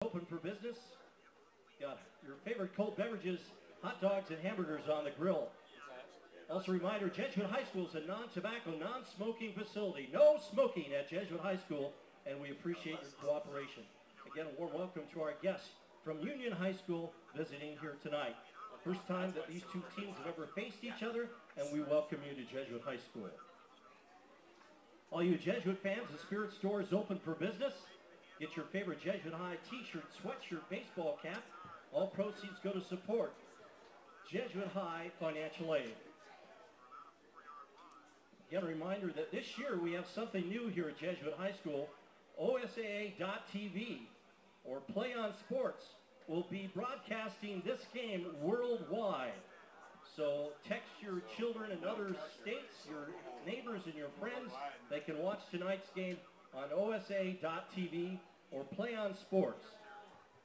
Open for business. Got your favorite cold beverages, hot dogs, and hamburgers on the grill. Also a reminder, Jesuit High School is a non-tobacco, non-smoking facility. No smoking at Jesuit High School, and we appreciate your cooperation. Again, a warm welcome to our guests from Union High School visiting here tonight. First time that these two teams have ever faced each other, and we welcome you to Jesuit High School. All you Jesuit fans, the Spirit Store is open for business. Get your favorite Jesuit High t-shirt, sweatshirt, baseball cap. All proceeds go to support Jesuit High Financial Aid. Again, a reminder that this year we have something new here at Jesuit High School. OSAA.TV, or PlayOn Sports, will be broadcasting this game worldwide. So text your children in other states, your neighbors and your friends. They can watch tonight's game on OSAA.TV or PlayOn Sports.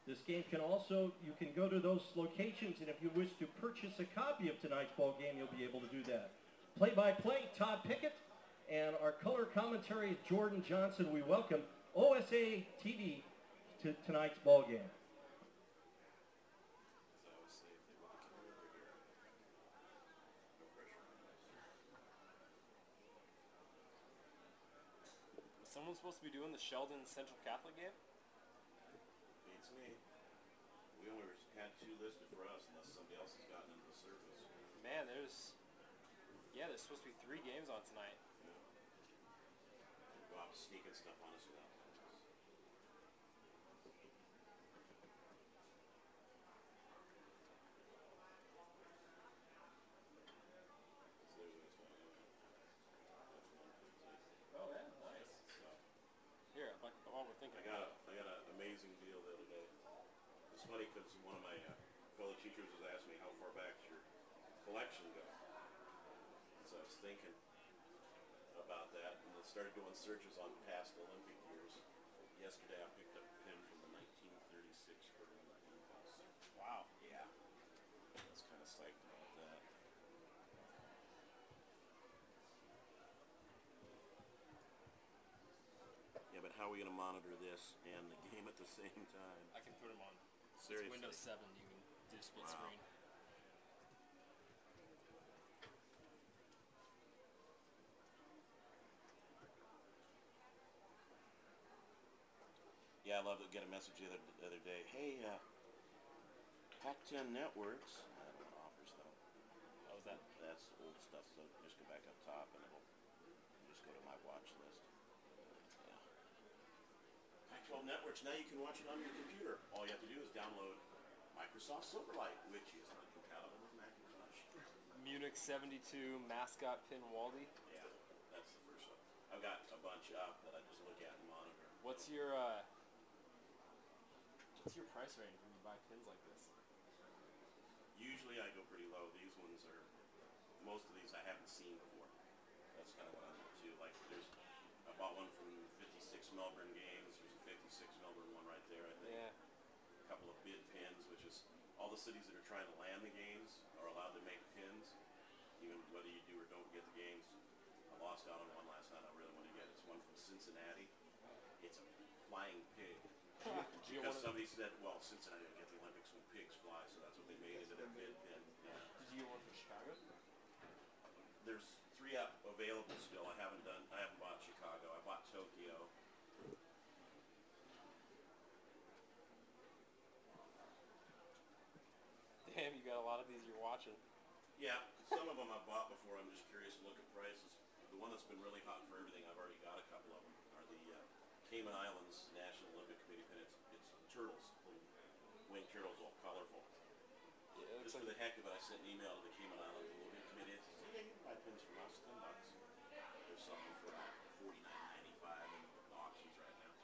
This game can also, you can go to those locations, and if you wish to purchase a copy of tonight's ball game, you'll be able to do that. Play-by-play, Todd Pickett, and our color commentary is Jordan Johnson. We welcome OSAA TV to tonight's ball game. Someone's supposed to be doing the Sheldon Central Catholic game? Beats me. We only had 2 listed for us unless somebody else has gotten into the service. Man, there's supposed to be 3 games on tonight. Yeah. Go out sneaking stuff on us without Oh yeah, nice. So, here, while we're thinking. I got an amazing deal the other day. It's funny because one of my fellow teachers was asking me how far back your collection goes. So I was thinking about that and I started doing searches on past Olympic years. Yesterday I picked up a pin from the 1936 Berlin Olympics. Wow. Yeah. I was kind of psyched about that. Yeah, but how are we going to monitor this and the game at the same time? I can put them on. Seriously? It's Windows 7. You can do split screen. Yeah, I love to get a message the other day. Hey, Pac-10 Networks. I don't know, offers though. How was that? That's old stuff, so just go back up top and it'll just go to my watch list. Yeah. Pac-12 Networks, now you can watch it on your computer. All you have to do is download Microsoft Silverlight, which is compatible with Macintosh. Munich 72 mascot pin Waldy. Yeah, that's the first one. I've got a bunch up that I just look at and monitor. What's your price range when you buy pins like this? Usually I go pretty low. These ones are, most of these I haven't seen before. That's kind of what I'm into. Like I bought one from 56 Melbourne games. There's a 56 Melbourne one right there, I think. Yeah. A couple of bid pins, which is all the cities that are trying to land the games are allowed to make pins, even whether you do or don't get the games. I lost out on one last night I really want to get. It's one from Cincinnati. It's a flying pig. Because somebody said, well, Cincinnati will get the Olympics when pigs fly, so that's what they made into their bid pin. Yeah. Did you get one for Chicago? There's 3 up available still. I haven't bought Chicago. I bought Tokyo. Damn, you got a lot of these you're watching. Yeah, some of them I've bought before. I'm just curious to look at prices. The one that's been really hot for everything, I've already got a couple of them, are the Cayman Islands National Olympic Committee pin. It's turtles, winged turtles, all colorful. Yeah, Just for the heck of it, I sent an email to the Cayman Islands Olympic Committee. I said, hey, you can buy pins from us, $10. There's something for about $49.95 in the auctions right now.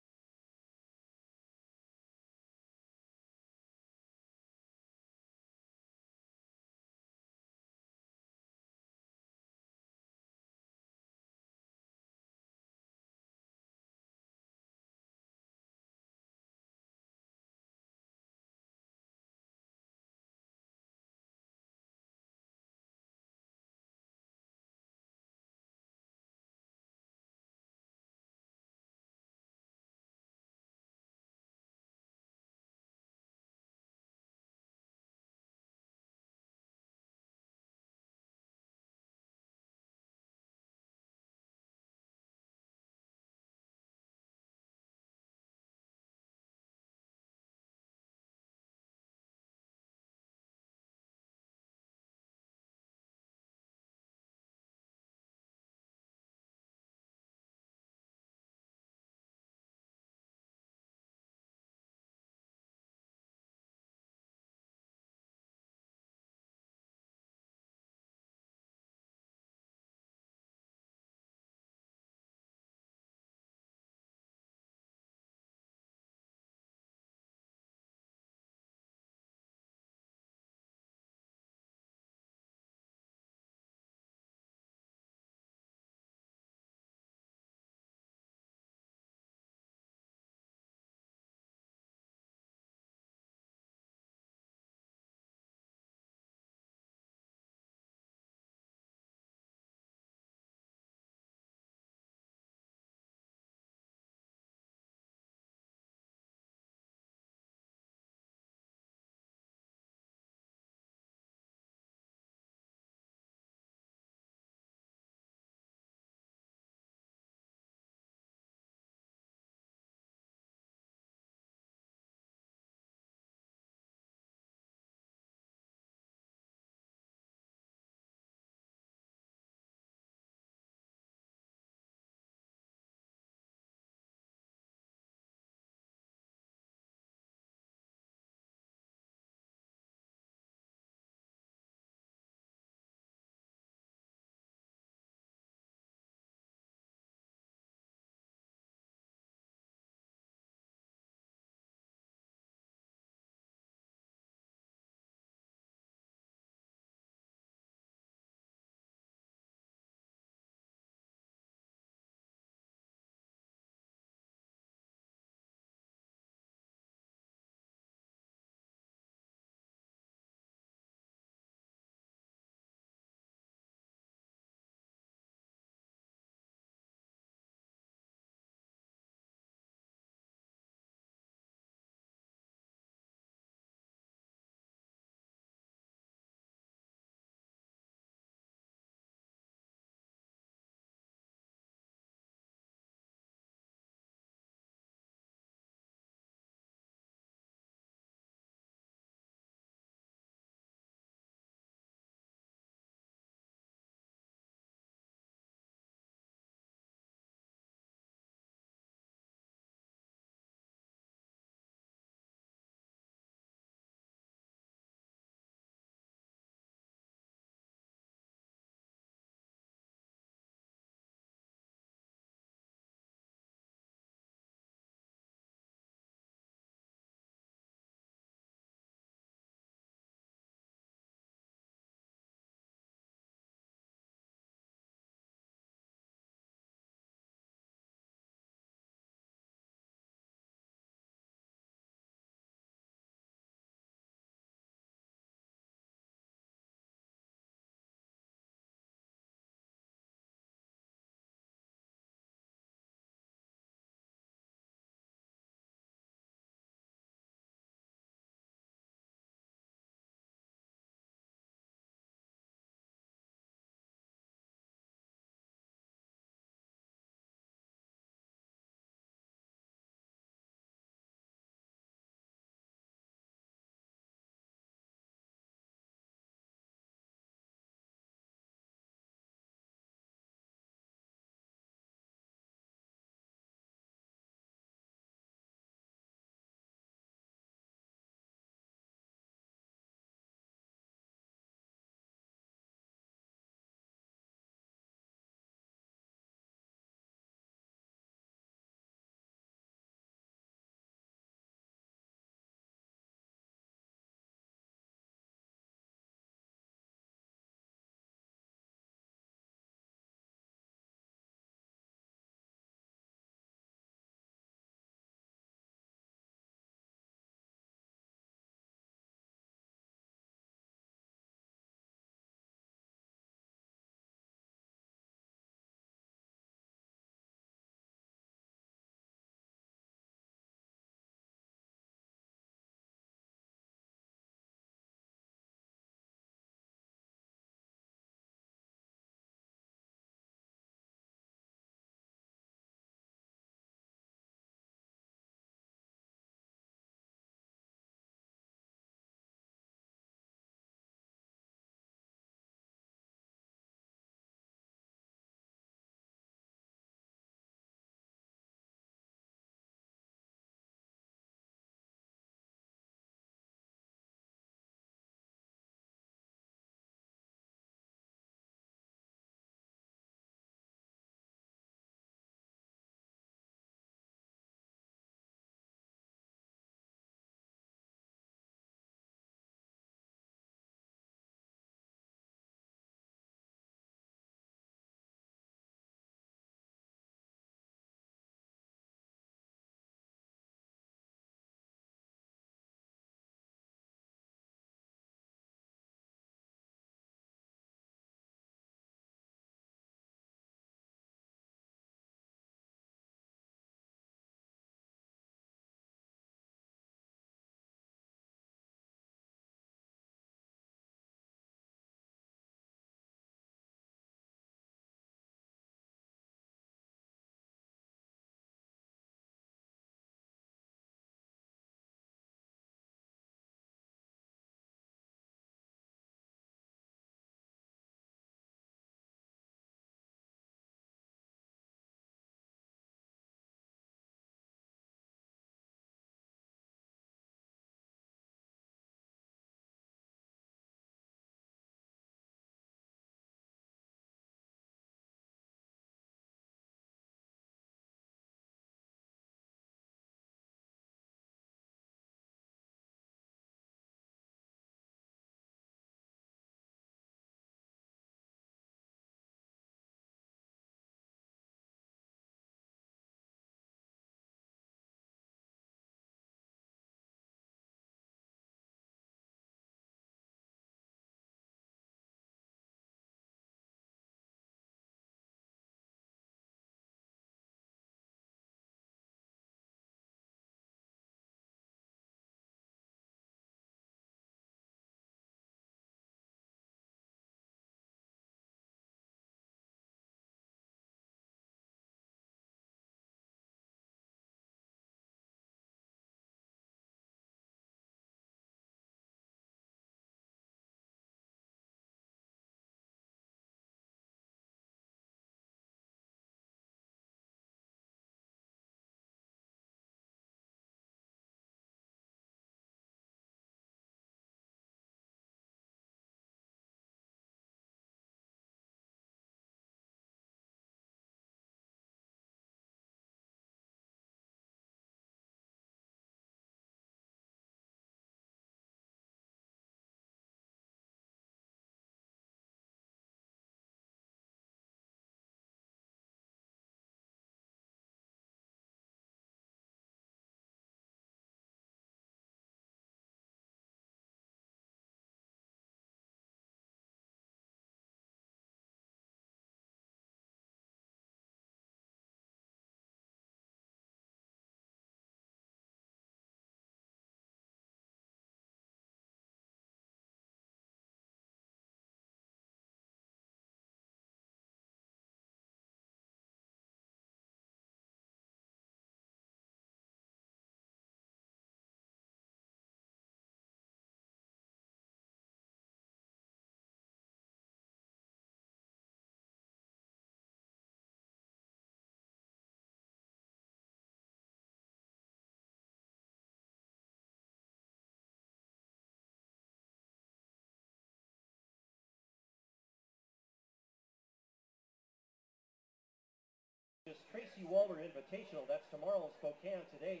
This Tracy Walter Invitational, that's tomorrow in Spokane. Today,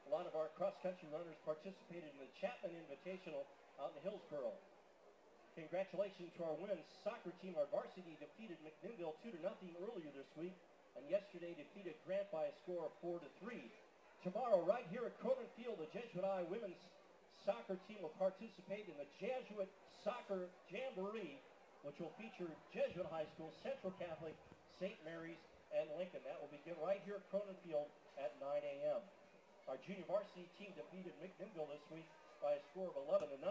a lot of our cross-country runners participated in the Chapman Invitational out in Hillsboro. Congratulations to our women's soccer team. Our varsity defeated McMinnville 2-0 earlier this week, and yesterday defeated Grant by a score of 4-3. Tomorrow, right here at Cronin Field, the Jesuit High women's soccer team will participate in the Jesuit Soccer Jamboree, which will feature Jesuit High School, Central Catholic, St. Mary's, and Lincoln. That will begin right here at Cronin Field at 9 a.m. Our junior varsity team defeated McMinnville this week by a score of 11-0.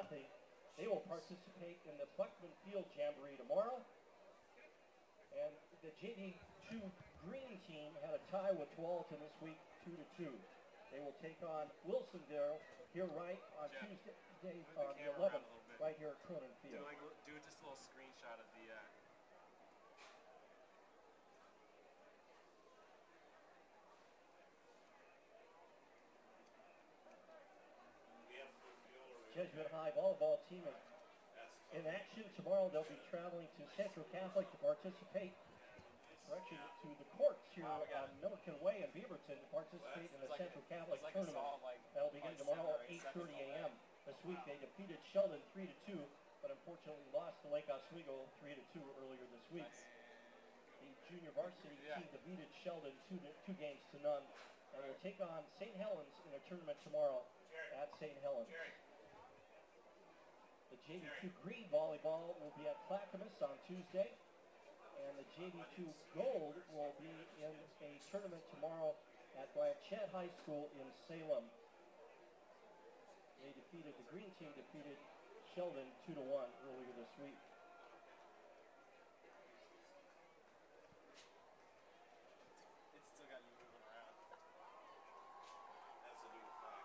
They will participate in the Buckman Field Jamboree tomorrow. And the JV2 Green team had a tie with Tualatin this week, 2-2. They will take on Wilsondale here right on Tuesday on the 11th, right here at Cronin Field. Do just a little screenshot of the Jesuit High volleyball team is in action. Tomorrow they'll be traveling to Central Catholic to participate, direction to the courts here on Milliken Way in Beaverton to participate in the Central Catholic tournament. That'll begin tomorrow at 8:30 a.m. This week they defeated Sheldon 3-2, but unfortunately lost to Lake Oswego 3-2 earlier this week. The junior varsity team defeated Sheldon 2 games to none, and will take on St. Helens in a tournament tomorrow at St. Helens. The JV2 Green volleyball will be at Clackamas on Tuesday, and the JV2 Gold will be in a tournament tomorrow at Blanchette High School in Salem. The Green team defeated Sheldon 2-1 earlier this week. It's still got you moving around. That's a new fax.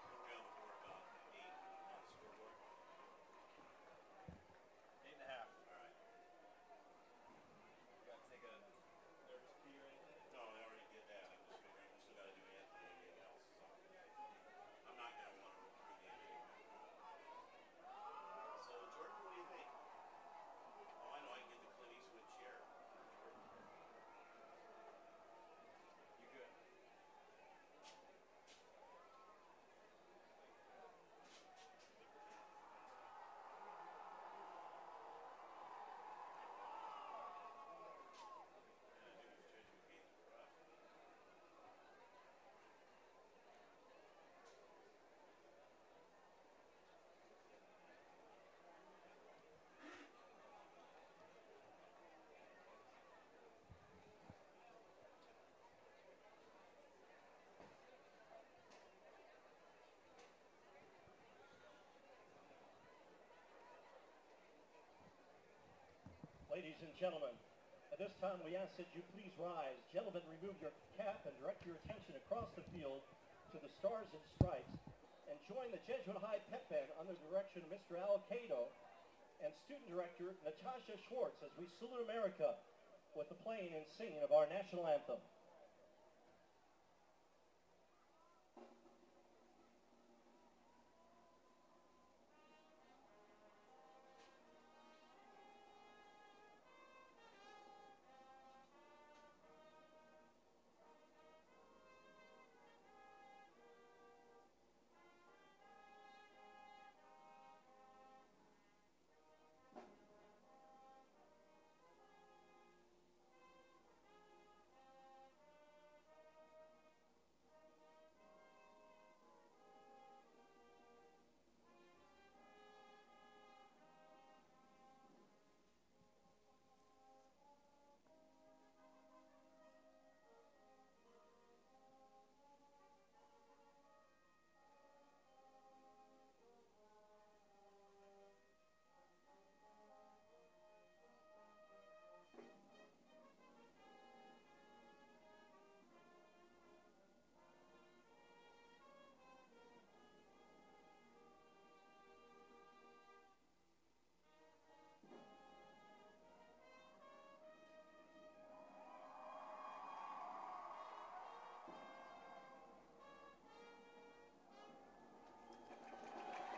We're on the board about 8 on the scoreboard. 8.5. All right. You gotta take a nervous pee or anything? No, I already did that. I'm just figuring we still got to do anything else. So I'm not going to want to recruit the game. So Jordan, what do you think? Oh, I know. I can get the Clint Eastwood chair. Jordan. You good? Yeah, I knew these Jesuit games were rough. Ladies and gentlemen, at this time we ask that you please rise. Gentlemen, remove your cap and direct your attention across the field to the Stars and Stripes and join the Jesuit High Pep Band under the direction of Mr. Al Cato and Student Director Natasha Schwartz as we salute America with the playing and singing of our national anthem.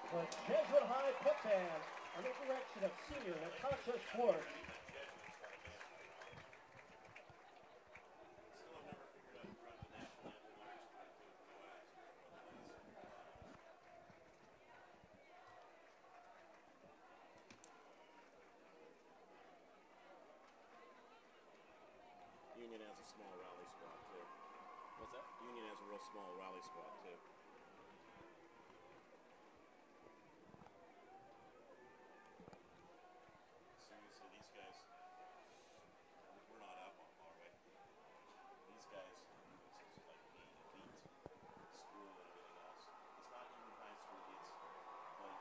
The Jesuit High Pep Band under the direction of senior Natasha Schwartz Union has a real small rally squad, too. Seriously, these guys, we're not up on our way. These guys, this is like the elite school and everything else. It's not even high school, it's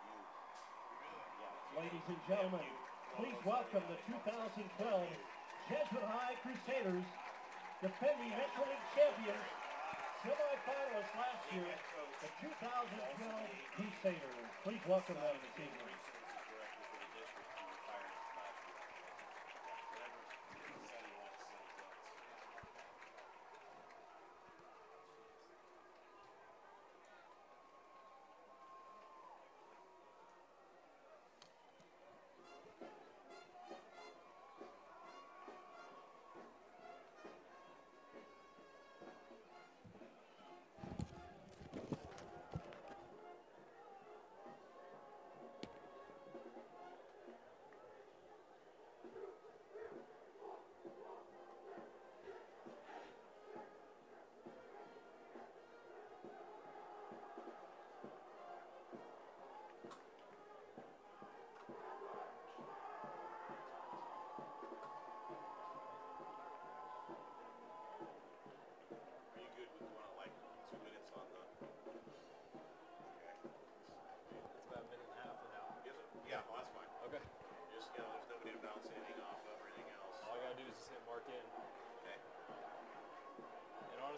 U. Yeah, Ladies and gentlemen, please welcome the 2012 Jesuit High Crusaders, defending Metro League champions, semifinalists last year, the 2012 Crusaders. Please welcome them this evening.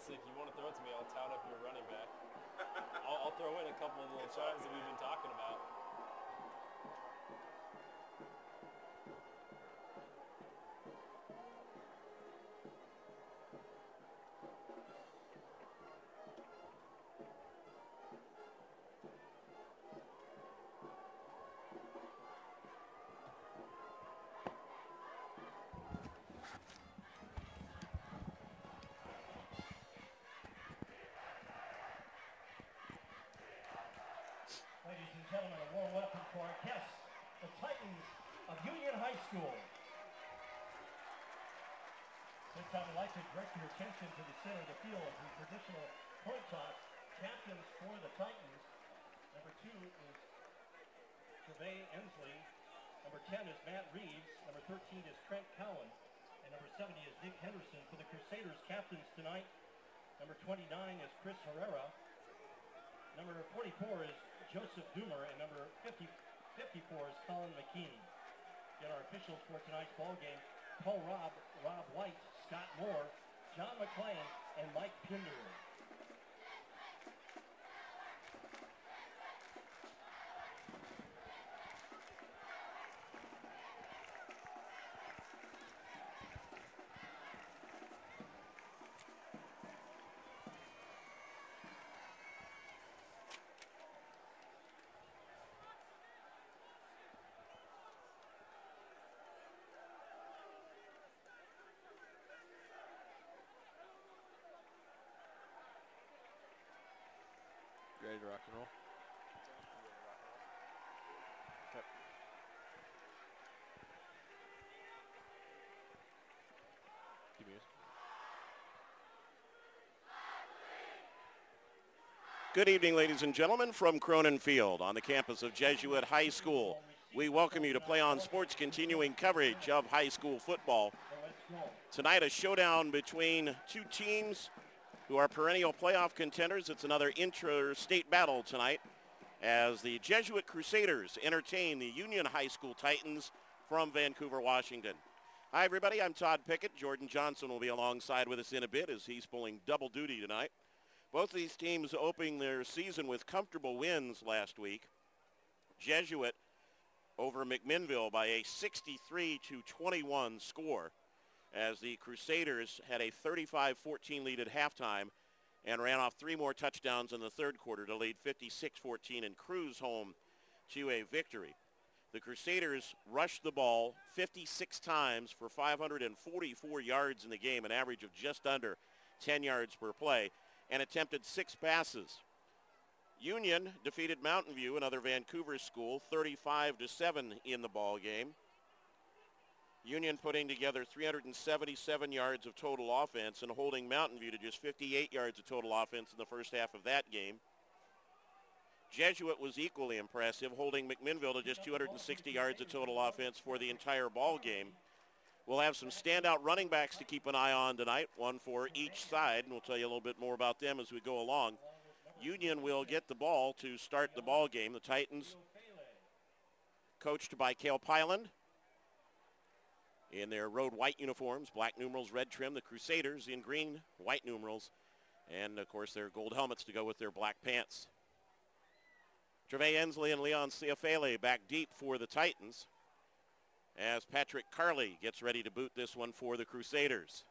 If you want to throw it to me, I'll tout up your running back. I'll throw in a couple of little chimes that we've been talking about. Ladies and gentlemen, a warm welcome to our guests, the Titans of Union High School. This time I'd like to direct your attention to the center of the field as the traditional point toss. Captains for the Titans. Number 2 is Gervais Ensley. Number 10 is Matt Reeves. Number 13 is Trent Cowan. And number 70 is Nick Henderson. For the Crusaders captains tonight, number 29 is Chris Herrera. Number 44 is Joseph Doomer, and number 54 is Colin McKean. Get our officials for tonight's ball game: Paul Robb, Rob White, Scott Moore, John McClain, and Mike Pinder. Ready to rock and roll? Okay. Give me yours. Good evening, ladies and gentlemen, from Cronin Field on the campus of Jesuit High School. We welcome you to PlayOn Sports' continuing coverage of high school football. Tonight, a showdown between two teams who are perennial playoff contenders. It's another inter-state battle tonight as the Jesuit Crusaders entertain the Union High School Titans from Vancouver, Washington. Hi, everybody. I'm Todd Pickett. Jordan Johnson will be alongside with us in a bit as he's pulling double duty tonight. Both of these teams opening their season with comfortable wins last week. Jesuit over McMinnville by a 63-21 score, as the Crusaders had a 35-14 lead at halftime and ran off 3 more touchdowns in the third quarter to lead 56-14 and cruise home to a victory. The Crusaders rushed the ball 56 times for 544 yards in the game, an average of just under 10 yards per play, and attempted 6 passes. Union defeated Mountain View, another Vancouver school, 35-7 in the ball game. Union putting together 377 yards of total offense and holding Mountain View to just 58 yards of total offense in the first half of that game. Jesuit was equally impressive, holding McMinnville to just 260 yards of total offense for the entire ball game. We'll have some standout running backs to keep an eye on tonight, one for each side, and we'll tell you a little bit more about them as we go along. Union will get the ball to start the ball game. The Titans, coached by Cale Pyland, in their road white uniforms, black numerals, red trim. The Crusaders in green, white numerals, and, of course, their gold helmets to go with their black pants. Trevay Ensley and Leon Ciafele back deep for the Titans as Patrick Carley gets ready to boot this one for the Crusaders.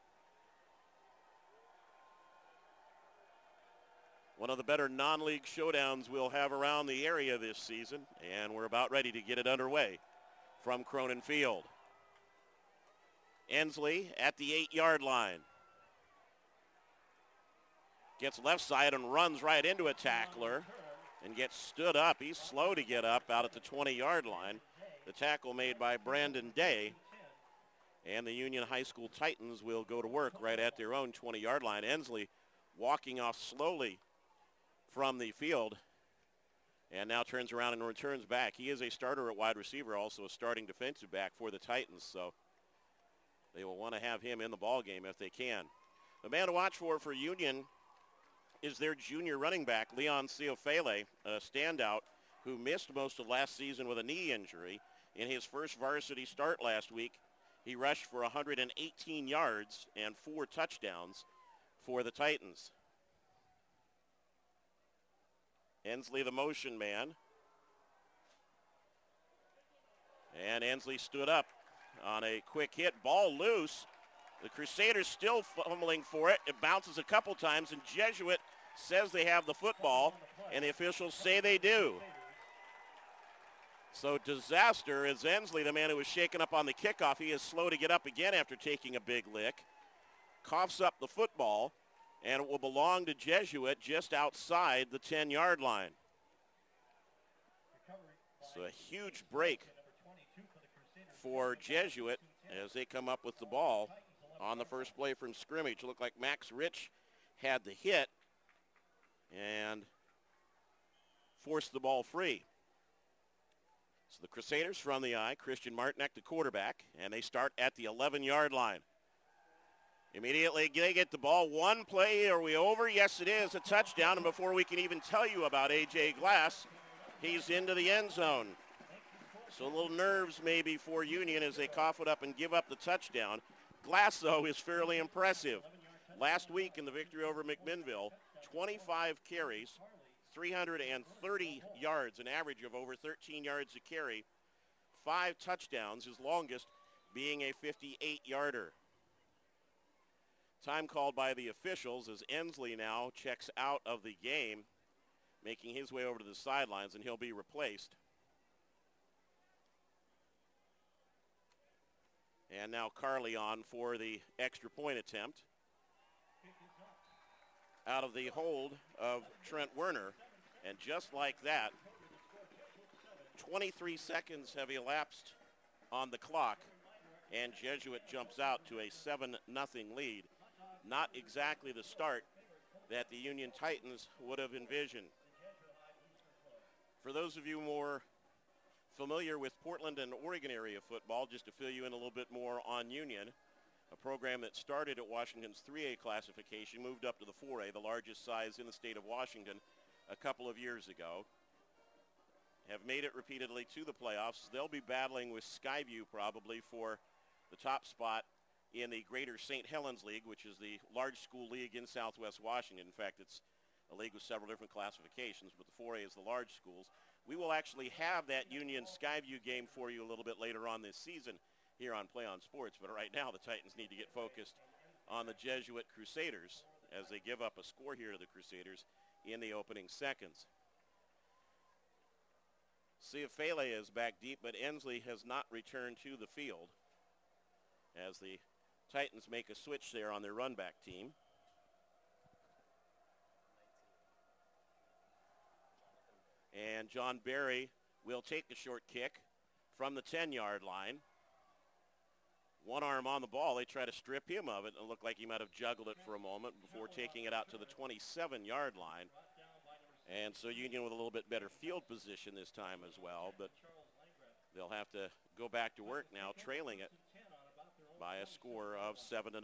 One of the better non-league showdowns we'll have around the area this season, and we're about ready to get it underway from Cronin Field. Ensley at the 8-yard line. Gets left side and runs right into a tackler and gets stood up. He's slow to get up out at the 20-yard line. The tackle made by Brandon Day. And the Union High School Titans will go to work right at their own 20-yard line. Ensley walking off slowly from the field and now turns around and returns back. He is a starter at wide receiver, also a starting defensive back for the Titans, so they will want to have him in the ball game if they can. The man to watch for Union is their junior running back, Leon Ciafele, a standout who missed most of last season with a knee injury. In his first varsity start last week, he rushed for 118 yards and 4 touchdowns for the Titans. Ensley, the motion man. And Ensley stood up on a quick hit. Ball loose. The Crusaders still fumbling for it. It bounces a couple times, and Jesuit says they have the football, and the officials say they do. So disaster is Ensley, the man who was shaken up on the kickoff. He is slow to get up again after taking a big lick. Coughs up the football, and it will belong to Jesuit just outside the 10-yard line. So a huge break for Jesuit as they come up with the ball on the first play from scrimmage. It looked like Max Rich had the hit and forced the ball free. So the Crusaders from the eye, Christian Martinek, the quarterback, and they start at the 11-yard line. Immediately they get the ball. One play, are we over? Yes, it is, a touchdown. And before we can even tell you about A.J. Glass, he's into the end zone. So a little nerves maybe for Union as they cough it up and give up the touchdown. Glass, though, is fairly impressive. Last week in the victory over McMinnville, 25 carries, 330 yards, an average of over 13 yards a carry, 5 touchdowns, his longest being a 58-yarder. Time called by the officials as Ensley now checks out of the game, making his way over to the sidelines, and he'll be replaced. And now Carley on for the extra point attempt. Out of the hold of Trent Werner. And just like that, 23 seconds have elapsed on the clock, and Jesuit jumps out to a 7-0 lead. Not exactly the start that the Union Titans would have envisioned. For those of you more familiar with Portland and Oregon area football, just to fill you in a little bit more on Union, a program that started at Washington's 3A classification, moved up to the 4A, the largest size in the state of Washington, a couple of years ago, have made it repeatedly to the playoffs. They'll be battling with Skyview probably for the top spot in the Greater St. Helens League, which is the large school league in Southwest Washington. In fact, it's a league with several different classifications, but the 4A is the large schools. We will actually have that Union Skyview game for you a little bit later on this season here on PlayOn Sports, but right now the Titans need to get focused on the Jesuit Crusaders as they give up a score here to the Crusaders in the opening seconds. Ciafele is back deep, but Ensley has not returned to the field as the Titans make a switch there on their run back team. And John Berry will take the short kick from the 10-yard line. one arm on the ball. They try to strip him of it, and it looked like he might have juggled it for a moment before taking it out to the 27-yard line. And so Union with a little bit better field position this time as well, but they'll have to go back to work now, trailing it by a score of 7-0.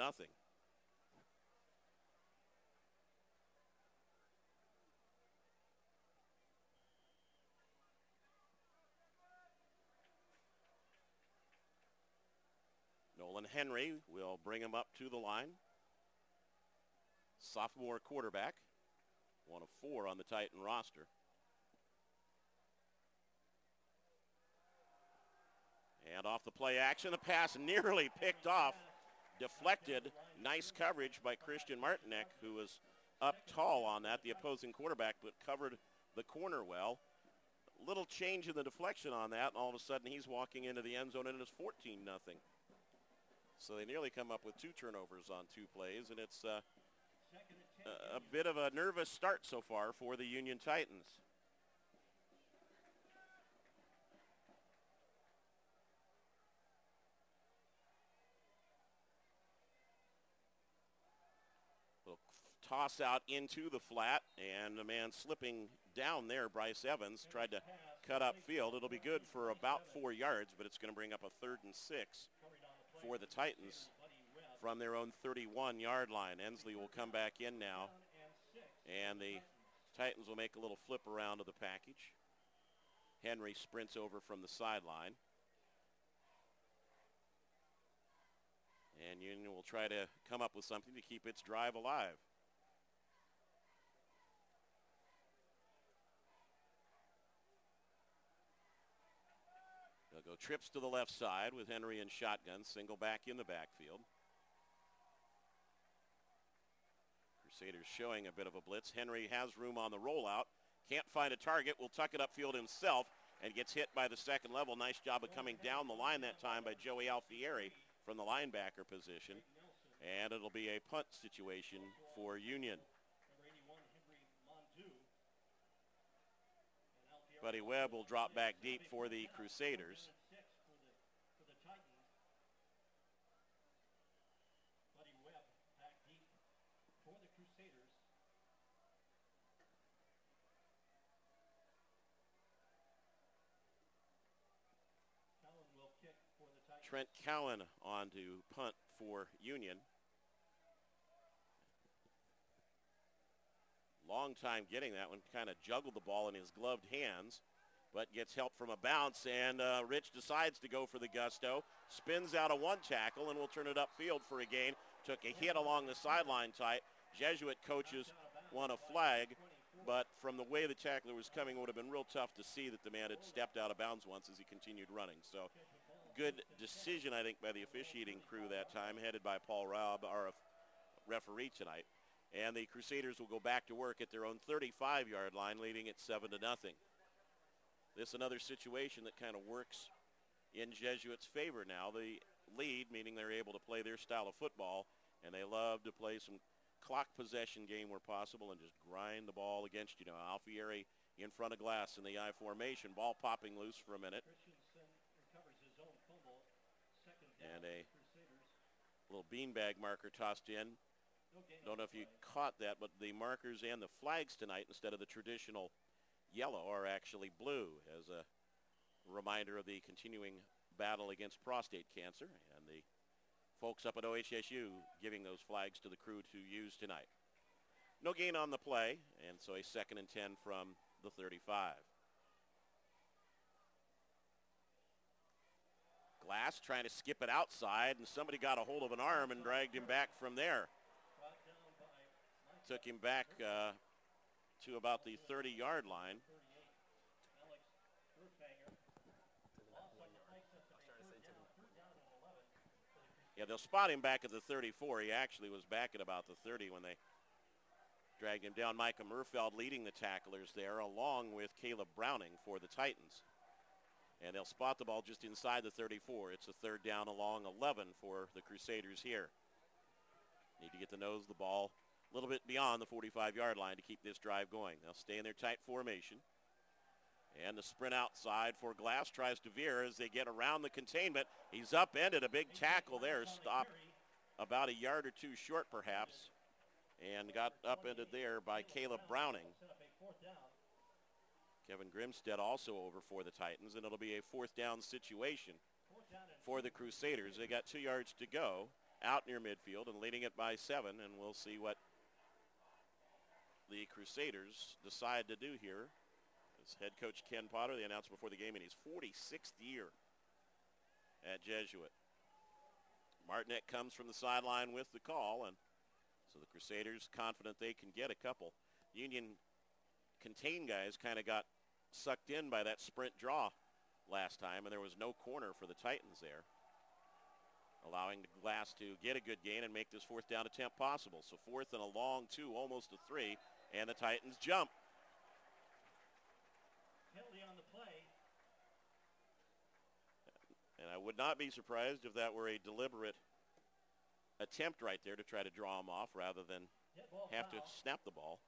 Nolan Henry will bring him up to the line. Sophomore quarterback, one of 4 on the Titan roster. And off the play action, the pass nearly picked off, deflected. Nice coverage by Christian Martinek, who was up tall on that, the opposing quarterback, but covered the corner well. Little change in the deflection on that, and all of a sudden he's walking into the end zone, and it's 14-0. So they nearly come up with 2 turnovers on 2 plays, and it's a bit of a nervous start so far for the Union Titans. Little toss out into the flat, and the man slipping down there, Bryce Evans, tried to cut up field. It'll be good for about 4 yards, but it's going to bring up a 3rd and 6 for the Titans from their own 31-yard line. Ensley will come back in now, and the Titans will make a little flip around to the package. Henry sprints over from the sideline. And Union will try to come up with something to keep its drive alive. They'll go trips to the left side with Henry in shotgun, single back in the backfield. Crusaders showing a bit of a blitz. Henry has room on the rollout. Can't find a target. Will tuck it upfield himself and gets hit by the second level. Nice job of coming down the line that time by Joey Alfieri from the linebacker position. And it'll be a punt situation for Union. Buddy Webb will drop back deep for the Crusaders. Trent Cowan on to punt for Union. Long time getting that one, kind of juggled the ball in his gloved hands, but gets help from a bounce, and Rich decides to go for the gusto, spins out a 1 tackle, and will turn it upfield for a gain. Took a hit along the sideline tight. Jesuit coaches want a flag, but from the way the tackler was coming, it would have been real tough to see that the man had stepped out of bounds once as he continued running. So good decision, I think, by the officiating crew that time, headed by Paul Raub, our referee tonight. And the Crusaders will go back to work at their own 35-yard line, leading at 7-0. This is another situation that kind of works in Jesuit's favor now. The lead, meaning they're able to play their style of football, and they love to play some clock possession game where possible and just grind the ball against you. Alfieri in front of glass in the I formation, ball popping loose for a minute. And a little beanbag marker tossed in. Don't know if you caught that, but the markers and the flags tonight, instead of the traditional yellow, are actually blue as a reminder of the continuing battle against prostate cancer. And the folks up at OHSU giving those flags to the crew to use tonight. No gain on the play, and so a 2nd and 10 from the 35. Glass trying to skip it outside, and somebody got a hold of an arm and dragged him back from there. Took him back to about the 30-yard line. Yeah, they'll spot him back at the 34. He actually was back at about the 30 when they dragged him down. Micah Murfeld leading the tacklers there, along with Caleb Browning for the Titans. And they'll spot the ball just inside the 34. It's a 3rd down along 11 for the Crusaders here. Need to get the nose of the ball a little bit beyond the 45-yard line to keep this drive going. They'll stay in their tight formation. And the sprint outside for Glass tries to veer as they get around the containment. He's upended, a big tackle there, stopped about a yard or two short perhaps, and got upended there by Caleb Browning. Kevin Grimstead also over for the Titans, and it'll be a fourth down situation for the Crusaders. They got 2 yards to go out near midfield and leading it by 7, and we'll see what the Crusaders decide to do here. As head coach Ken Potter, they announced before the game in his 46th year at Jesuit. Martinet comes from the sideline with the call, and so the Crusaders confident they can get a couple. Union contain guys kind of got sucked in by that sprint draw last time, and there was no corner for the Titans there, allowing the Glass to get a good gain and make this fourth down attempt possible. So 4th and a long 2, almost a 3, and the Titans jump. Penalty on the play. And I would not be surprised if that were a deliberate attempt right there to try to draw him off rather than have to snap the ball.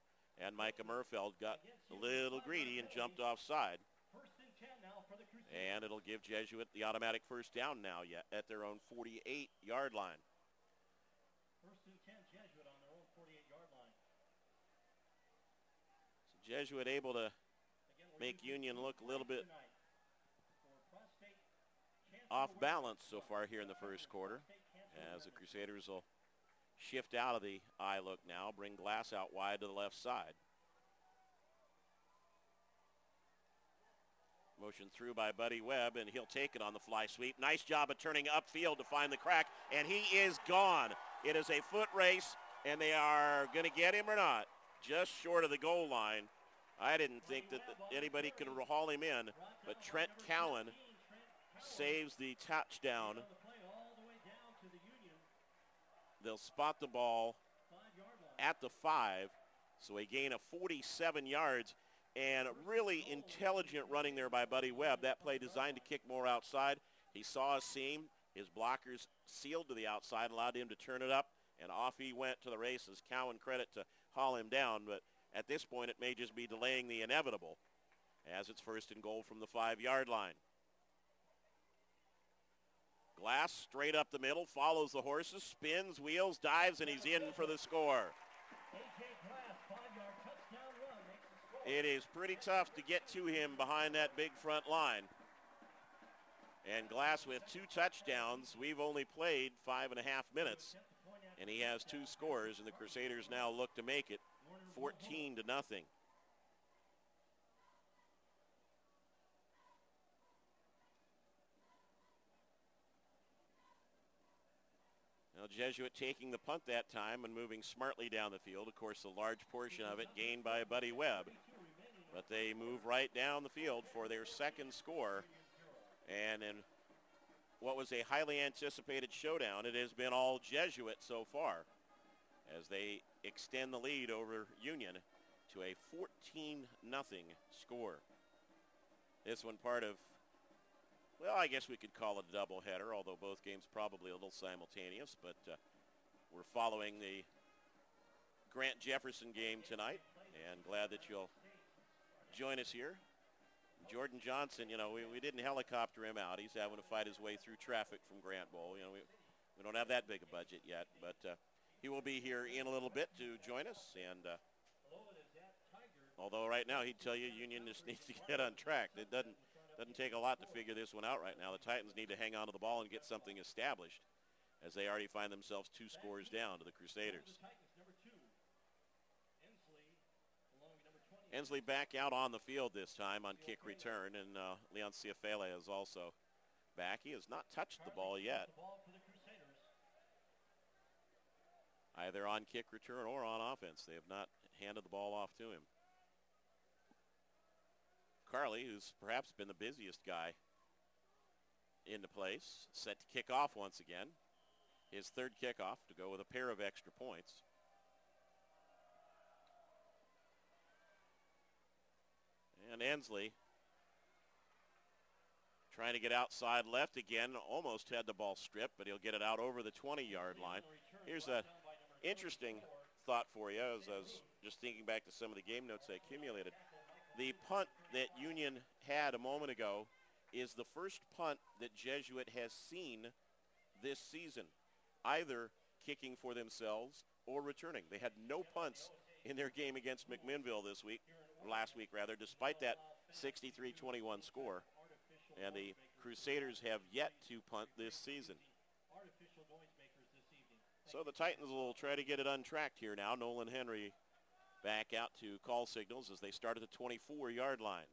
And Micah Murfeld got a little greedy and jumped offside. And it'll give Jesuit the automatic first down now at their own 48-yard line. 1st and 10, Jesuit on their own 48-yard line. So Jesuit able to make Union look a little bit off balance so far here in the first quarter, as the Crusaders will shift out of the eye look now, bring Glass out wide to the left side. Motion through by Buddy Webb, and he'll take it on the fly sweep. Nice job of turning upfield to find the crack, and he is gone. It is a foot race, and they are going to get him or not, just short of the goal line. I didn't think that anybody could haul him in, but Trent Cowan saves the touchdown. They'll spot the ball at the 5, so a gain of 47 yards. And really intelligent running there by Buddy Webb. That play designed to kick more outside. He saw a seam. His blockers sealed to the outside, allowed him to turn it up, and off he went to the races. Cowan credit to haul him down, but at this point it may just be delaying the inevitable as it's 1st and goal from the 5-yard line. Glass straight up the middle, follows the horses, spins, wheels, dives, and he's in for the score. It is pretty tough to get to him behind that big front line. And Glass with 2 touchdowns. We've only played 5.5 minutes, and he has 2 scores, and the Crusaders now look to make it 14-0. Now Jesuit taking the punt that time and moving smartly down the field. Of course, a large portion of it gained by Buddy Webb. But they move right down the field for their 2nd score. And in what was a highly anticipated showdown, it has been all Jesuit so far as they extend the lead over Union to a 14-0 score. This one part of, well, I guess we could call it a doubleheader, although both games probably a little simultaneous. But we're following the Grant Jefferson game tonight, and glad that you'll join us here. Jordan Johnson, you know, we didn't helicopter him out. He's having to fight his way through traffic from Grant Bowl. You know, we don't have that big a budget yet, but he will be here in a little bit to join us. And although right now he'd tell you Union just needs to get on track. It doesn't take a lot to figure this one out right now. The Titans need to hang on to the ball and get something established, as they already find themselves 2 scores down to the Crusaders. Ensley back out on the field this time on kick return, and Leon Ciafele is also back. He has not touched the ball yet, either on kick return or on offense. They have not handed the ball off to him. Carley, who's perhaps been the busiest guy into place, set to kick off once again. His 3rd kickoff to go with a pair of extra points. And Ensley trying to get outside left again. Almost had the ball stripped, but he'll get it out over the 20-yard line. Here's an interesting thought for you as I was just thinking back to some of the game notes I accumulated. The punt that Union had a moment ago is the first punt that Jesuit has seen this season, either kicking for themselves or returning. They had no punts in their game against McMinnville this week, or last week rather, despite that 63-21 score. And the Crusaders have yet to punt this season. So the Titans will try to get it untracked here now. Nolan Henry back out to call signals as they start at the 24-yard line.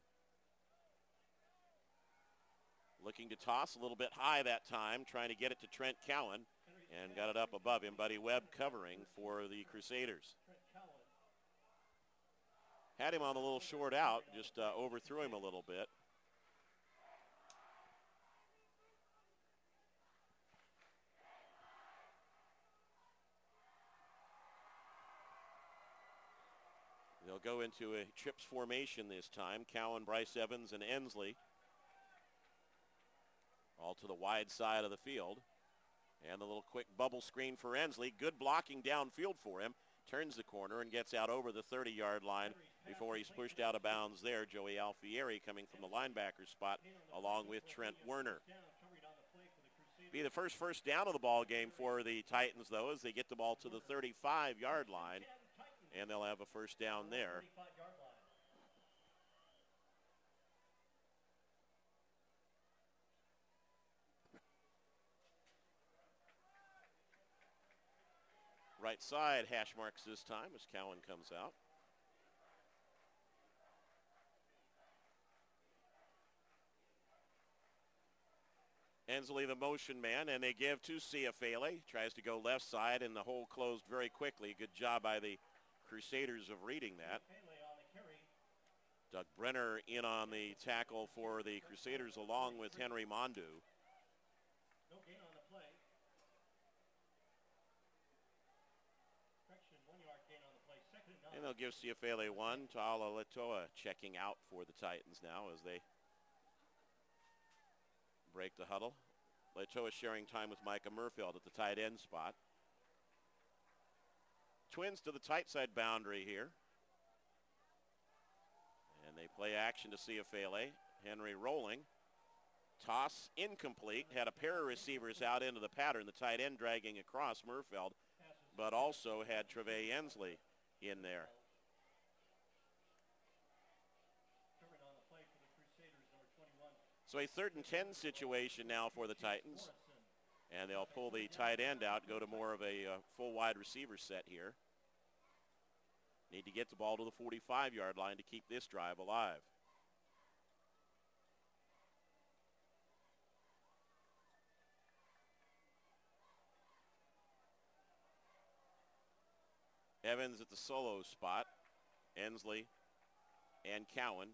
Looking to toss a little bit high that time, trying to get it to Trent Cowan, and got it up above him. Buddy Webb covering for the Crusaders. Had him on a little short out, just overthrew him a little bit. They'll go into a trips formation this time. Cowan, Bryce Evans, and Ensley. All to the wide side of the field. And the little quick bubble screen for Ensley. Good blocking downfield for him. Turns the corner and gets out over the 30-yard line before he's pushed out of bounds there. Joey Alfieri coming from the linebacker spot along with Trent Werner. Be the first down of the ball game for the Titans, though, as they get the ball to the 35-yard line. And they'll have a first down there. Right side hash marks this time as Cowan comes out. Ensley the motion man, and they give to Ciafele. Tries to go left side, and the hole closed very quickly. Good job by the Crusaders of reading that. Doug Brenner in on the tackle for the Crusaders along with Henry Mondu. No gain on the play. Correction, 1 yard gain on the play. Second and 9. And they'll give Ciafele one. Ta'ala Letoa checking out for the Titans now as they break the huddle. Letoa sharing time with Micah Murfield at the tight end spot. Twins to the tight side boundary here. And they play action to Ciafele. Henry rolling. Toss incomplete. Had a pair of receivers out into the pattern. The tight end dragging across Murfield, but also had Trevay Ensley in there. So a 3rd and 10 situation now for the Titans. And they'll pull the tight end out, go to more of a full wide receiver set here. Need to get the ball to the 45-yard line to keep this drive alive. Evans at the solo spot. Ensley and Cowan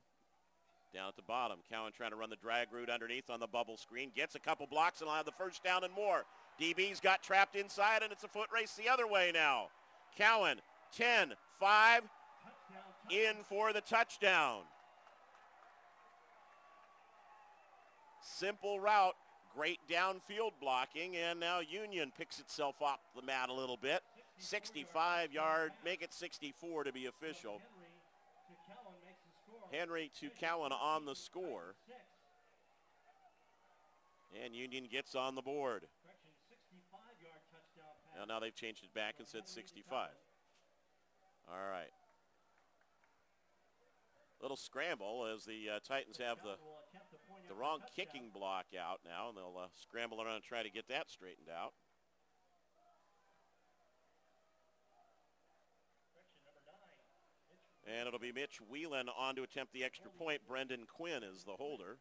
down at the bottom. Cowan trying to run the drag route underneath on the bubble screen. Gets a couple blocks and will have the first down and more. DB's got trapped inside, and it's a foot race the other way now. Cowan, 10, 5, in for the touchdown. Simple route, great downfield blocking, and now Union picks itself off the mat a little bit. 65-yard, make it 64 to be official. Henry to Cowan on the score. And Union gets on the board. Now they've changed it back and said 65. All right. Little scramble as the Titans have the wrong kicking block out now, and they'll scramble around and try to get that straightened out. And it'll be Mitch Whelan on to attempt the extra point. Brendan Quinn is the holder.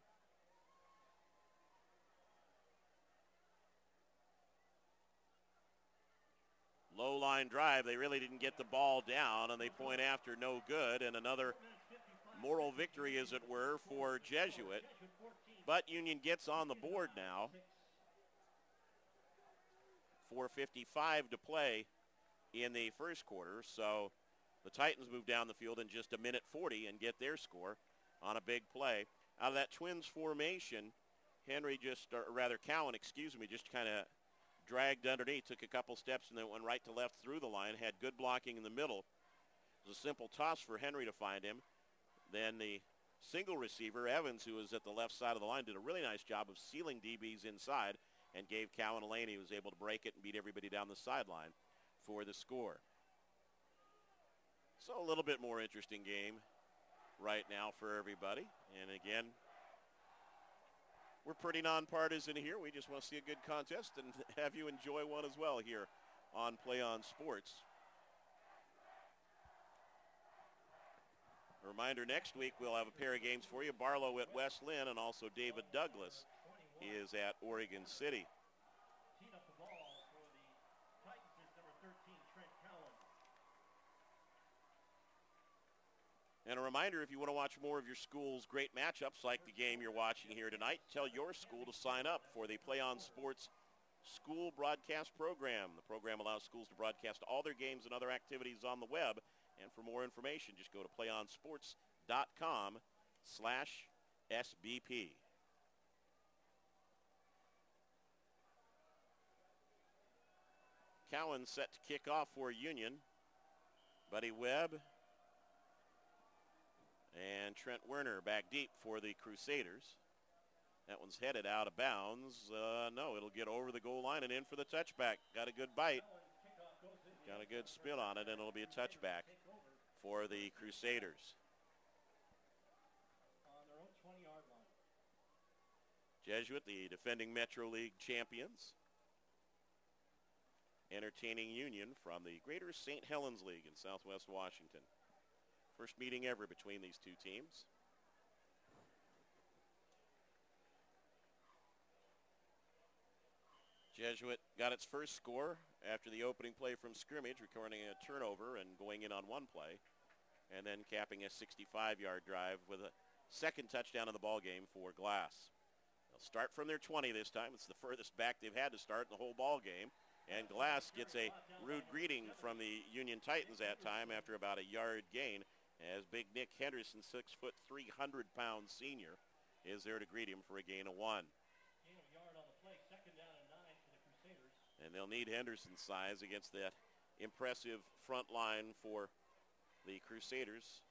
Low line drive. They really didn't get the ball down, and they point after no good. And another moral victory, as it were, for Jesuit. But Union gets on the board now. 4:55 to play in the first quarter. So the Titans move down the field in just 1:40 and get their score on a big play. Out of that Twins formation, Cowan, just kind of dragged underneath, took a couple steps, and then went right to left through the line, had good blocking in the middle. It was a simple toss for Henry to find him. then the single receiver, Evans, who was at the left side of the line, did a really nice job of sealing DBs inside and gave Cowan a lane. He was able to break it and beat everybody down the sideline for the score. So a little bit more interesting game right now for everybody. And again, we're pretty nonpartisan here. We just want to see a good contest and have you enjoy one as well here on PlayOn Sports. A reminder, next week we'll have a pair of games for you. Barlow at West Lynn, and also David Douglas is at Oregon City. Teeing up the ball for the Titans is number 13, Trent Cowan. And a reminder, if you want to watch more of your school's great matchups like the game you're watching here tonight, tell your school to sign up for the PlayOn Sports School Broadcast Program. The program allows schools to broadcast all their games and other activities on the web. And for more information, just go to playonsports.com/SBP. Cowan set to kick off for Union. Buddy Webb and Trent Werner back deep for the Crusaders. That one's headed out of bounds. No, it'll get over the goal line and in for the touchback. Got a good bite. Got a good spin on it, and it'll be a touchback for the Crusaders. On their own 20-yard line. Jesuit, the defending Metro League champions, entertaining Union from the Greater St. Helens League in Southwest Washington. First meeting ever between these two teams. Jesuit got its first score after the opening play from scrimmage, recording a turnover and going in on one play, and then capping a 65-yard drive with a second touchdown in the ball game for Glass. They'll start from their 20 this time. It's the furthest back they've had to start in the whole ball game, and Glass gets a rude greeting from the Union Titans that time after about a yard gain, as Big Nick Henderson, 6 foot 300-pound senior, is there to greet him for a gain of 1. Gain of a yard on the play, second down and 9 for the Crusaders. And they'll need Henderson's size against that impressive front line for the Crusaders.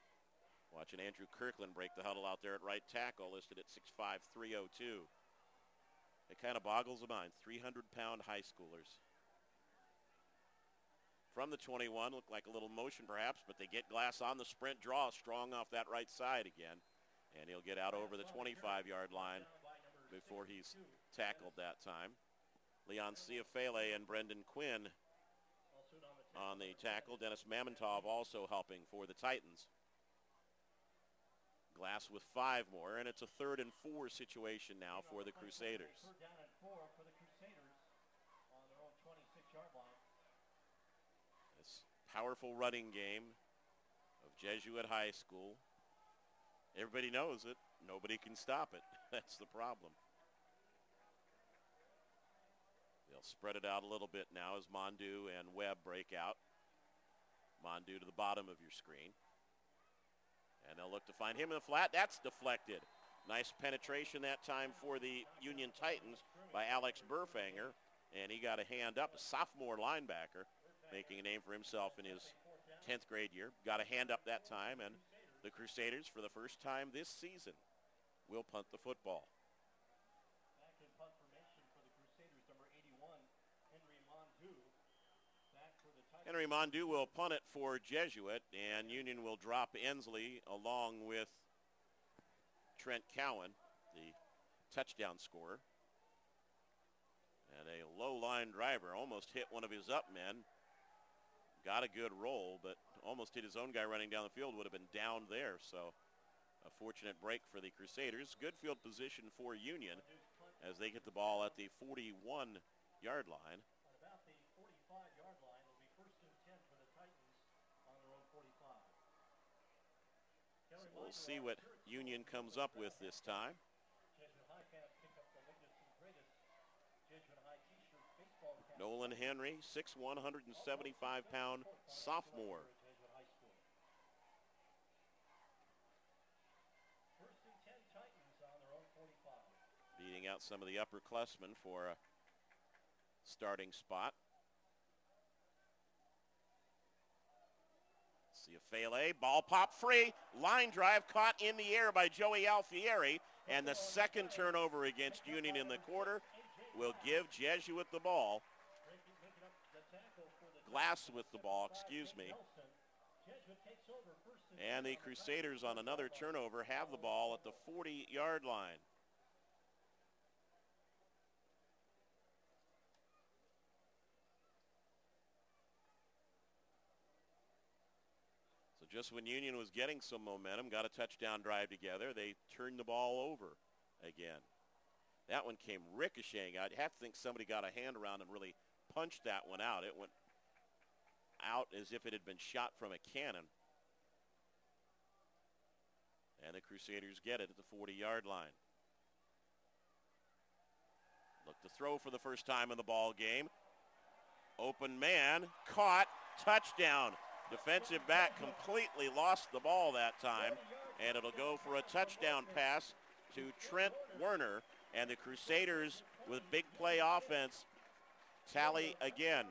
Watching Andrew Kirkland break the huddle out there at right tackle, listed at 6'5", 302. It kind of boggles the mind, 300-pound high schoolers. From the 21, looked like a little motion perhaps, but they get Glass on the sprint draw, strong off that right side again. And he'll get out over the 25-yard line before he's tackled that time. Leon Ciafele and Brendan Quinn on the tackle. Dennis Mamontov also helping for the Titans. Glass with 5 more, and it's a 3rd and 4 situation now for the Crusaders. Third down and 4 for the Crusaders on their own 26-yard line. This powerful running game of Jesuit High School. Everybody knows it. Nobody can stop it. That's the problem. They'll spread it out a little bit now as Mondu and Webb break out. Mondu to the bottom of your screen. And they'll look to find him in the flat. That's deflected. Nice penetration that time for the Union Titans by Alex Burfanger. And he got a hand up, a sophomore linebacker, making a name for himself in his 10th grade year. Got a hand up that time, and the Crusaders, for the first time this season, will punt the football. Back in punt formation for the Crusaders, number 81, Henry Mondu. Back for the Titans. Henry Mondu will punt it for Jesuit, and Union will drop Ensley along with Trent Cowan, the touchdown scorer. And a low line driver almost hit one of his up men. Got a good roll, but almost hit his own guy running down the field. Would have been down there, so a fortunate break for the Crusaders. Good field position for Union as they get the ball at the 41-yard line. At about the 45-yard line, it'll be 1st and 10 for the Titans on their own 45. So we'll see what Union comes up with this time. Jesuit High fans pick up the latest and greatest Jesuit High t-shirt baseball cap. Nolan Henry, 6'1", 175-pound sophomore. Jesuit High School. 1st and 10 Titans on their own 45. Beating out some of the upperclassmen for a starting spot. Ciofele, ball pop free, line drive caught in the air by Joey Alfieri, and the second turnover against Union in the quarter will give Jesuit the ball. Glass with the ball, excuse me. And the Crusaders on another turnover have the ball at the 40-yard line. So just when Union was getting some momentum, got a touchdown drive together, they turned the ball over again. That one came ricocheting. I'd have to think somebody got a hand around and really punched that one out. It went out as if it had been shot from a cannon. And the Crusaders get it at the 40-yard line. Look to throw for the first time in the ball game. Open man, caught, touchdown. Defensive back completely lost the ball that time, and it'll go for a touchdown pass to Trent Werner. And the Crusaders, with big play offense, tally again.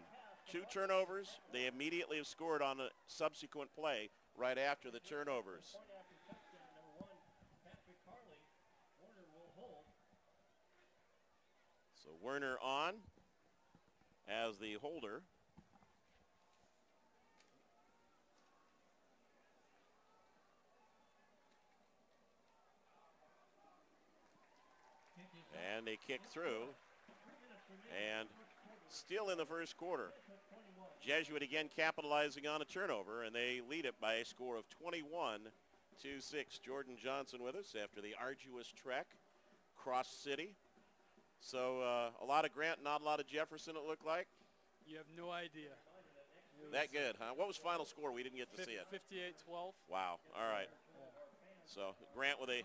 2 turnovers. They immediately have scored on a subsequent play right after the turnovers. So Werner on as the holder. And they kick through. And still in the first quarter. Jesuit again capitalizing on a turnover, and they lead it by a score of 21-6. Jordan Johnson with us after the arduous trek across city. So a lot of Grant, not a lot of Jefferson, it looked like. You have no idea. That good, huh? What was final score? We didn't get to see it. 58-12. Wow. All right. So Grant with a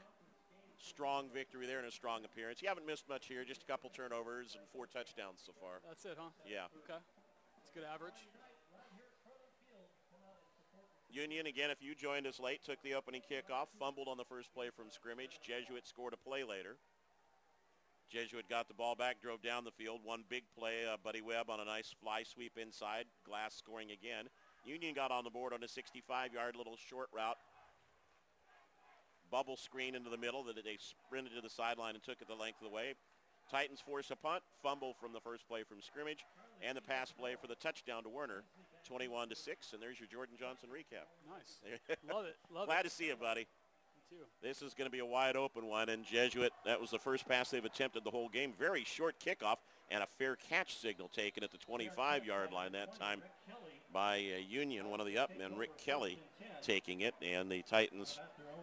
strong victory there and a strong appearance. You haven't missed much here, just a couple turnovers and 4 touchdowns so far. That's it, huh? Yeah. Okay. That's good average. Union, again, if you joined us late, took the opening kickoff, fumbled on the first play from scrimmage. Jesuit scored a play later. Jesuit got the ball back, drove down the field. One big play, Buddy Webb on a nice fly sweep inside. Glass scoring again. Union got on the board on a 65-yard little short route. Bubble screen into the middle that they sprinted to the sideline and took it the length of the way. Titans force a punt, fumble from the first play from scrimmage, and the pass play for the touchdown to Werner, 21-6. And there's your Jordan Johnson recap. Nice. Love it. Glad to see you, buddy. Me too. This is going to be a wide open one, and Jesuit, that was the first pass they've attempted the whole game. Very short kickoff and a fair catch signal taken at the 25-yard line that time by Union, one of the upmen, Rick Kelly, taking it, and the Titans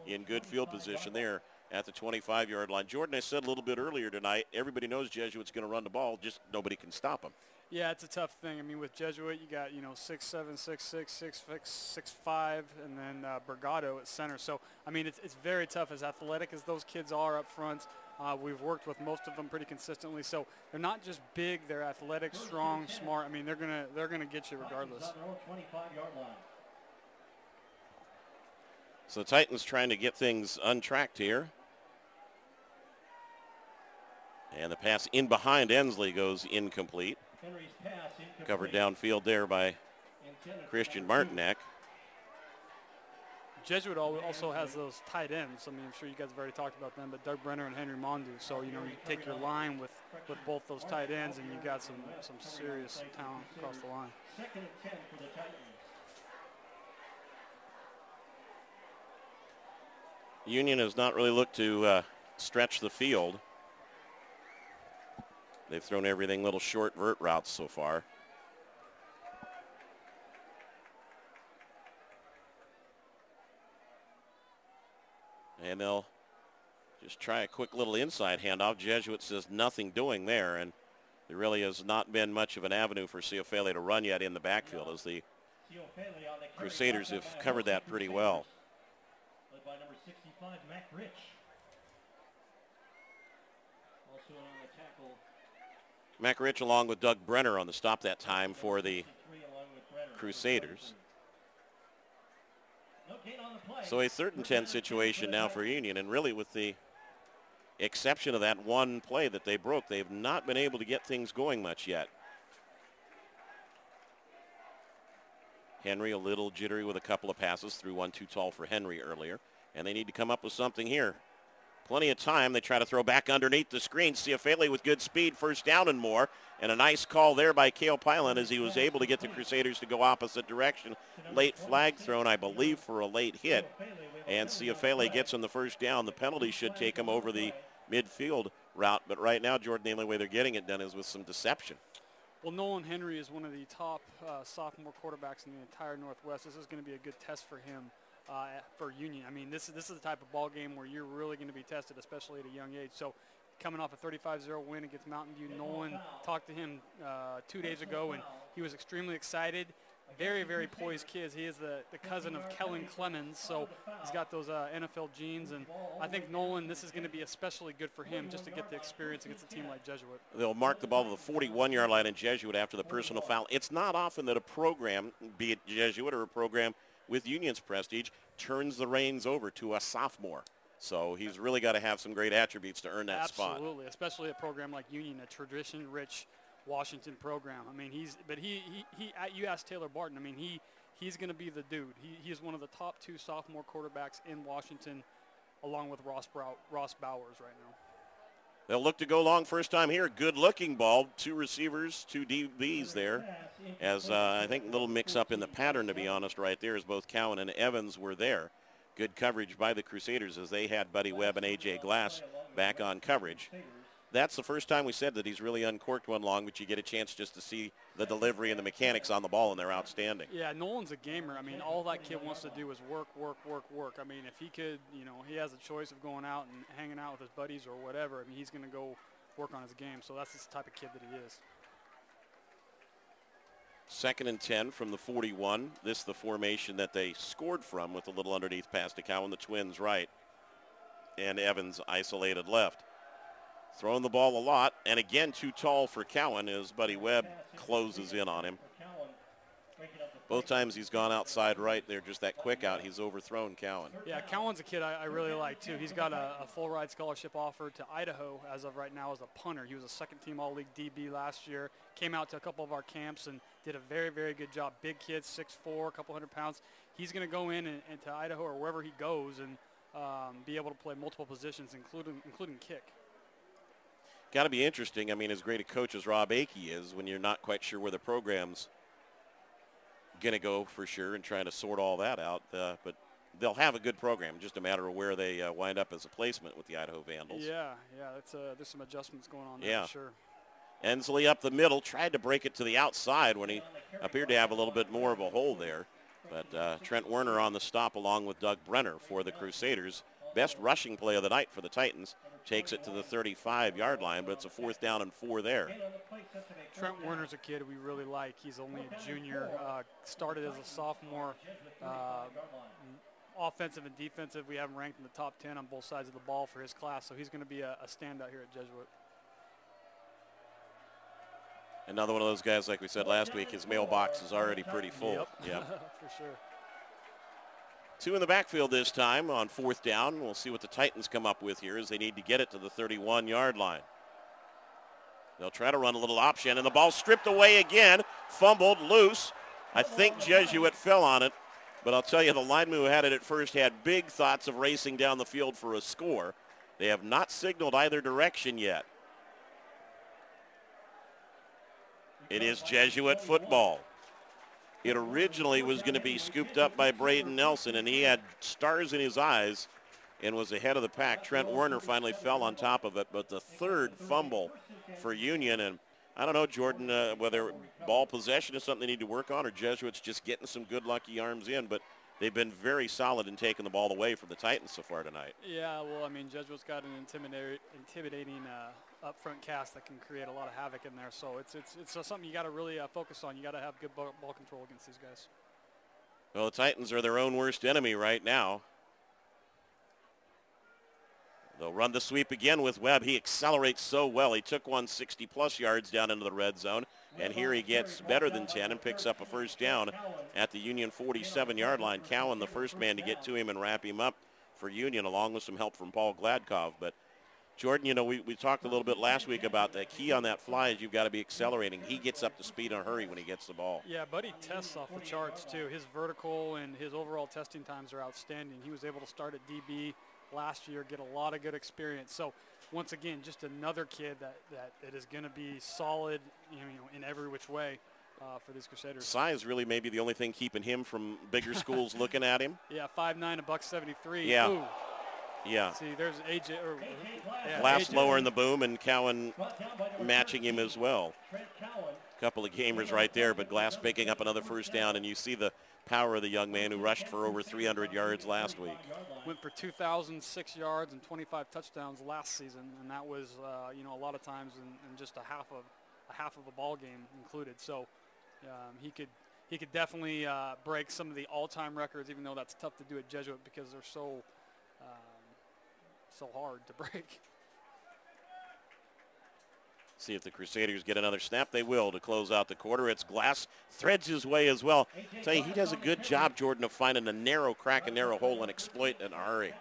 in good field position there at the 25-yard line. Jordan, I said a little bit earlier tonight, everybody knows Jesuit's going to run the ball, just nobody can stop them. Yeah, it's a tough thing. I mean, with Jesuit, you got, 6'7", 6'6", 6'5", and then Brigado at center. So, I mean, it's very tough. As athletic as those kids are up front, we've worked with most of them pretty consistently. So they're not just big; they're athletic, strong, smart. I mean, they're gonna get you regardless. So the Titans trying to get things untracked here. And the pass in behind Ensley goes incomplete. Covered downfield there by Christian Martinek. Jesuit also has those tight ends. I mean, I'm sure you guys have already talked about them, but Doug Brenner and Henry Mondu. So, you take your line with both those tight ends, and you got some serious talent across the line. 2nd and 10 for the Titans. Union has not really looked to stretch the field. They've thrown everything little short vert routes so far. And they'll just try a quick little inside handoff. Jesuit says nothing doing there, and there really has not been much of an avenue for Ciofele to run yet in the backfield, as the Crusaders have covered that pretty well. Led by number 65, Mac Rich. Also on the tackle. Mac Rich along with Doug Brenner on the stop that time for the Crusaders. So a 3rd and 10 situation now for Union, and really with the exception of that one play that they broke, they've not been able to get things going much yet. Henry a little jittery with a couple of passes, threw one too tall for Henry earlier. And they need to come up with something here. Plenty of time. They try to throw back underneath the screen. Ciafele with good speed, first down and more. And a nice call there by Cale Pylon as he was able to get the Crusaders to go opposite direction. Late flag thrown, I believe, for a late hit. And Ciafele gets him the first down. The penalty should take him over the midfield route. But right now, Jordan, the only way they're getting it done is with some deception. Well, Nolan Henry is one of the top sophomore quarterbacks in the entire Northwest. This is going to be a good test for him for Union. I mean, this is the type of ball game where you're really going to be tested, especially at a young age. So coming off a 35-0 win against Mountain View, Nolan talked to him 2 days ago, and he was extremely excited. Very, very poised kid. He is the cousin of Kellen Clemens, so he's got those NFL genes. And I think Nolan, this is going to be especially good for him just to get the experience against a team like Jesuit. They'll mark the ball to the 41-yard line in Jesuit after the personal foul. It's not often that a program, be it Jesuit or a program with Union's prestige, turns the reins over to a sophomore. So he's really got to have some great attributes to earn that spot. Absolutely, especially a program like Union, a tradition-rich Washington program. I mean, you asked Taylor Barton. I mean, he's going to be the dude. He is one of the top 2 sophomore quarterbacks in Washington, along with Ross Bowers right now. They'll look to go long first time here. Good-looking ball. 2 receivers, 2 DBs there. As I think a little mix-up in the pattern, to be honest, right there, as both Cowan and Evans were there. Good coverage by the Crusaders as they had Buddy Webb and A.J. Glass back on coverage. That's the first time we said that he's really uncorked one long, but you get a chance just to see the delivery and the mechanics on the ball, and they're outstanding. Yeah, Nolan's a gamer. I mean, all that kid wants to do is work. I mean, if he could, he has a choice of going out and hanging out with his buddies or whatever. I mean, he's going to go work on his game. So that's the type of kid that he is. 2nd and 10 from the 41. This the formation that they scored from with a little underneath pass to Cowan, the Twins right, and Evans isolated left. Throwing the ball a lot, and again too tall for Cowan as Buddy Webb closes in on him. Both times he's gone outside right there, just that quick out, he's overthrown Cowan. Yeah, Cowan's a kid I really like too. He's got a full ride scholarship offer to Idaho as of right now as a punter. He was a second-team All-League DB last year, came out to a couple of our camps and did a very, very good job. Big kid, 6'4", a couple hundred pounds. He's going to go in and to Idaho or wherever he goes and be able to play multiple positions, including kick. Got to be interesting. I mean, as great a coach as Rob Akey is, when you're not quite sure where the program's going to go for sure and trying to sort all that out. But they'll have a good program, just a matter of where they wind up as a placement with the Idaho Vandals. Yeah, there's some adjustments going on there for sure. Ensley up the middle, tried to break it to the outside when he appeared to have a little bit more of a hole there. But Trent Werner on the stop along with Doug Brenner for the Crusaders. Best rushing play of the night for the Titans. Takes it to the 35-yard line, but it's a 4th down and 4 there. Trent Werner's a kid we really like. He's only a junior, started as a sophomore. Offensive and defensive, we have him ranked in the top 10 on both sides of the ball for his class, so he's going to be a standout here at Jesuit. Another one of those guys, like we said last week, his mailbox is already pretty full. Yep. For sure. 2 in the backfield this time on 4th down. We'll see what the Titans come up with here as they need to get it to the 31-yard line. They'll try to run a little option, and the ball stripped away again, fumbled, loose. I think Jesuit fell on it, but I'll tell you, the lineman who had it at first had big thoughts of racing down the field for a score. They have not signaled either direction yet. It is Jesuit football. It originally was going to be scooped up by Braden Nelson, and he had stars in his eyes and was ahead of the pack. Trent Werner finally fell on top of it, but the 3rd fumble for Union. And I don't know, Jordan, whether ball possession is something they need to work on or Jesuits just getting some good lucky arms in, but they've been very solid in taking the ball away from the Titans so far tonight. Yeah, well, I mean, Jesuit's got an intimidating up-front cast that can create a lot of havoc in there. So it's something you got to really focus on. You got to have good ball control against these guys. Well, the Titans are their own worst enemy right now. They'll run the sweep again with Webb. He accelerates so well. He took 160-plus yards down into the red zone, and here he gets better than 10 and picks up a first down at the Union 47-yard line. Cowan, the first man to get to him and wrap him up for Union, along with some help from Paul Gladkov. But Jordan, you know, we talked a little bit last week about the key on that fly is you've got to be accelerating. He gets up to speed in a hurry when he gets the ball. Yeah, Buddy tests off the charts, too. His vertical and his overall testing times are outstanding. He was able to start at DB last year, get a lot of good experience. So, once again, just another kid that is going to be solid, you know, in every which way for these Crusaders. Size really may be the only thing keeping him from bigger schools looking at him. Yeah, 5'9", $173. Yeah. Ooh. Yeah. See, there's AJ. Glass AJ. lowering the boom and Cowan matching him as well. A couple of gamers right there, but Glass picking up another first down, and you see the power of the young man who rushed for over 300 yards last week. Went for 2,006 yards and 25 touchdowns last season, and that was, you know, a lot of times in just a half of a ball game included. So he could definitely break some of the all-time records, even though that's tough to do at Jesuit because they're so hard to break. See if the Crusaders get another snap. They will to close out the quarter. It's Glass threads his way as well. Tell you, he does a good job, Jordan, of finding a narrow crack, a narrow hole, and exploit in a hurry.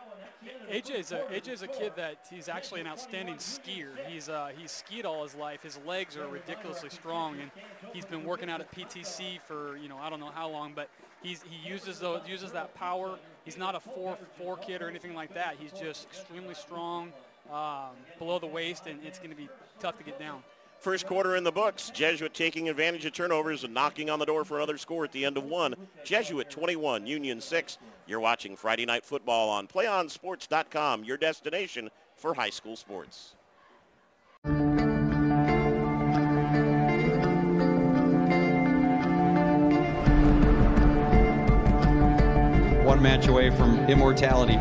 AJ's a kid that he's actually an outstanding skier. He's skied all his life. His legs are ridiculously strong, and he's been working out at PTC for, you know, I don't know how long, but he uses that power. He's not a 4'4" kid or anything like that. He's just extremely strong below the waist, and it's going to be tough to get down. First quarter in the books. Jesuit taking advantage of turnovers and knocking on the door for another score at the end of one. Jesuit 21, Union 6. You're watching Friday Night Football on PlayOnSports.com, your destination for high school sports. 1 match away from immortality.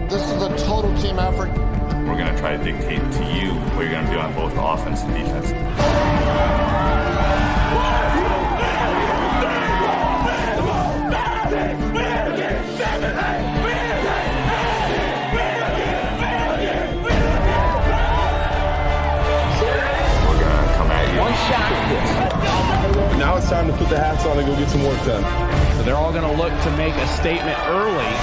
This is a total team effort. We're going to try to dictate to you what you're going to do on both offense and defense. We're going to come at you. One shot at this. Now it's time to put the hats on and go get some work done. So they're all going to look to make a statement early.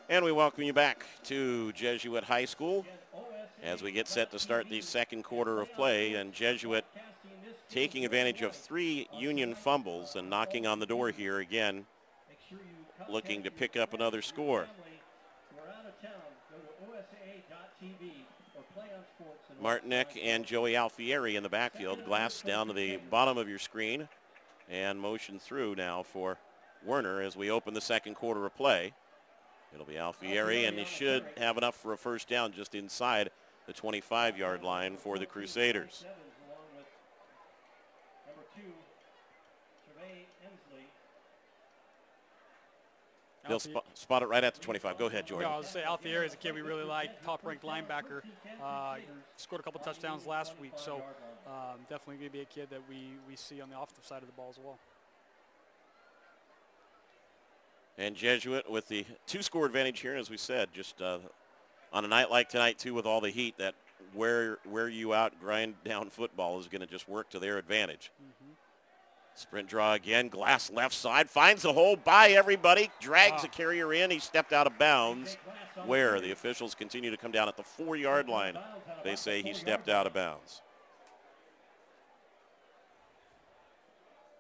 And we welcome you back to Jesuit High School as we get set to start the second quarter of play. And Jesuit taking advantage of 3 Union fumbles and knocking on the door here again, looking to pick up another score. Martinek and Joey Alfieri in the backfield. Glass down to the bottom of your screen and motion through now for Werner as we open the second quarter of play. It'll be Alfieri, and he should have enough for a first down just inside the 25-yard line for the Crusaders. He'll spot it right at the 25. Go ahead, Jordan. Yeah, I was going to say Alfieri is a kid we really like, top-ranked linebacker. Scored a couple touchdowns last week, so definitely going to be a kid that we see on the offensive side of the ball as well. And Jesuit with the 2-score advantage here, as we said, just on a night like tonight, too, with all the heat, that wear you out, grind down football is going to just work to their advantage. Mm-hmm. Sprint draw again. Glass left side. Finds the hole by everybody. Drags the carrier in. He stepped out of bounds. Where the officials continue to come down at the 4-yard line. They say he stepped out of bounds.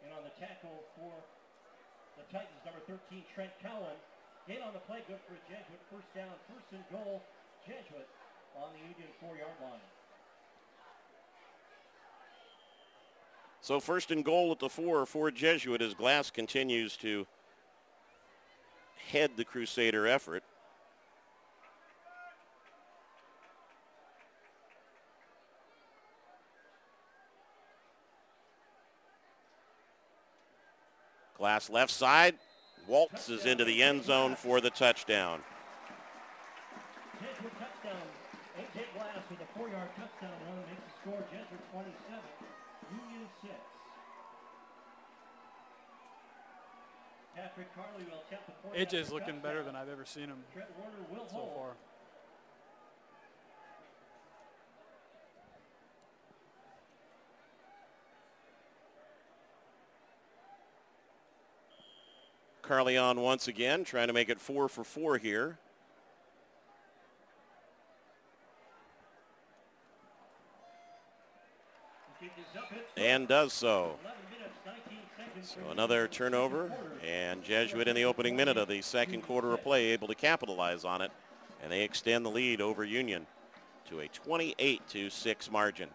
And on the tackle for the Titans, number 13, Trent Cowan. Hit on the play, good for a Jesuit. First down, first and goal. Jesuit on the Union 4-yard line. So first and goal at the 4 for Jesuit as Glass continues to head the Crusader effort. Glass left side, waltzes into the end zone for the touchdown. Jesuit touchdown. A.J. Glass with a 4-yard touchdown run makes the score Jesuit 27, Union 6. AJ's looking better than I've ever seen him so far. Carleon once again trying to make it 4 for 4 here. And does so. So another turnover, and Jesuit in the opening minute of the second quarter of play able to capitalize on it, and they extend the lead over Union to a 28-6 margin.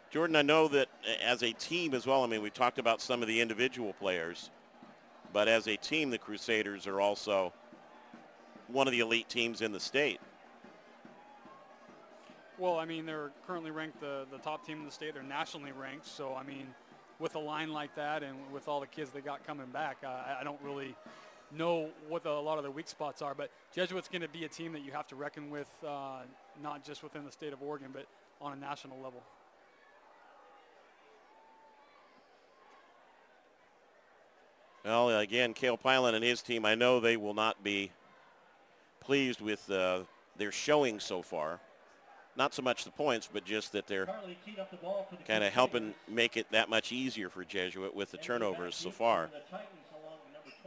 Jordan, I know that as a team as well, I mean, we talked about some of the individual players, but as a team, the Crusaders are also one of the elite teams in the state. Well, I mean, they're currently ranked the top team in the state. They're nationally ranked. So, I mean, with a line like that and with all the kids they got coming back, I don't really know what a lot of their weak spots are. But Jesuit's going to be a team that you have to reckon with, not just within the state of Oregon, but on a national level. Well, again, Cale Pilon and his team, I know they will not be pleased with their showing so far. Not so much the points, but just that they're kind of helping make it that much easier for Jesuit with the turnovers so far.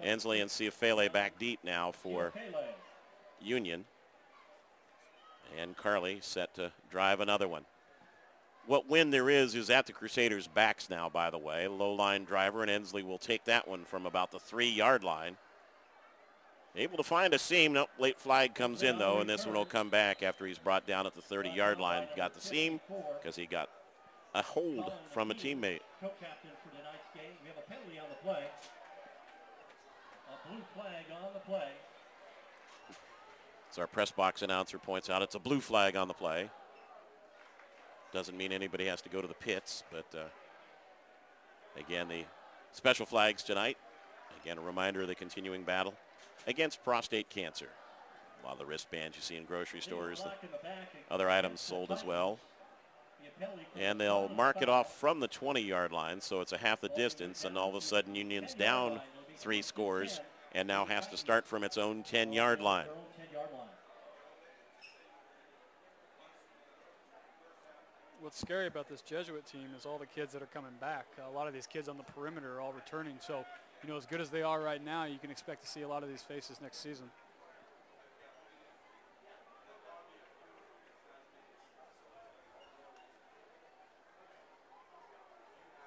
Ensley and Ciafele back deep now for Union. And Carly set to drive another one. What win there is at the Crusaders' backs now, by the way. Low line driver, and Ensley will take that one from about the 3-yard line. Able to find a seam. Nope, late flag comes in, though, and this one will come back after he's brought down at the 30-yard line. Got the seam because he got a hold from a teammate. Co-captain for tonight's game. We have a penalty on the play. A blue flag on the play. As our press box announcer points out, it's a blue flag on the play. Doesn't mean anybody has to go to the pits, but again, the special flags tonight. Again, a reminder of the continuing battle against prostate cancer. A lot of the wristbands you see in grocery stores, the other items sold as well. And they'll mark it off from the 20-yard line, so it's a half the distance, and all of a sudden Union's down 3 scores and now has to start from its own 10-yard line. What's scary about this Jesuit team is all the kids that are coming back. A lot of these kids on the perimeter are all returning, so you know, as good as they are right now, you can expect to see a lot of these faces next season.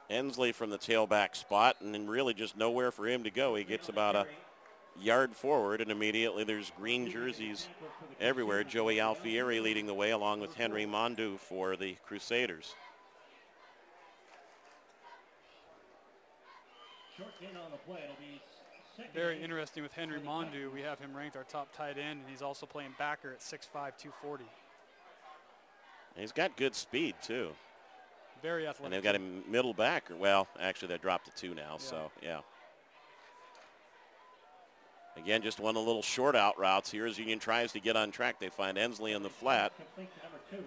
Ensley from the tailback spot, and then really just nowhere for him to go. He gets about a yard forward, and immediately there's green jerseys everywhere. Joey Alfieri leading the way along with Henry Mondu for the Crusaders. Very interesting with Henry Mondu. We have him ranked our top tight end, and he's also playing backer at 6'5", 240. And he's got good speed, too. Very athletic. And they've got him middle backer. Well, actually, they dropped to 2 now, yeah. So, yeah. Again, just one of the little short out routes here as Union tries to get on track. They find Ensley in the flat.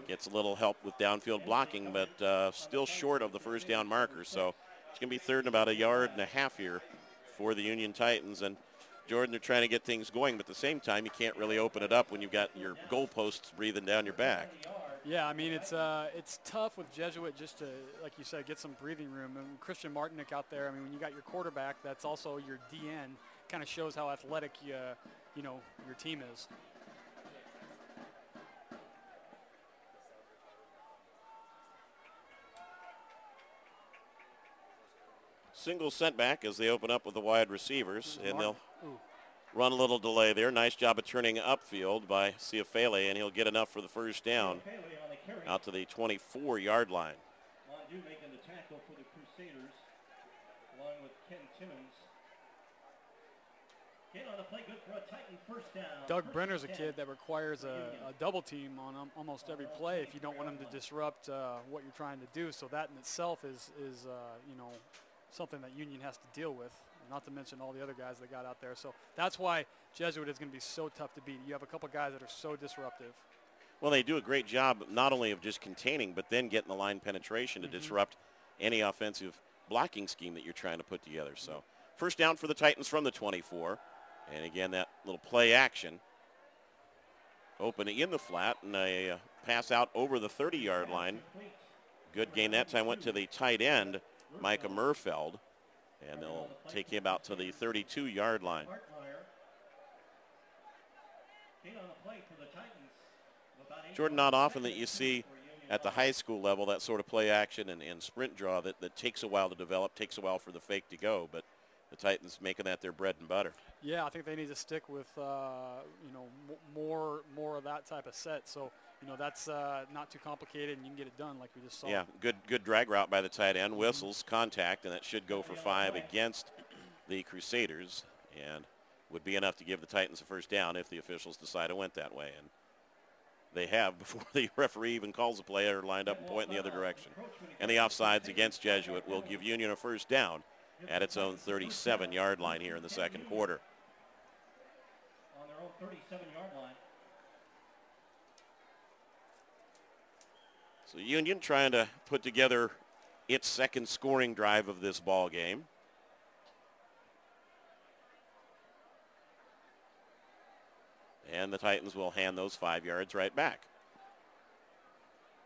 Gets a little help with downfield blocking, but still short of the first down marker. So it's going to be third and about 1.5 yards here for the Union Titans. And Jordan, they're trying to get things going, but at the same time, you can't really open it up when you've got your goalposts breathing down your back. Yeah, I mean, it's tough with Jesuit just to, like you said, get some breathing room. And Christian Martinick out there, I mean, when you got your quarterback, that's also your DN, kind of shows how athletic you know, your team is. Single setback as they open up with the wide receivers, and they'll run a little delay there. Nice job of turning upfield by Ciafele, and he'll get enough for the first down out to the 24-yard line. Mondu making the tackle for the Crusaders, along with Ken Timmons. Get on the play, good for a Titan first down. Doug Brenner's a kid that requires a double team on almost every play if you don't want him to disrupt what you're trying to do. So that in itself is you know, something that Union has to deal with, not to mention all the other guys they got out there. So that's why Jesuit is going to be so tough to beat. You have a couple guys that are so disruptive. Well, they do a great job not only of just containing, but then getting the line penetration to disrupt any offensive blocking scheme that you're trying to put together. So First down for the Titans from the 24. And again, that little play action. Open in the flat, and a pass out over the 30-yard line. Good gain that time, went to the tight end, Micah Murfeld, and they'll take him out to the 32-yard line. Jordan, not often that you see at the high school level that sort of play action and sprint draw that takes a while to develop, takes a while for the fake to go, but the Titans making that their bread and butter. Yeah, I think they need to stick with, more of that type of set. So, that's not too complicated, and you can get it done like we just saw. Yeah, good drag route by the tight end. Whistles, contact, and that should go for 5 against the Crusaders, and would be enough to give the Titans a first down if the officials decide it went that way. And they have before the referee even calls the play or lined up and point in the other direction. And the offsides against Jesuit will give Union a first down at its own 37-yard line here in the second quarter. On their own 37-yard line. So Union trying to put together its second scoring drive of this ball game. And the Titans will hand those 5 yards right back.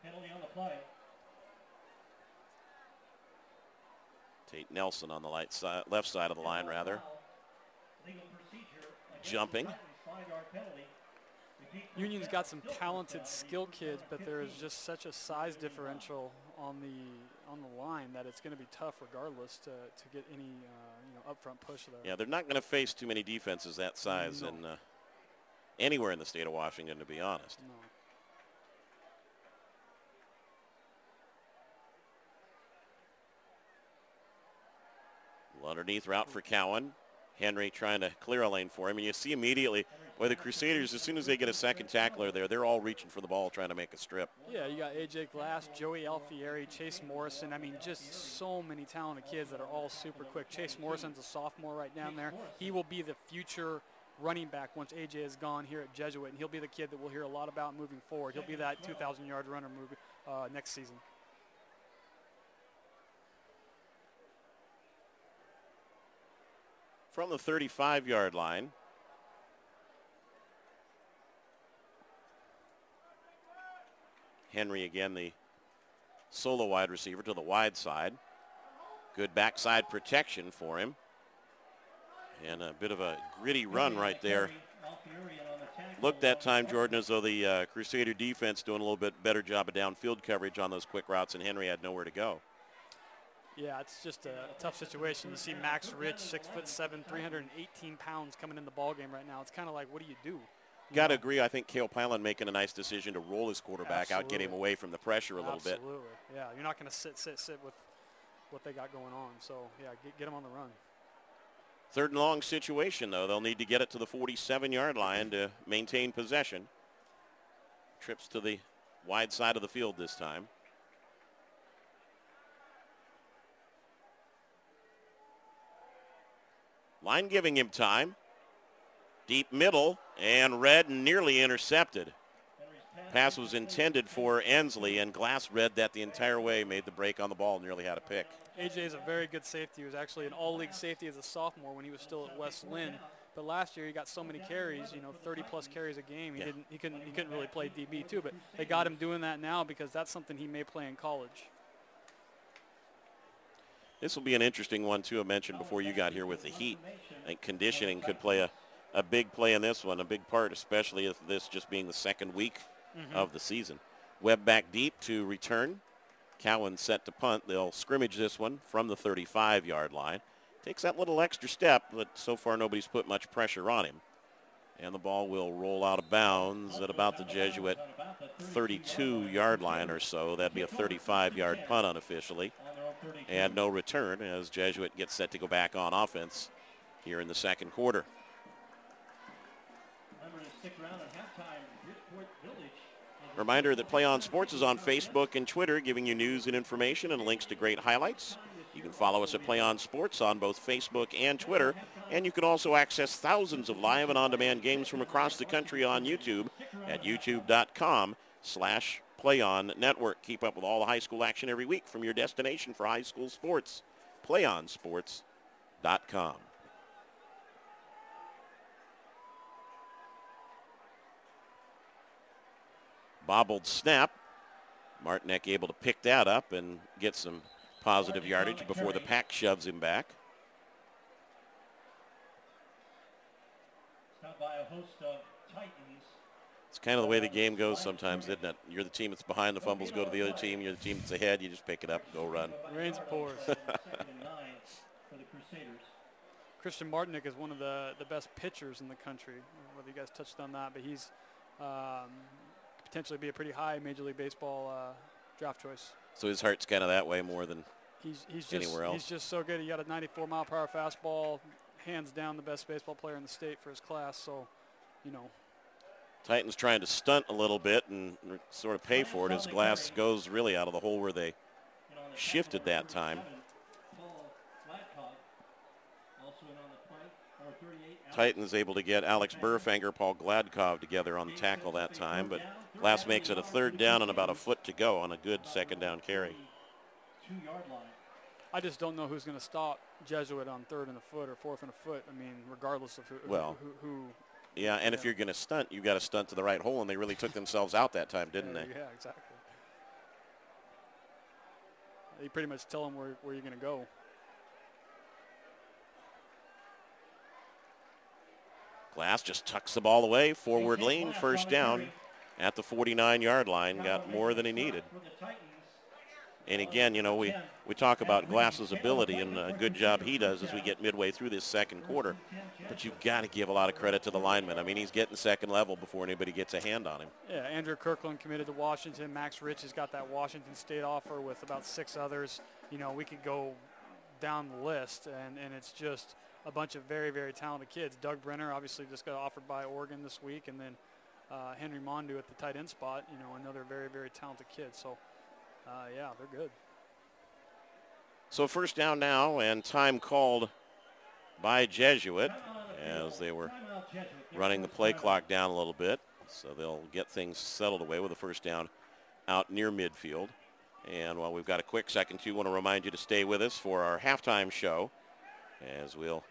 Penalty on the play. Tate Nelson on the left side of the line, rather. Jumping. Union's got some talented skill kids, but there is just such a size differential on the line that it's going to be tough regardless to get any upfront push there. Yeah, they're not going to face too many defenses that size and anywhere in the state of Washington, to be honest. No. Underneath route for Cowan. Henry trying to clear a lane for him. And you see immediately where the Crusaders, as soon as they get a second tackler there, they're all reaching for the ball trying to make a strip. Yeah, you got A.J. Glass, Joey Alfieri, Chase Morrison. I mean, just so many talented kids that are all super quick. Chase Morrison's a sophomore right down there. He will be the future running back once A.J. is gone here at Jesuit, and he'll be the kid that we'll hear a lot about moving forward. He'll be that 2,000-yard runner next season. From the 35-yard line. Henry again, the solo wide receiver to the wide side. Good backside protection for him. And a bit of a gritty run right there. Looked that time, Jordan, as though the Crusader defense doing a little bit better job of downfield coverage on those quick routes, and Henry had nowhere to go. Yeah, it's just a tough situation. You see Max Rich, 6'7", 318 pounds, coming in the ball game right now. It's kind of like, what do you do? Got to agree. I think Cale Pylan making a nice decision to roll his quarterback out, get him away from the pressure a little bit. Absolutely. Yeah, you're not going to sit with what they got going on. So, yeah, get them on the run. Third and long situation, though. They'll need to get it to the 47-yard line to maintain possession. Trips to the wide side of the field this time. Line giving him time. Deep middle, and read and nearly intercepted. Pass was intended for Ensley, and Glass read that the entire way, made the break on the ball, nearly had a pick. AJ is a very good safety. He was actually an all-league safety as a sophomore when he was still at West Lynn. But last year he got so many carries, 30-plus carries a game. He couldn't really play DB too. But they got him doing that now because that's something he may play in college. This will be an interesting one too. I mentioned before you got here with the heat. I think conditioning could play a big play in this one, a big part, especially if this just being the second week of the season. Webb back deep to return. Cowan set to punt. They'll scrimmage this one from the 35-yard line. Takes that little extra step, but so far nobody's put much pressure on him. And the ball will roll out of bounds at about the Jesuit 32-yard line or so. That'd be a 35-yard punt unofficially. And no return as Jesuit gets set to go back on offense here in the second quarter. Reminder that PlayOn Sports is on Facebook and Twitter, giving you news and information and links to great highlights. You can follow us at PlayOn Sports on both Facebook and Twitter, and you can also access thousands of live and on-demand games from across the country on YouTube at youtube.com/PlayOn Network. Keep up with all the high school action every week from your destination for high school sports, PlayOnSports.com. PlayOn.com. Bobbled snap. Martinek able to pick that up and get some positive yardage before the pack shoves him back. Stopped by a host of Titans. It's kind of the way the game goes sometimes, isn't it? You're the team that's behind the fumbles, go to the other team. You're the team that's ahead, you just pick it up and go run. Rains and pours. For the Crusaders. Christian Martinek is one of the best pitchers in the country. I don't know whether you guys touched on that, but he's potentially be a pretty high Major League Baseball draft choice. So his heart's kind of that way more than he's anywhere else. He's just so good. He got a 94-mile-per-hour fastball, hands down the best baseball player in the state for his class. So, you know. Titans trying to stunt a little bit and sort of pay for it as Glass goes really out of the hole where they shifted that time. Titans able to get Alex Burfanger, Paul Gladkov together on the tackle that time, but Glass makes it a third down and about a foot to go on a good second down carry. I just don't know who's going to stop Jesuit on third and a foot or fourth and a foot. I mean, regardless of who yeah, and if you're going to stunt, you've got to stunt to the right hole, and they really took themselves out that time, didn't they? Yeah, exactly. You pretty much tell them where you're going to go. Glass just tucks the ball away, forward lean, first down at the 49-yard line. Got more than he needed. And again, you know, we talk about Glass's ability and a good job he does as we get midway through this second quarter. But you've got to give a lot of credit to the lineman. I mean, he's getting second level before anybody gets a hand on him. Yeah, Andrew Kirkland committed to Washington. Max Rich has got that Washington State offer with about 6 others. You know, we could go down the list, and it's just a bunch of very, very talented kids. Doug Brenner obviously just got offered by Oregon this week, and then Henry Mondu at the tight end spot, you know, another very, very talented kid. So, yeah, they're good. So first down now, and time called by Jesuit as they were running the play clock down a little bit. So they'll get things settled away with a first down out near midfield. And while we've got a quick second, too, want to remind you to stay with us for our halftime show as we'll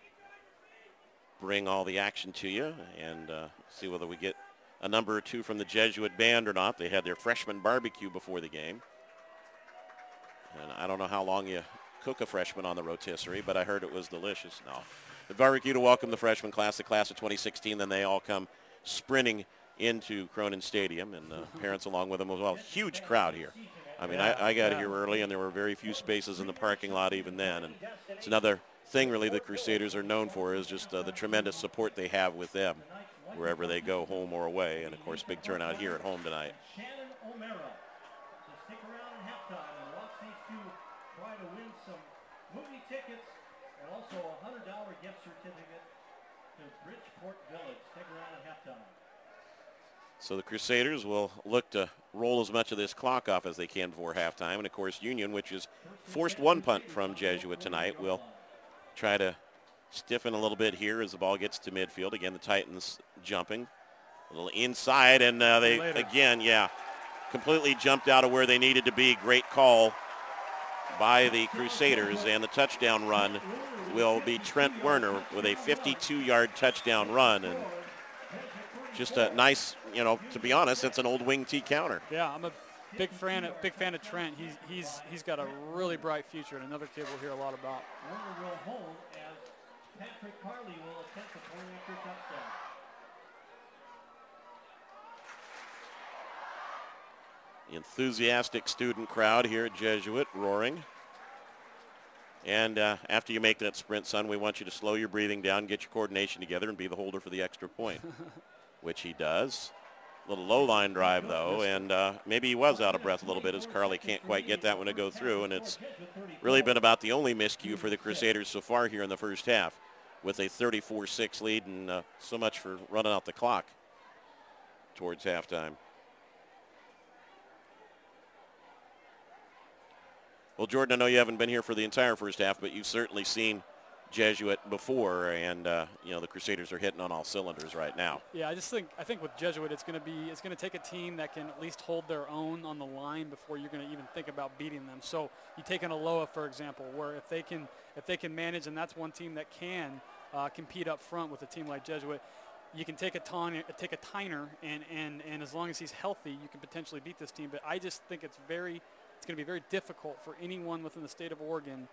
bring all the action to you and see whether we get a number or two from the Jesuit band or not. They had their freshman barbecue before the game. And I don't know how long you cook a freshman on the rotisserie, but I heard it was delicious. No. The barbecue to welcome the freshman class, the class of 2016. Then they all come sprinting into Cronin Stadium, and parents along with them as well. Huge crowd here. I mean, I got here early, and there were very few spaces in the parking lot even then. And it's another thing, really, the Crusaders are known for is just the tremendous support they have with them wherever they go, home or away. And, of course, big turnout here at home tonight. Stick around at halftime and watch these two try to win some movie tickets and also a $100 gift certificate to Bridgeport Village. Stick around at halftime. So the Crusaders will look to roll as much of this clock off as they can before halftime. And, of course, Union, which has forced one punt from Jesuit tonight, will try to stiffen a little bit here as the ball gets to midfield. Again, the Titans jumping a little inside, and they, again, completely jumped out of where they needed to be. Great call by the Crusaders, and the touchdown run will be Trent Werner with a 52-yard touchdown run. And just a nice, you know, to be honest, it's an old wing T counter. Yeah, I'm a big fan of Trent. He's got a really bright future, and another kid we'll hear a lot about. Werner will hold as Patrick Carley will attempt the point-after touchdown. Enthusiastic student crowd here at Jesuit roaring. And after you make that sprint, son, we want you to slow your breathing down, get your coordination together, and be the holder for the extra point, which he does. A little low line drive, though, and maybe he was out of breath a little bit as Carley can't quite get that one to go through, and it's really been about the only miscue for the Crusaders so far here in the first half with a 34-6 lead, and so much for running out the clock towards halftime. Well, Jordan, I know you haven't been here for the entire first half, but you've certainly seen Jesuit before, and you know, the Crusaders are hitting on all cylinders right now. Yeah, I think with Jesuit, it's going to take a team that can at least hold their own on the line before you're going to even think about beating them. So you take an Aloha, for example, where if they can manage, and that's one team that can compete up front with a team like Jesuit. You can take a Tyner, and as long as he's healthy, you can potentially beat this team. But I just think it's going to be very difficult for anyone within the state of Oregon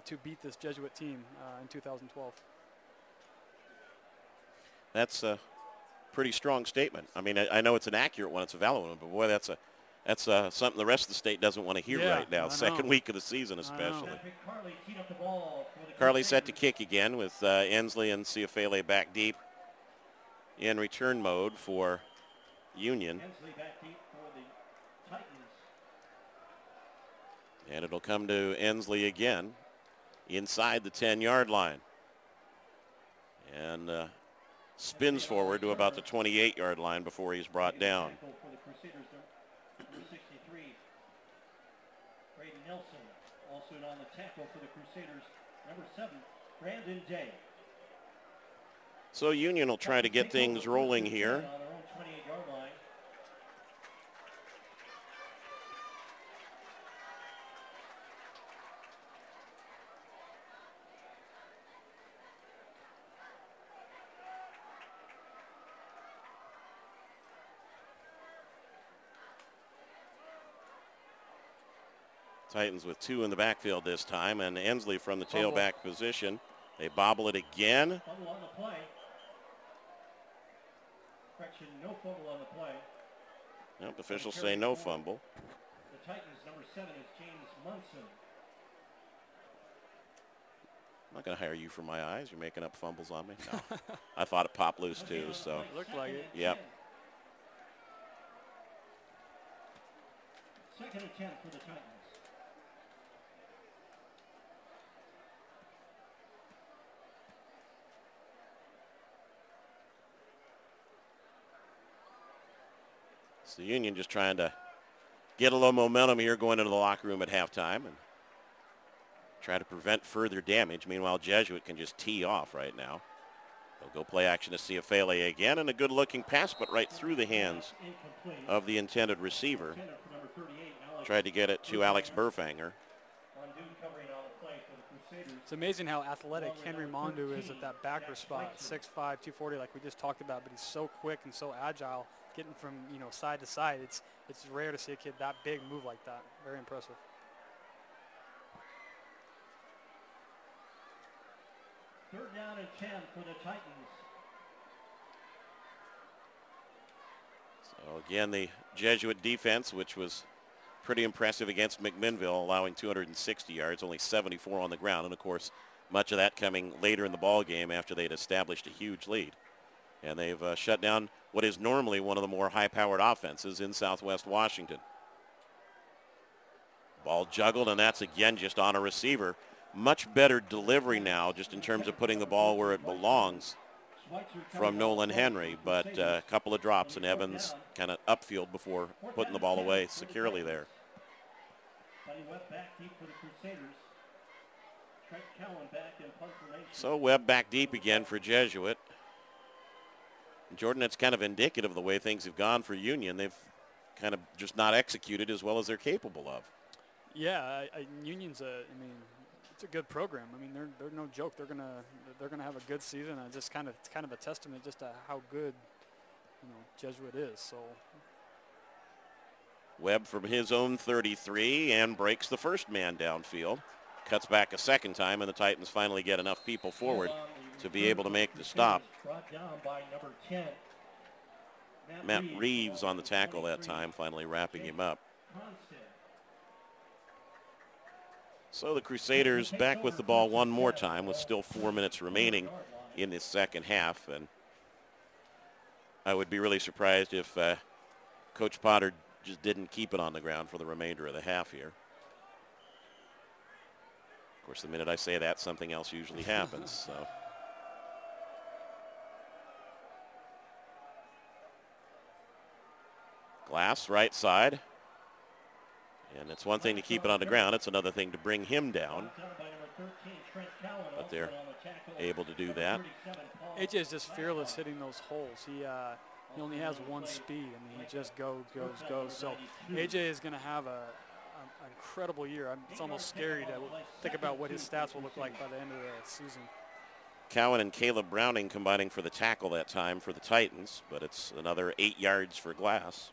to beat this Jesuit team in 2012. That's a pretty strong statement. I mean, I know it's an accurate one, it's a valid one, but boy, that's something the rest of the state doesn't want to hear right now. Second week of the season, especially. Carly set to kick again with Ensley and Ciafele back deep in return mode for Union. Ensley back deep for the Titans. And it'll come to Ensley again inside the 10-yard line. And spins forward to about the 28-yard line before he's brought down. For the Crusaders, number 63, Brady Nelson. Also on the tackle for the Crusaders, number 7, Brandon Day. So Union will try to get things rolling here. On their own 28-yard line. Titans with 2 in the backfield this time, and Ensley from the tailback position. They bobble it again. Fumble on the play. Correction, no fumble on the play. Nope, officials say no fumble. The Titans, number 7 is James Munson. I'm not going to hire you for my eyes. You're making up fumbles on me. No. I thought it popped loose too, so. Looked like it. Yep. 2nd and 10 for the Titans. It's the Union just trying to get a little momentum here going into the locker room at halftime and try to prevent further damage. Meanwhile, Jesuit can just tee off right now. They'll go play action to Ciafele again, and a good-looking pass, but right through the hands of the intended receiver. Tried to get it to Alex Burfanger. It's amazing how athletic Henry Mondu is at that backer spot, 6'5", 240, like we just talked about, but he's so quick and so agile, getting from side to side. It's rare to see a kid that big move like that. Very impressive. Third down and 10 for the Titans. So again, the Jesuit defense, which was pretty impressive against McMinnville, allowing 260 yards, only 74 on the ground, and of course, much of that coming later in the ball game after they'd established a huge lead. And they've shut down what is normally one of the more high-powered offenses in Southwest Washington. Ball juggled, and that's again just on a receiver. Much better delivery now, just in terms of putting the ball where it belongs from Nolan Henry, but a couple of drops, and Evans kind of upfield before putting the ball away securely there. So Webb back deep again for Jesuit. Jordan, that's kind of indicative of the way things have gone for Union. They've kind of just not executed as well as they're capable of. Yeah, Union's it's a good program. I mean, they're no joke. They're gonna have a good season. And it's kind of a testament just to how good Jesuit is. So Webb from his own 33 and breaks the first man downfield. Cuts back a second time, and the Titans finally get enough people forward to be able to make the stop. Brought down by number 10. Matt Reeves on the tackle that time, finally wrapping him up. So the Crusaders back with the ball one more time with still 4 minutes remaining in this second half. And I would be really surprised if Coach Potter just didn't keep it on the ground for the remainder of the half here. Of course, the minute I say that, something else usually happens. So. Glass, right side. And it's one thing to keep it on the ground. It's another thing to bring him down. but they're able to do that. AJ is just fearless hitting those holes. He only has one speed. I mean, he just goes. So AJ is going to have an incredible year. It's almost scary to think about what his stats will look like by the end of the season. Cowan and Caleb Browning combining for the tackle that time for the Titans, but it's another 8 yards for Glass.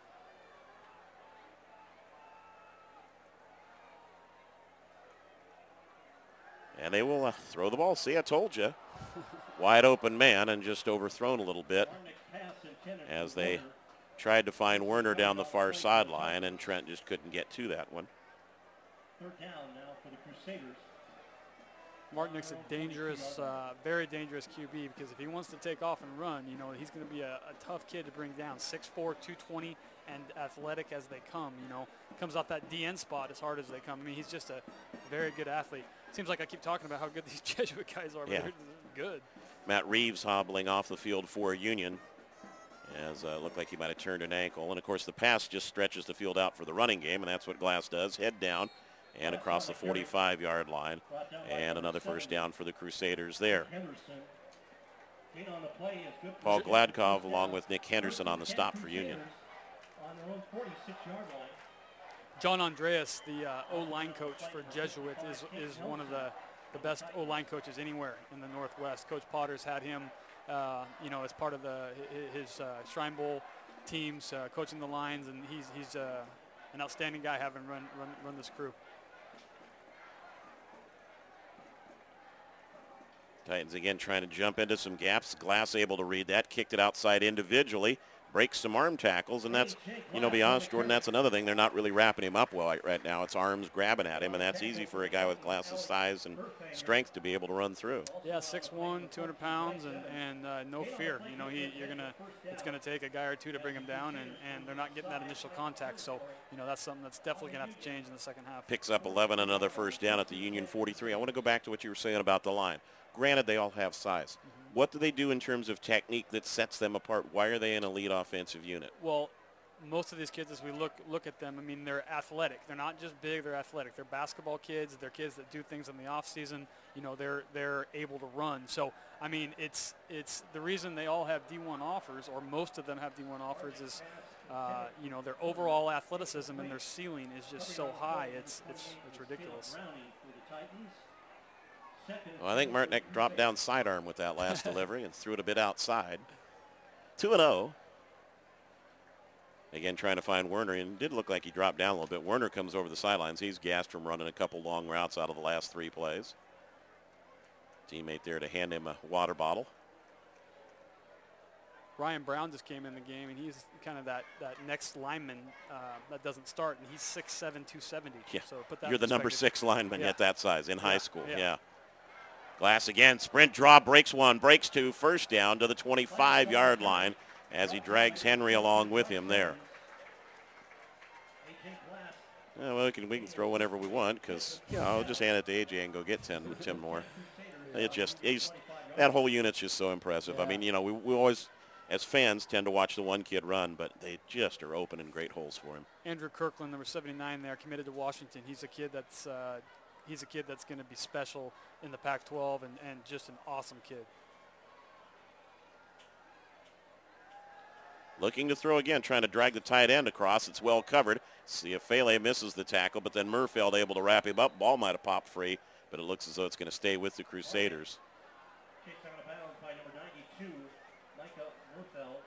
And they will throw the ball. See, I told you. Wide open man and just overthrown a little bit as they tried to find Werner down the far sideline, and Trent just couldn't get to that one. Third down now for the Crusaders. Martinick's a dangerous, very dangerous QB, because if he wants to take off and run, you know, he's going to be a tough kid to bring down. 6'4", 220, and athletic as they come, you know. Comes off that DN spot as hard as they come. I mean, he's just a very good athlete. Seems like I keep talking about how good these Jesuit guys are, but they're good. Matt Reeves hobbling off the field for Union, as looked like he might have turned an ankle. And, of course, the pass just stretches the field out for the running game, and that's what Glass does. Head down and across the 45-yard line, and another first down for the Crusaders there. Paul Gladkov along with Nick Henderson on the stop for Union. John Andreas, the O-line coach for Jesuit, is one of the best O-line coaches anywhere in the Northwest. Coach Potter's had him, you know, as part of his Shrine Bowl teams, coaching the lines, and he's an outstanding guy having run this crew. Titans again trying to jump into some gaps. Glass able to read that, kicked it outside individually, breaks some arm tackles, and that's, you know, be honest, Jordan, that's another thing. They're not really wrapping him up well right now. It's arms grabbing at him, and that's easy for a guy with Glass's size and strength to be able to run through. Yeah, 6'1", 200 pounds, and no fear. You know, it's gonna take a guy or two to bring him down, and they're not getting that initial contact. So, you know, that's something that's definitely gonna have to change in the second half. Picks up 11, another first down at the Union 43. I want to go back to what you were saying about the line. Granted, they all have size. What do they do in terms of technique that sets them apart? Why are they an elite offensive unit? Well, most of these kids, as we look at them, I mean, they're athletic. They're not just big, they're athletic. They're basketball kids. They're kids that do things in the off season. You know, they're able to run. So, I mean, it's the reason they all have D1 offers, or most of them have D1 offers, is you know, their overall athleticism and their ceiling is just so high. It's ridiculous. Well, I think Martinick dropped down sidearm with that last delivery and threw it a bit outside. 2-0. Again, trying to find Werner, and it did look like he dropped down a little bit. Werner comes over the sidelines. He's gassed from running a couple long routes out of the last 3 plays. Teammate there to hand him a water bottle. Ryan Brown just came in the game, and he's kind of that next lineman that doesn't start, and he's 6'7", 270. Yeah, so put that you're the number 6 lineman at that size in high school. Yeah. Glass again, sprint draw, breaks 1, breaks 2, first down to the 25-yard line as he drags Henry along with him there. Yeah, well, we can throw whenever we want, because, you know, I'll just hand it to AJ and go get 10 more. That whole unit's just so impressive. I mean, you know, we always, as fans, tend to watch the one kid run, but they just are opening great holes for him. Andrew Kirkland, number 79 there, committed to Washington. He's a kid that's going to be special in the Pac-12 and just an awesome kid. Looking to throw again, trying to drag the tight end across. It's well covered. Ciafele misses the tackle, but then Murfeld able to wrap him up. Ball might have popped free, but it looks as though it's going to stay with the Crusaders. Kicked out of bounds by number 92, Micah Murfeld.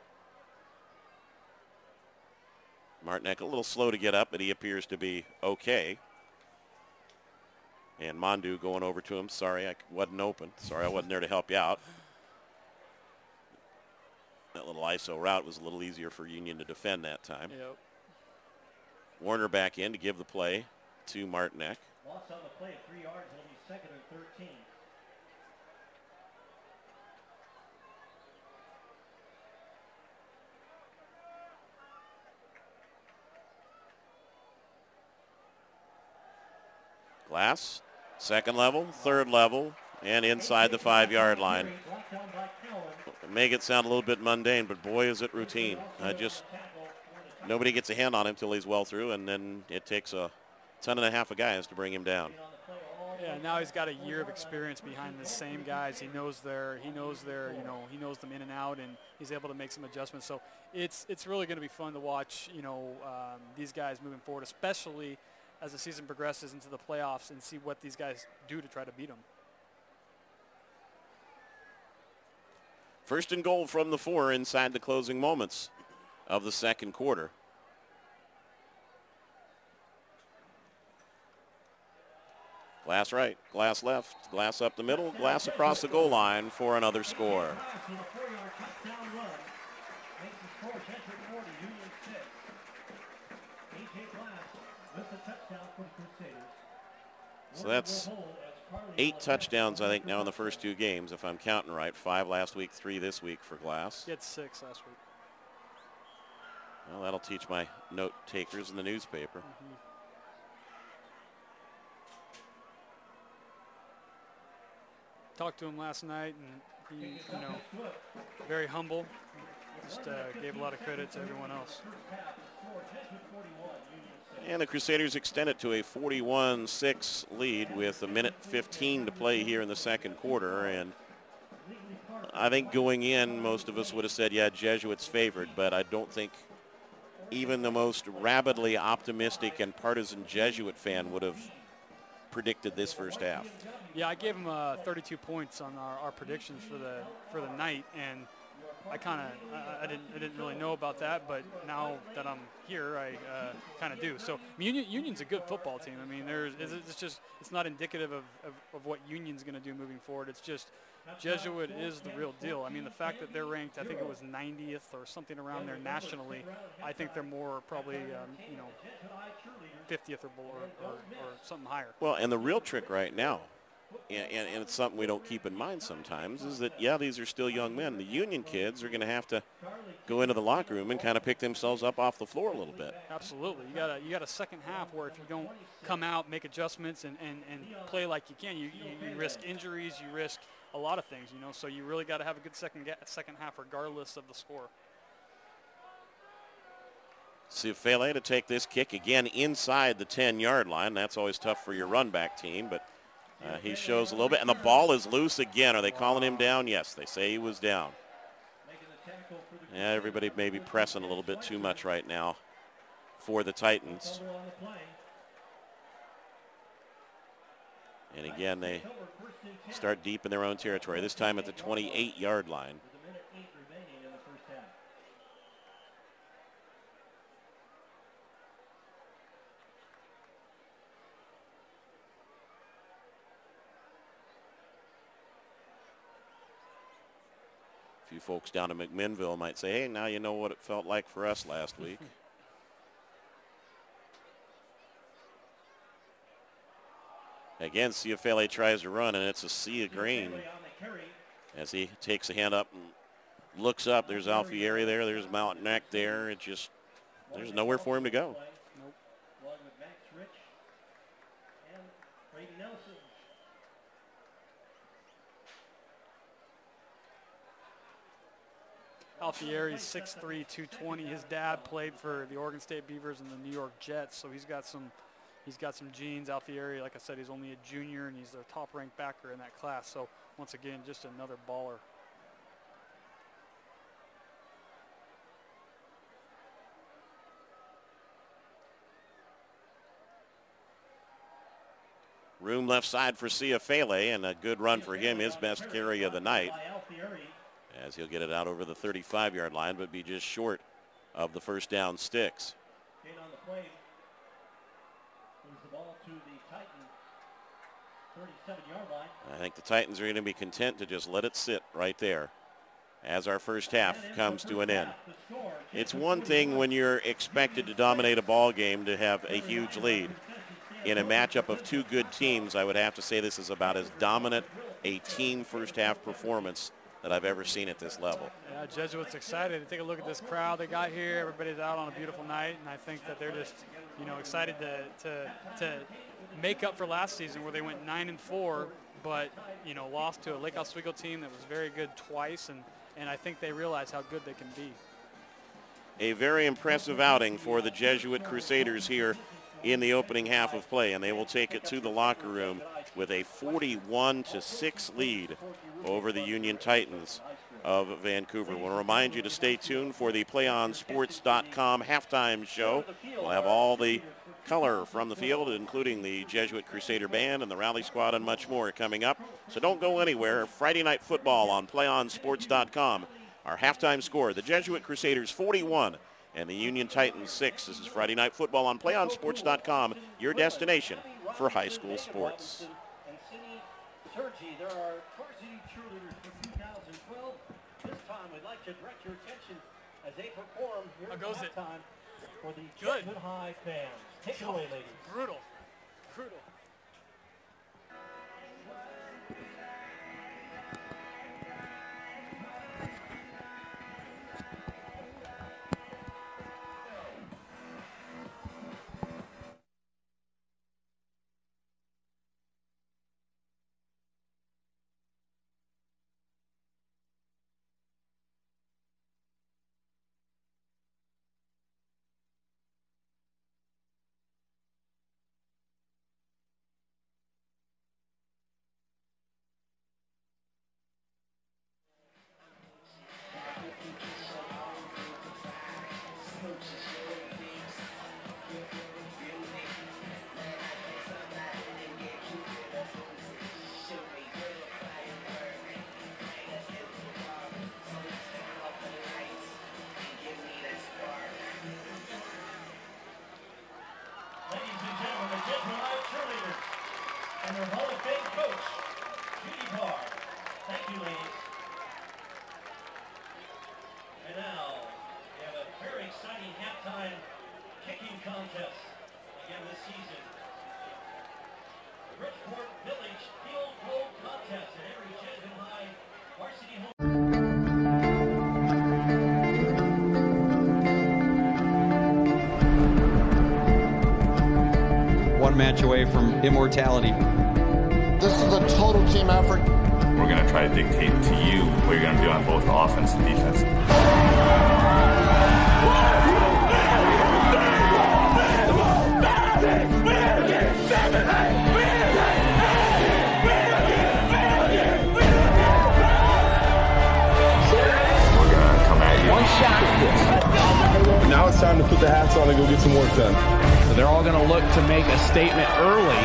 Martinick a little slow to get up, but he appears to be okay. And Mondu going over to him. Sorry, I wasn't open. Sorry, I wasn't there to help you out. That little ISO route was a little easier for Union to defend that time. Yep. Warner back in to give the play to Martinick. Loss on the play at 3 yards. It'll be 2nd and 13. Glass, second level, third level, and inside the 5-yard line. Make it sound a little bit mundane, but boy, is it routine. Nobody gets a hand on him till he's well through, and then it takes a ton and a half of guys to bring him down. Yeah, now he's got a year of experience behind the same guys. He knows them in and out, and he's able to make some adjustments. So it's really going to be fun to watch, these guys moving forward, especially as the season progresses into the playoffs, and see what these guys do to try to beat them. First and goal from the 4 inside the closing moments of the second quarter. Glass right, glass left, glass up the middle, glass across the goal line for another score. So that's 8 touchdowns, I think, now in the first 2 games, if I'm counting right. 5 last week, 3 this week for Glass. He had 6 last week. Well, that'll teach my note takers in the newspaper. Mm-hmm. Talked to him last night, and he, very humble. Just gave a lot of credit to everyone else. And the Crusaders extend it to a 41-6 lead with 1:15 to play here in the second quarter. And I think going in, most of us would have said, yeah, Jesuits favored, but I don't think even the most rabidly optimistic and partisan Jesuit fan would have predicted this first half. Yeah, I gave him 32 points on our predictions for the night, and I didn't really know about that, but now that I'm here, I kind of do. So Union's a good football team. I mean, it's not indicative of what Union's going to do moving forward. It's just Jesuit is the real deal. I mean, the fact that they're ranked, I think it was 90th or something around there nationally, I think they're more probably 50th or something higher. Well, and the real trick right now, and it's something we don't keep in mind sometimes, is that, yeah, these are still young men. The Union kids are going to have to go into the locker room and kind of pick themselves up off the floor a little bit. Absolutely. You got a second half where if you don't come out, make adjustments, and play like you can, you risk injuries, you risk a lot of things, so you really got to have a good second half regardless of the score. Ciafele to take this kick again inside the 10-yard line. That's always tough for your run back team, but he shows a little bit, and the ball is loose again. Are they calling him down? Yes, they say he was down. Yeah, everybody may be pressing a little bit too much right now for the Titans. And again, they start deep in their own territory, this time at the 28-yard line. A few folks down in McMinnville might say, hey, now you know what it felt like for us last week. Again, Ciafele tries to run, and it's a sea of green as he takes a hand up and looks up. There's Alfieri there. There's Mountain Neck there. There's nowhere for him to go. Nope. Alfieri's 6'3", 220. His dad played for the Oregon State Beavers and the New York Jets, so he's got some genes. Alfieri, like I said, he's only a junior, and he's the top-ranked backer in that class. So once again, just another baller. Room left side for Ciafele, and a good run for him, his best carry of the night, as he'll get it out over the 35-yard line, but be just short of the first down sticks. On the play, moves the ball to the Titan 37-yard line. I think the Titans are going to be content to just let it sit right there as our first half comes to an end. It's one thing when you're expected to dominate a ball game to have a huge lead. In a matchup of two good teams, I would have to say this is about as dominant a team first half performance that I've ever seen at this level. Yeah, Jesuits excited. Take a look at this crowd they got here. Everybody's out on a beautiful night, and I think that they're just, excited to make up for last season where they went 9-4, but lost to a Lake Oswego team that was very good twice, and I think they realize how good they can be. A very impressive outing for the Jesuit Crusaders here in the opening half of play, and they will take it to the locker room with a 41-6 lead over the Union Titans of Vancouver. We'll remind you to stay tuned for the PlayOnSports.com halftime show. We'll have all the color from the field, including the Jesuit Crusader Band and the Rally Squad and much more coming up. So don't go anywhere. Friday Night Football on PlayOnSports.com. Our halftime score, the Jesuit Crusaders 41 and the Union Titans 6. This is Friday Night Football on PlayOnSports.com, your destination for high school sports. There are varsity cheerleaders for 2012. This time we'd like to direct your attention as they perform here at halftime for the Jesuit High fans. Take it away, ladies. Brutal. Brutal. And their Hall of Fame coach, Judy Barr. Thank you, ladies. And now, we have a very exciting halftime kicking contest again this season. The Bridgeport Village Field Goal Contest at every Jesuit High varsity home. One match away from immortality. This is a total team effort. We're going to try to dictate to you what you're going to do on both offense and defense. We're going to come at you. One shot at this. Now it's time to put the hats on and go get some work done. So they're all going to look to make a statement early.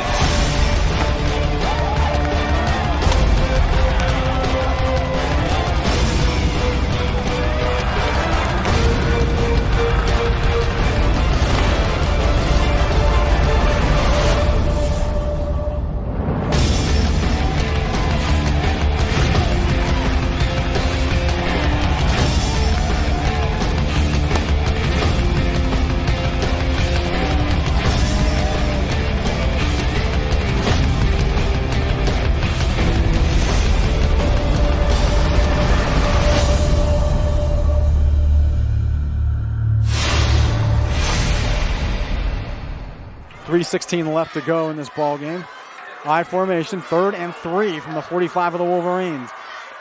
.3:16 left to go in this ball game. I formation, 3rd and 3 from the 45 of the Wolverines.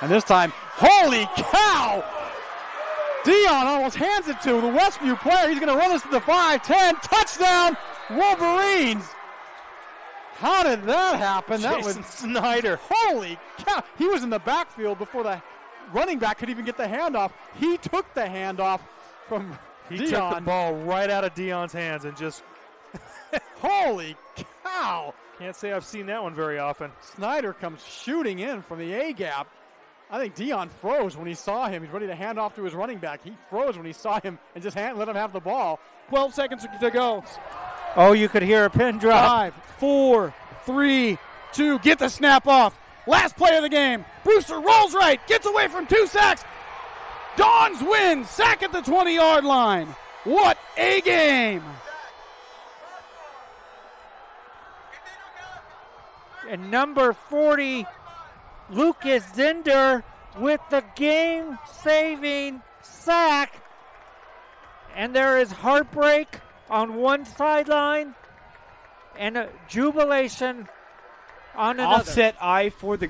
And this time, holy cow! Dion almost hands it to the Westview player. He's going to run this to the 5-10. Touchdown, Wolverines! How did that happen? That was Snyder. Holy cow! He was in the backfield before the running back could even get the handoff. He took the handoff from Dion. He took the ball right out of Dion's hands and just... Holy cow! Can't say I've seen that one very often. Snyder comes shooting in from the A-gap. I think Dion froze when he saw him. He's ready to hand off to his running back. He froze when he saw him and just let him have the ball. 12 seconds to go. Oh, you could hear a pin drop. 5, 4, 3, 2. Get the snap off. Last play of the game. Brewster rolls right. Gets away from 2 sacks. Dons win. Sack at the 20-yard line. What a game. And number 40, Lucas Zinder with the game-saving sack. And there is heartbreak on one sideline and a jubilation on another. Offset eye for the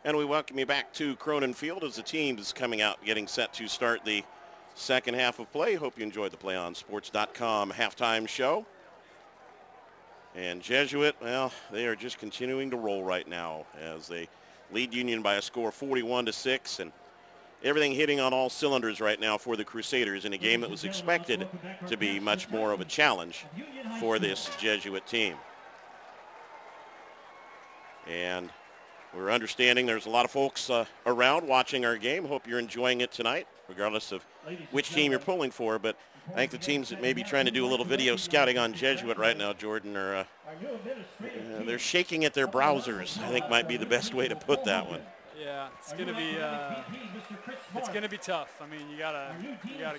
And we welcome you back to Cronin Field as the team is coming out, getting set to start the second half of play. Hope you enjoyed the PlayOnSports.com halftime show. And Jesuit, well, they are just continuing to roll right now as they lead Union by a score 41-6, and everything hitting on all cylinders right now for the Crusaders in a game that was expected to be much more of a challenge for this Jesuit team. And we're understanding there's a lot of folks around watching our game. Hope you're enjoying it tonight, regardless of which team you're pulling for. But I think the teams that may be trying to do a little video scouting on Jesuit right now, Jordan, are they're shaking at their browsers, I think might be the best way to put that one. Yeah, it's gonna be tough. I mean, you got a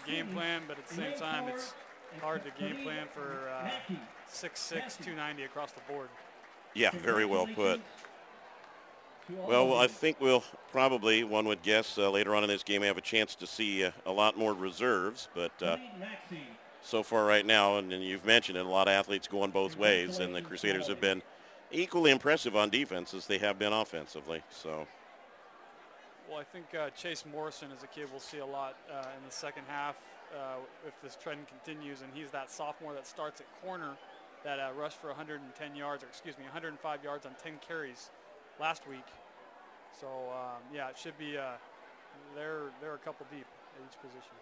game plan, but at the same time, it's hard to game plan for 6'6", 290 across the board. Yeah, very well put. Well, I think we'll probably, one would guess, later on in this game have a chance to see a lot more reserves. But so far right now, and you've mentioned it, a lot of athletes going both ways, and the Crusaders have been equally impressive on defense as they have been offensively. So. Well, I think Chase Morrison is a kid we'll see a lot in the second half if this trend continues, and he's that sophomore that starts at corner that rushed for 105 yards on 10 carries last week. So, yeah, it should be they're a couple deep at each position.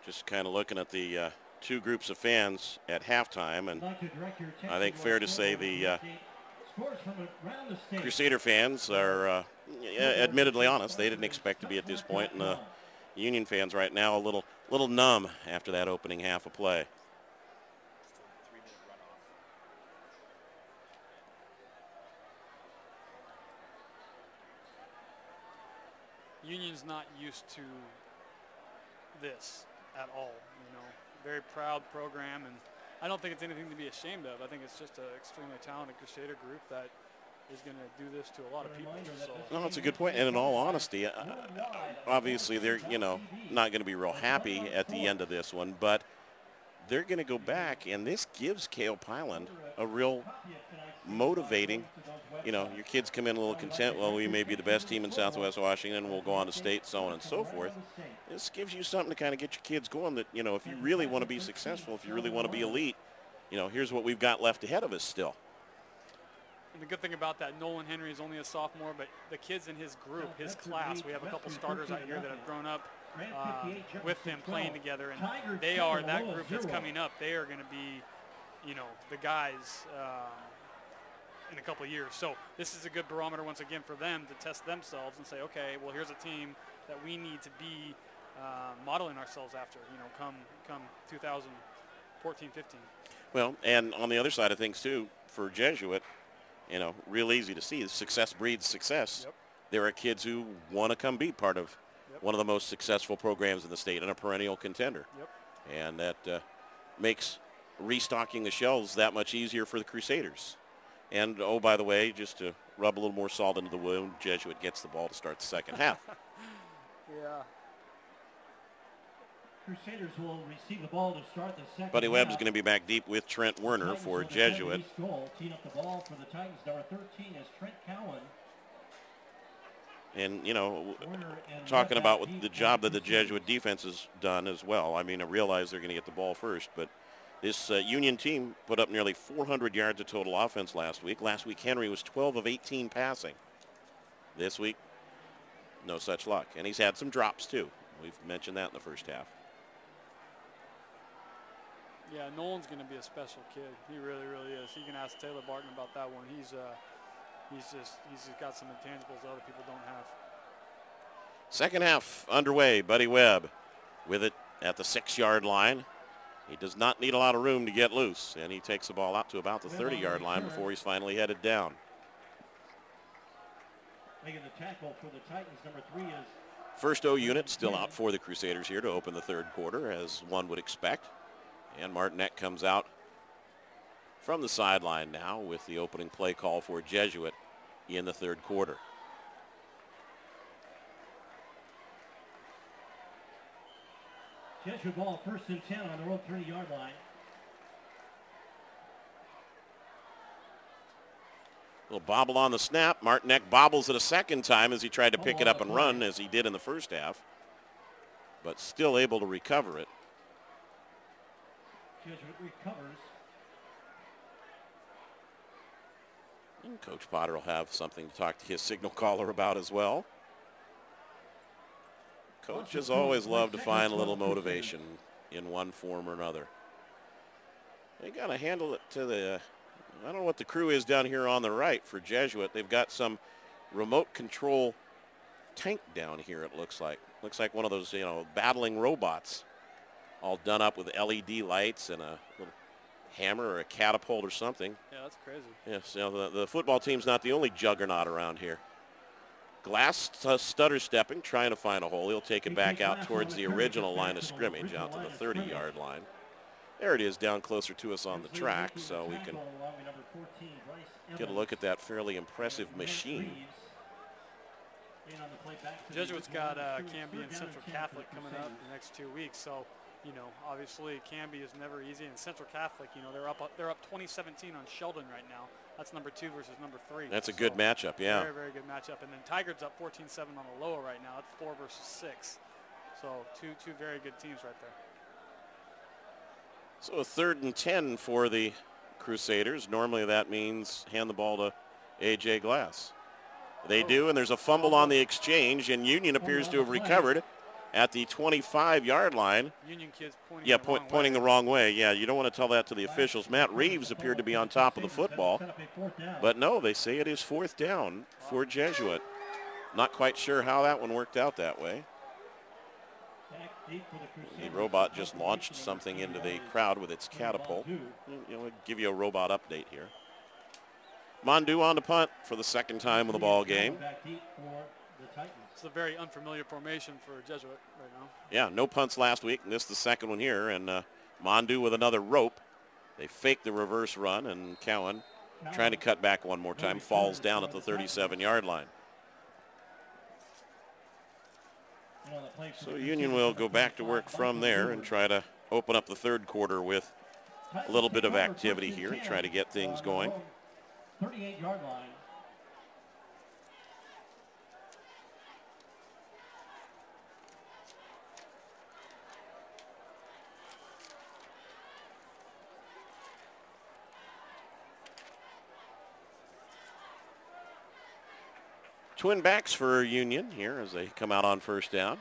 Just kind of looking at the two groups of fans at halftime, and I think fair to say the Crusader fans are admittedly honest. They didn't expect to be at this point, and the Union fans right now a little numb after that opening half of play. Union's not used to this at all, you know. Very proud program, and I don't think it's anything to be ashamed of. I think it's just an extremely talented Crusader group that is going to do this to a lot of people. So. No, that's a good point. And in all honesty, obviously they're, not going to be real happy at the end of this one, but they're going to go back, and this gives Cale Pyland a real motivating, your kids come in a little content, well, we may be the best team in Southwest Washington, we'll go on to state, so on and so forth. This gives you something to kind of get your kids going that, if you really want to be successful, if you really want to be elite, here's what we've got left ahead of us still. And the good thing about that, Nolan Henry is only a sophomore, but the kids in his group, his class, we have a couple starters out here that have grown up with them playing together, and they are, that group that's coming up, they are going to be, the guys in a couple of years. So this is a good barometer once again for them to test themselves and say, okay, well, here's a team that we need to be modeling ourselves after, come 2014, 15. Well, and on the other side of things too, for Jesuit, real easy to see, success breeds success. Yep. There are kids who want to come be part of one of the most successful programs in the state and a perennial contender. Yep. And that makes restocking the shelves that much easier for the Crusaders. And, oh, by the way, just to rub a little more salt into the wound, Jesuit gets the ball to start the second half. Yeah. Crusaders will receive the ball to start the second Buddy Webb's half. going to be back deep with Trent Werner for Jesuit. Teeing up the ball for the Titans. Number 13 is Trent Cowan. And, talking about the job that the Jesuit defense has done as well. I mean, I realize they're going to get the ball first, but this Union team put up nearly 400 yards of total offense last week. Last week, Henry was 12 of 18 passing. This week, no such luck. And he's had some drops, too. We've mentioned that in the first half. Yeah, Nolan's going to be a special kid. He really, really is. You can ask Taylor Barton about that one. He's just got some intangibles that other people don't have. Second half underway. Buddy Webb with it at the 6-yard line. He does not need a lot of room to get loose, and he takes the ball out to about the 30-yard line before he's finally headed down. Making the tackle for the Titans, number 3 is... First O unit still out for the Crusaders here to open the third quarter, as one would expect. And Martinet comes out from the sideline now with the opening play call for Jesuit in the third quarter. Jesuit ball, 1st and 10 on their own 30-yard line. Little bobble on the snap. Martinek bobbles it a second time as he tried to pick it up and run, as he did in the first half, but still able to recover it. Jesuit recovers. And Coach Potter will have something to talk to his signal caller about as well. Coaches always love to find a little motivation in one form or another. They got to handle it to the, I don't know what the crew is down here on the right for Jesuit. They've got some remote control tank down here, it looks like. Looks like one of those, battling robots, all done up with LED lights and a little hammer or a catapult or something. Yeah, that's crazy. Yes, the football team's not the only juggernaut around here. Glass stutter stepping, trying to find a hole. He'll take it back out towards the original line of scrimmage, out to the 30-yard line. There it is, down closer to us on the track, so we can get a look at that fairly impressive machine. Jesuit's got Canby and Central Catholic coming up the next 2 weeks, so obviously Canby is never easy, and Central Catholic, they're up 2017 on Sheldon right now. That's number 2 versus number 3. That's a good matchup, yeah. Very, very good matchup. And then Tigers up 14-7 on the lower right now. That's 4 versus 6. So two very good teams right there. So a 3rd and 10 for the Crusaders. Normally that means hand the ball to A.J. Glass. They do, and there's a fumble on the exchange, and Union appears to have recovered at the 25-yard line. Union kids pointing pointing the wrong way. Yeah, you don't want to tell that to the officials. Matt Reeves appeared to be on top of the football. But no, they say it is 4th down for Jesuit. Not quite sure how that one worked out that way. The robot just launched something into the crowd with its catapult. We'll give you a robot update here. Mondu on the punt for the 2nd time of the ball game. It's a very unfamiliar formation for Jesuit right now. Yeah, no punts last week, and this is the 2nd one here. And Mondu with another rope. They fake the reverse run, and Cowan, trying to cut back one more time, falls down at the 37-yard line. So Union will go back to work from there and try to open up the 3rd quarter with a little bit of activity here and try to get things going. 38-yard line. Twin backs for Union here as they come out on 1st down.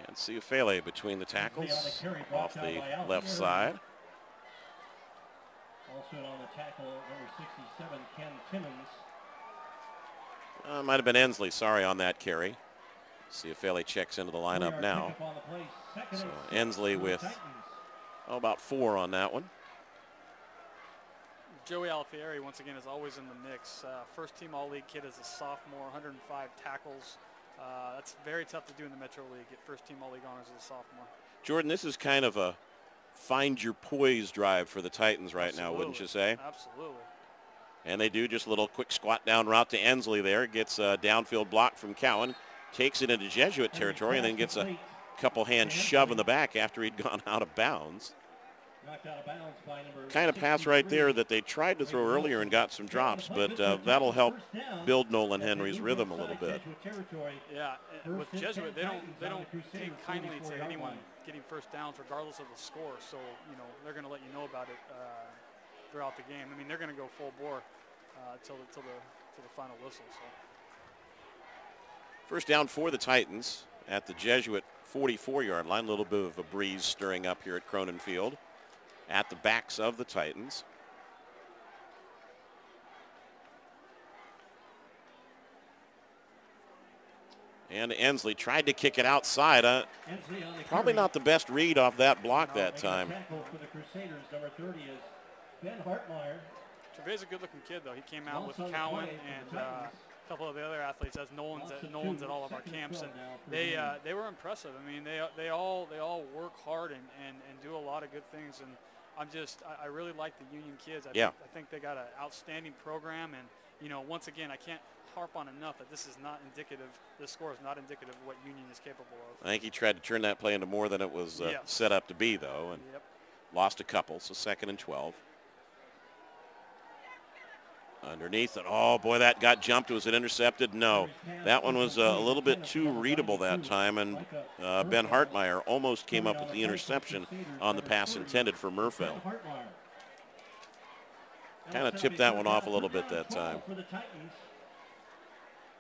And Ciafele between the tackles off the left side. Also on the tackle, number 67, Ken Timmons. Might have been Ensley, sorry on that carry. Ciafele checks into the lineup now. So Ensley with, about 4 on that one. Joey Alfieri, once again, is always in the mix. First-team All-League kid as a sophomore, 105 tackles. That's very tough to do in the Metro League, get first-team All-League honors as a sophomore. Jordan, this is kind of a find your poise drive for the Titans right now, wouldn't you say? Absolutely. And they do just a little quick squat down route to Ensley there. Gets a downfield block from Cowan. Takes it into Jesuit territory and then gets a couple hand shove in the back after he'd gone out of bounds. Kind of pass right there that they tried to throw earlier and got some drops, but that'll help build Nolan Henry's rhythm a little bit. Yeah, with Jesuit, they don't take kindly to anyone getting first downs regardless of the score. So, they're going to let you know about it throughout the game. I mean, they're going to go full bore till the final whistle. So. First down for the Titans at the Jesuit 44-yard line. A little bit of a breeze stirring up here at Cronin Field at the backs of the Titans. And Ensley tried to kick it outside. Probably not the best read off that block that time. For the Crusaders, number 30 is Ben Hartmeyer. Trevay's a good-looking kid, though. He came out with Cowan and a couple of the other athletes as Nolan's at all of our camps, and they were impressive. I mean, they all work hard and do a lot of good things, and I really like the Union kids. I think they got an outstanding program, and once again, I can't harp on enough that this is not indicative. This score is not indicative of what Union is capable of. I think he tried to turn that play into more than it was set up to be, though. And Lost a couple, so 2nd and 12. Underneath it. Oh, boy, that got jumped. Was it intercepted? No. That one was a little bit too readable that time, and Ben Hartmeyer almost came up with the interception on the pass intended for Murfeld. Kind of tipped that one off a little bit that time.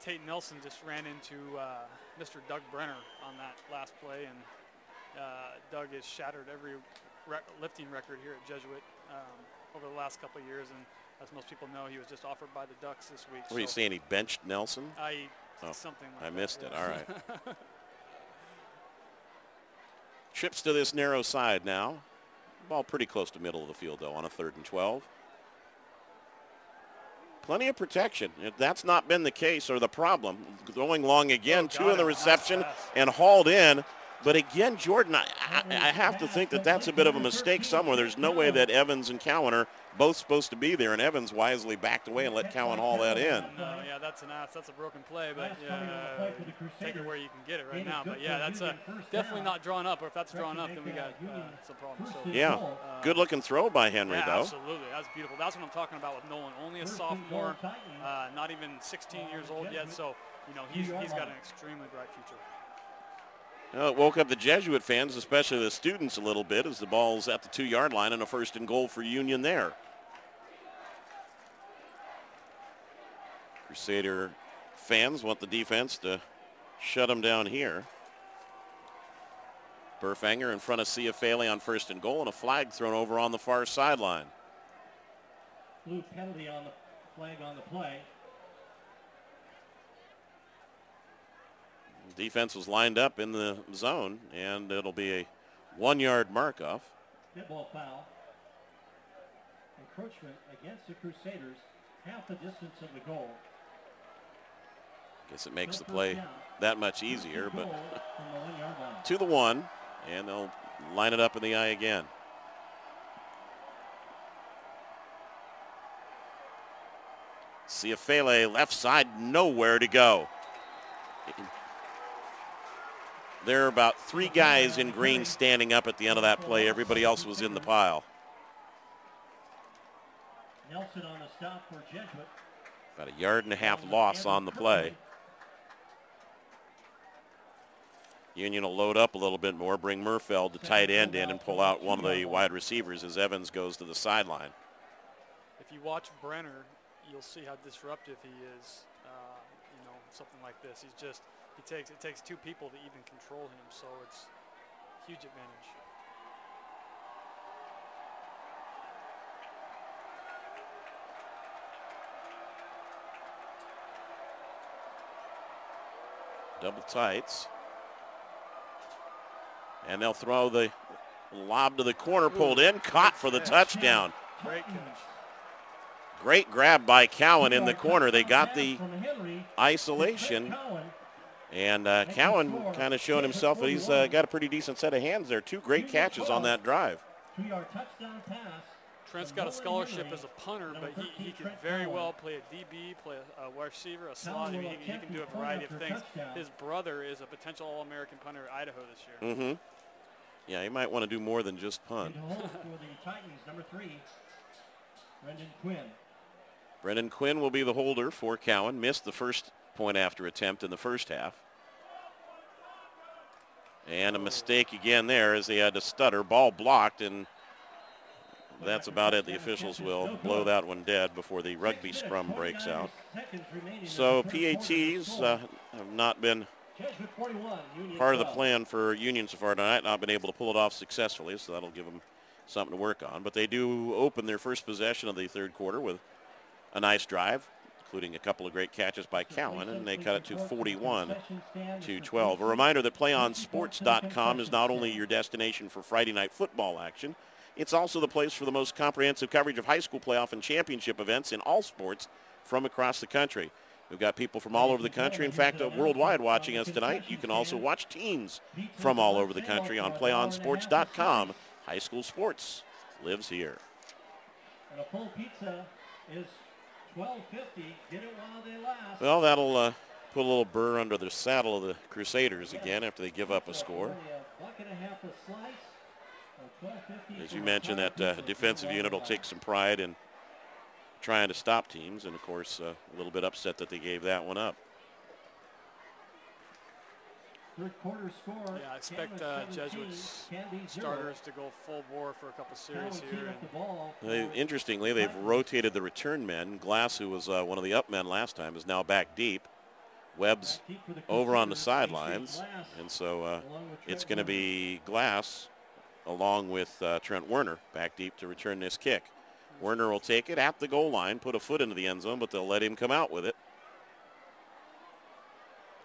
Tate Nelson just ran into Mr. Doug Brenner on that last play, and Doug has shattered every lifting record here at Jesuit over the last couple of years, and as most people know, he was just offered by the Ducks this week. What are you saying, he benched Nelson? Something like that. I missed it. Yes. All right. Trips to this narrow side now. Ball pretty close to middle of the field, though, on a 3rd and 12. Plenty of protection. If that's not been the case or the problem, going long again, 2 in the reception and hauled in. But again, Jordan, I have to think that that's a bit of a mistake somewhere. There's no way that Evans and Cowan are both supposed to be there, and Evans wisely backed away and let Cowan haul that in. No, yeah, that's an ass. That's a broken play, but take it where you can get it right now. But yeah, that's definitely not drawn up, or if that's drawn up, then we got some problems. So, yeah, good-looking throw by Henry, yeah, though. Absolutely, that's beautiful. That's what I'm talking about with Nolan. Only a sophomore, not even 16 years old yet, so you know he's got an extremely bright future. It woke up the Jesuit fans, especially the students, a little bit as the ball's at the 2-yard line and a 1st and goal for Union there. Crusader fans want the defense to shut them down here. Burfanger in front of Ciafale on 1st and goal, and a flag thrown over on the far sideline. Blue penalty on the flag on the play. Defense was lined up in the zone, and it'll be a 1-yard mark-off. Dead ball foul. Encroachment against the Crusaders, half the distance of the goal. Guess it makes the play that much easier, but to the 1, and they'll line it up in the eye again. Ciafale left side, nowhere to go. There are about 3 guys in green standing up at the end of that play. Everybody else was in the pile. Nelson on the stop for Jesuit. About a 1.5 yard loss on the play. Union will load up a little bit more, bring Murfeld, the tight end, in and pull out one of the wide receivers as Evans goes to the sideline. If you watch Brenner, you'll see how disruptive he is. You know, something like this. It takes 2 people to even control him, so it's a huge advantage. Double tights. And they'll throw the lob to the corner, pulled in, caught for the touchdown. Great catch. Great grab by Cowan in the corner. They got the isolation. And Cowan kind of showing himself that he's got a pretty decent set of hands there. 2 great catches on that drive. 2-yard touchdown pass. Trent's got a scholarship as a punter, but he can very well play a DB, play a wide receiver, a slot. I mean, he can do a variety of things. His brother is a potential All-American punter at Idaho this year. Mm-hmm. Yeah, he might want to do more than just punt. For the Titans, number 3, Brendan Quinn. Brendan Quinn will be the holder for Cowan. Missed the first point after attempt in the first half. And a mistake again there as they had to stutter. Ball blocked, and that's about it. The officials will blow that one dead before the rugby scrum breaks out. So PATs have not been part of the plan for Union so far tonight, not been able to pull it off successfully, so that'll give them something to work on. But they do open their first possession of the third quarter with a nice drive, including a couple of great catches by Cowan, and they cut it to 41-12. A reminder that PlayOnSports.com is not only your destination for Friday night football action, it's also the place for the most comprehensive coverage of high school playoff and championship events in all sports from across the country. We've got people from all over the country, in fact, worldwide watching us tonight. You can also watch teams from all over the country on PlayOnSports.com. High school sports lives here. And a full pizza is $12.50. Get it while they last. Well, that'll put a little burr under the saddle of the Crusaders again after they give up a score. A buck and a half a slice, As you mentioned, that defensive unit will take some pride in trying to stop teams, and of course a little bit upset that they gave that one up. Third quarter score. Yeah, I expect Jesuits starters to go full bore for a couple series here. Interestingly, they've rotated the return men. Glass, who was one of the up men last time, is now back deep. Webb's over on the sidelines, and so it's going to be Glass along with Trent Werner back deep to return this kick. Werner will take it at the goal line, put a foot into the end zone, but they'll let him come out with it.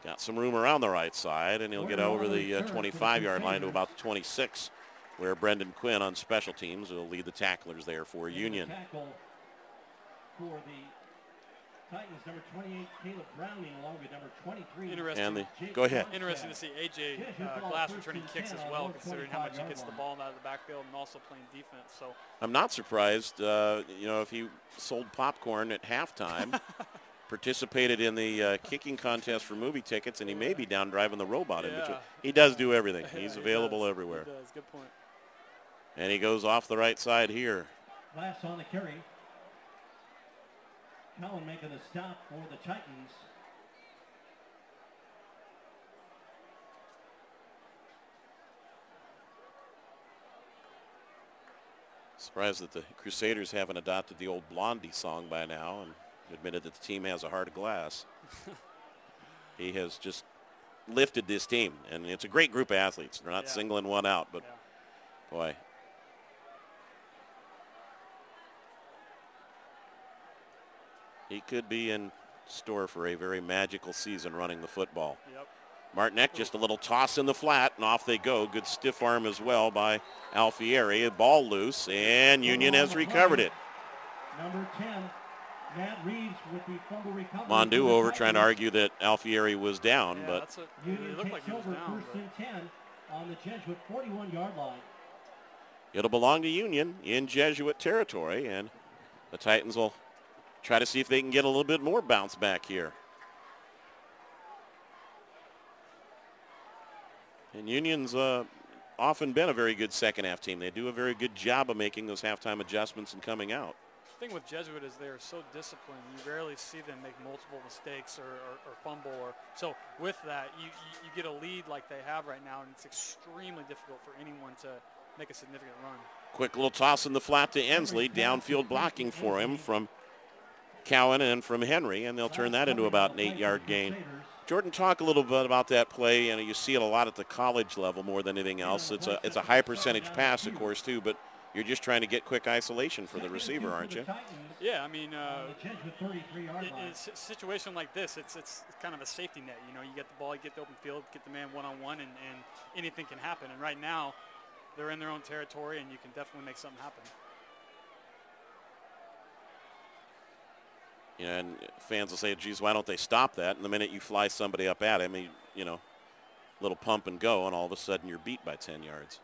Got some room around the right side, and he'll get over the 25-yard line to about the 26, where Brendan Quinn on special teams will lead the tacklers there for Union. For the Titans, number 28, Caleb Browning, along with number 23. Interesting. Go ahead. Interesting to see A.J. Glass returning kicks as well, considering how much he gets the ball out of the backfield and also playing defense. So I'm not surprised, if he sold popcorn at halftime, participated in the kicking contest for movie tickets, and he may be down driving the robot in between. He does do everything. He's available everywhere. He does. Good point. And he goes off the right side here. Glass on the carry. Cowan making the stop for the Titans. Surprised that the Crusaders haven't adopted the old Blondie song by now and admitted that the team has a heart of glass. He has just lifted this team, and it's a great group of athletes. They're not singling one out, but boy. He could be in store for a very magical season running the football. Yep. Martinek, just a little toss in the flat, and off they go. Good stiff arm as well by Alfieri. Ball loose, and Union has recovered it. Number 10, Matt Reeves with the fumble recovery. Mondu over trying to argue that Alfieri was down, but Union takes like over first and 10 on the Jesuit 41-yard line. It'll belong to Union in Jesuit territory, and the Titans will try to see if they can get a little bit more bounce back here. And Union's often been a very good second half team. They do a very good job of making those halftime adjustments and coming out. The thing with Jesuit is they are so disciplined. You rarely see them make multiple mistakes or fumble. So with that, you get a lead like they have right now, and it's extremely difficult for anyone to make a significant run. Quick little toss in the flat to Ensley. Downfield blocking for him from Cowan and from Henry, and they'll turn that into about an 8-yard gain. Jordan, talk a little bit about that play. You see it a lot at the college level more than anything else. It's a high percentage pass, of course, too, but you're just trying to get quick isolation for the receiver, aren't you? Yeah, I mean, in a situation like this, it's kind of a safety net. You get the ball, you get the open field, get the man one-on-one, and anything can happen. And right now, they're in their own territory, and you can definitely make something happen. And fans will say, geez, why don't they stop that? And the minute you fly somebody up at him, little pump and go, and all of a sudden you're beat by 10 yards.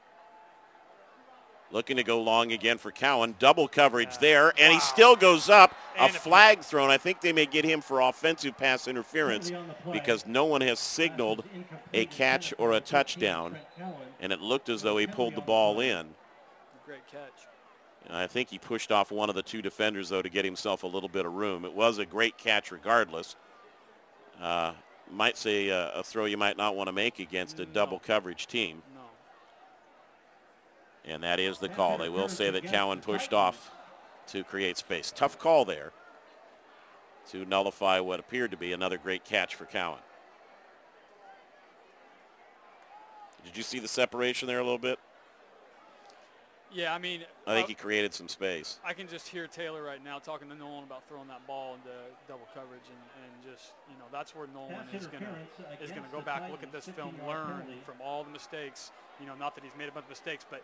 Looking to go long again for Cowan. Double coverage there, and he still goes up. A flag thrown. I think they may get him for offensive pass interference because no one has signaled a catch or a touchdown, and it looked as though he pulled the ball in. Great catch. And I think he pushed off one of the two defenders, though, to get himself a little bit of room. It was a great catch regardless. Might say a throw you might not want to make against a double coverage team. No. And that is the call. They will say that Cowan pushed off to create space. Tough call there to nullify what appeared to be another great catch for Cowan. Did you see the separation there a little bit? Yeah, I mean, I think he created some space. I can just hear Taylor right now talking to Nolan about throwing that ball into double coverage, and just, that's where Nolan is gonna go back, look at this film, learn from all the mistakes. Not that he's made a bunch of mistakes, but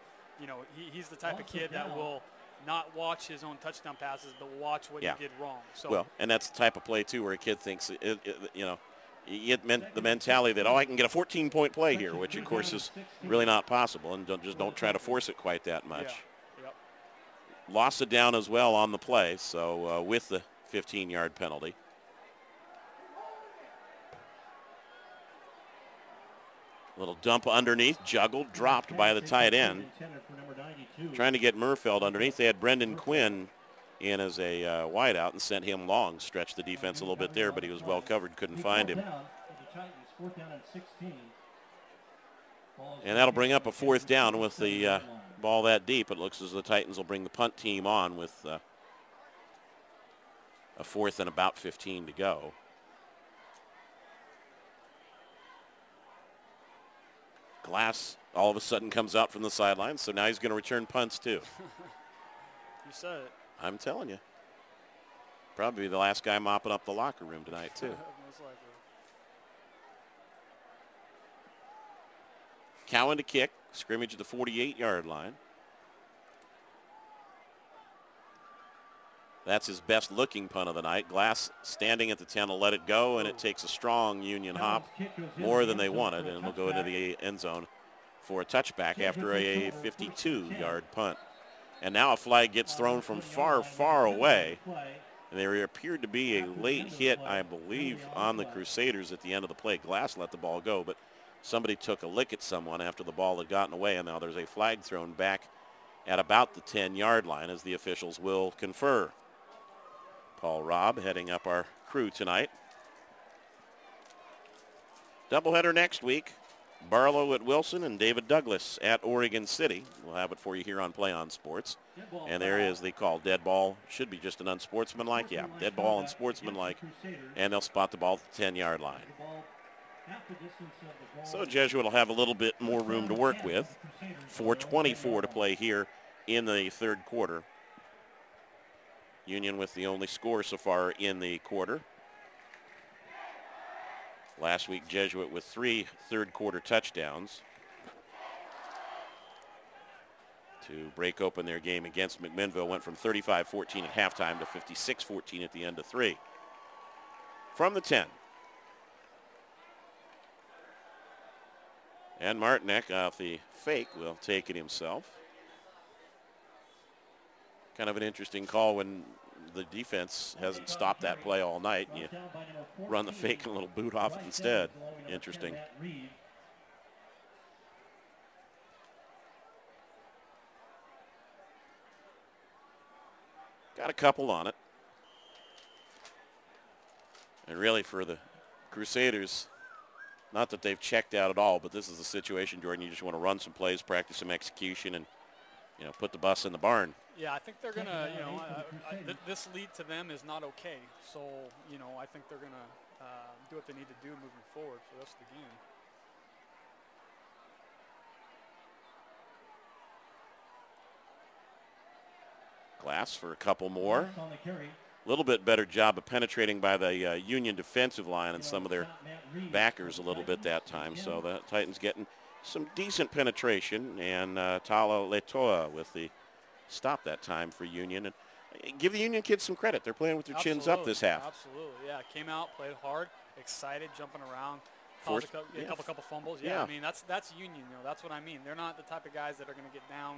he's the type of kid that will not watch his own touchdown passes, but watch what he did wrong. So well, and that's the type of play too, where a kid thinks you get the mentality that, I can get a 14-point play here, which, of course, is really not possible, and don't try to force it quite that much. Yeah. Yep. Lost it down as well on the play, so with the 15-yard penalty. Little dump underneath, juggled, dropped by the tight end. Trying to get Murfeld underneath. They had Brendan Quinn in as a wideout and sent him long. Stretched the defense a little bit there, but he was well covered, couldn't find him. And that'll bring up a 4th down with the ball that deep. It looks as though the Titans will bring the punt team on with a 4th and about 15 to go. Glass all of a sudden comes out from the sideline, so now he's going to return punts too. You said it. I'm telling you. Probably the last guy mopping up the locker room tonight too. Most likely. Cowan to kick, scrimmage at the 48-yard line. That's his best looking punt of the night. Glass standing at the 10 will let it go, and it takes a strong Union hop, more than they wanted, and will go into the end zone for a touchback after a 52-yard punt. And now a flag gets thrown from far, far away. And there appeared to be a late hit, I believe, on the Crusaders at the end of the play. Glass let the ball go, but somebody took a lick at someone after the ball had gotten away, and now there's a flag thrown back at about the 10-yard line, as the officials will confer. Paul Robb heading up our crew tonight. Doubleheader next week. Barlow at Wilson and David Douglas at Oregon City. We'll have it for you here on PlayOn Sports. And there is the call. Dead ball. Should be just an unsportsmanlike. Yeah, dead ball and sportsmanlike. And they'll spot the ball at the 10-yard line. So Jesuit will have a little bit more room to work with. 4:24 to play here in the third quarter. Union with the only score so far in the quarter. Last week, Jesuit with 3 third-quarter touchdowns to break open their game against McMinnville. Went from 35-14 at halftime to 56-14 at the end of 3. From the 10. And Martinek off the fake will take it himself. Kind of an interesting call when the defense hasn't stopped that play all night. You run the fake and a little boot off it instead. Interesting. Got a couple on it. And really for the Crusaders, not that they've checked out at all, but this is the situation, Jordan. You just want to run some plays, practice some execution, and, put the bus in the barn. Yeah, I think they're going to, this lead to them is not okay. So, I think they're going to do what they need to do moving forward for the rest of the game. Glass for a couple more. A little bit better job of penetrating by the Union defensive line and some of their backers a little bit that time. So the Titans getting some decent penetration, and Tala Letoa with the stop that time for Union. And give the Union kids some credit. They're playing with their chins up this half. Absolutely, yeah. Came out, played hard, excited, jumping around. Forced, a couple fumbles. Yeah, I mean, that's Union. That's what I mean. They're not the type of guys that are going to get down,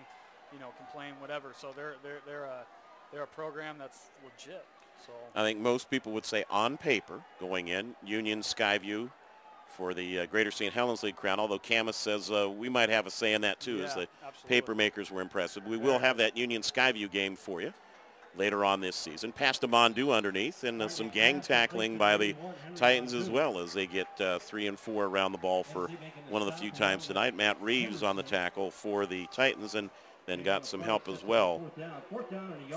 complain, whatever. So they're a program that's legit. So I think most people would say on paper going in, Union Skyview for the Greater St. Helens League crown, although Camus says we might have a say in that too, as the paper makers were impressive. We will have that Union Skyview game for you later on this season. Past a Mondu underneath, and some gang tackling by the Titans as well, as they get 3 and 4 around the ball for one of the few times tonight. Matt Reeves on the tackle for the Titans, and then got some help as well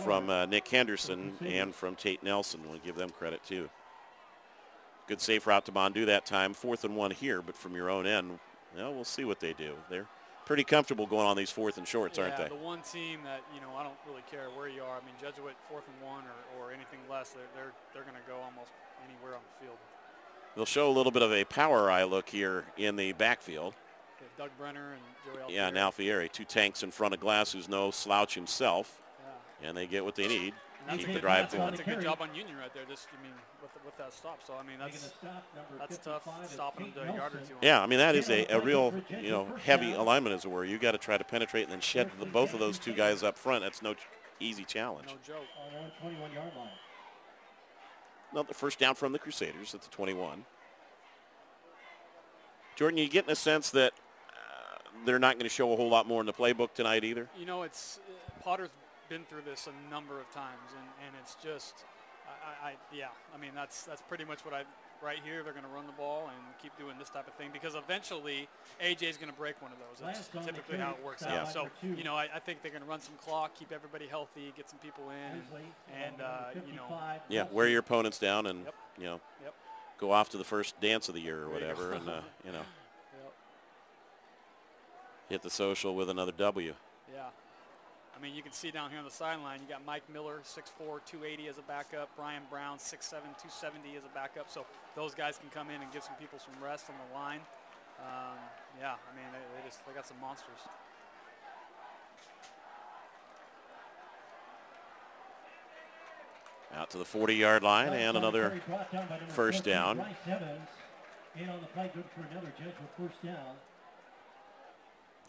from Nick Henderson and from Tate Nelson. We'll give them credit too. Good safe route to Mondu that time. 4th and 1 here, but from your own end, we'll see what they do. They're pretty comfortable going on these 4th and shorts, aren't they? The one team that, I don't really care where you are. I mean, Jesuit 4th and 1 or anything less, they're going to go almost anywhere on the field. They'll show a little bit of a power eye look here in the backfield. Doug Brenner and Joey Alfieri. Yeah, and Alfieri, 2 tanks in front of Glass, who's no slouch himself. Yeah. And they get what they need. Keep the drive going. That's a good job on Union right there, just, with that stop. So, that's tough, stopping them to a yard or two. Yeah, that is a real, heavy alignment, as it were. You got to try to penetrate and then shed both of those 2 guys up front. That's no easy challenge. No joke. On 21-yard line. Another first down from the Crusaders at the 21. Jordan, you getting a sense that they're not going to show a whole lot more in the playbook tonight either? You know, Potter's been through this a number of times, and it's just, yeah. I mean, that's pretty much what right here. They're going to run the ball and keep doing this type of thing because eventually AJ's going to break one of those. That's typically how it works out. So, you know, I think they're going to run some clock, keep everybody healthy, get some people in, and you know. Yeah, wear your opponents down and, you know, go off to the first dance of the year or whatever and, you know, hit the social with another W. Yeah. I mean, you can see down here on the sideline, you got Mike Miller, 6'4", 280 as a backup. Brian Brown, 6'7", 270 as a backup. So those guys can come in and give some people some rest on the line. Yeah, I mean, they got some monsters. Out to the 40-yard line and another first down. And on the play, good for another Jesuit first down.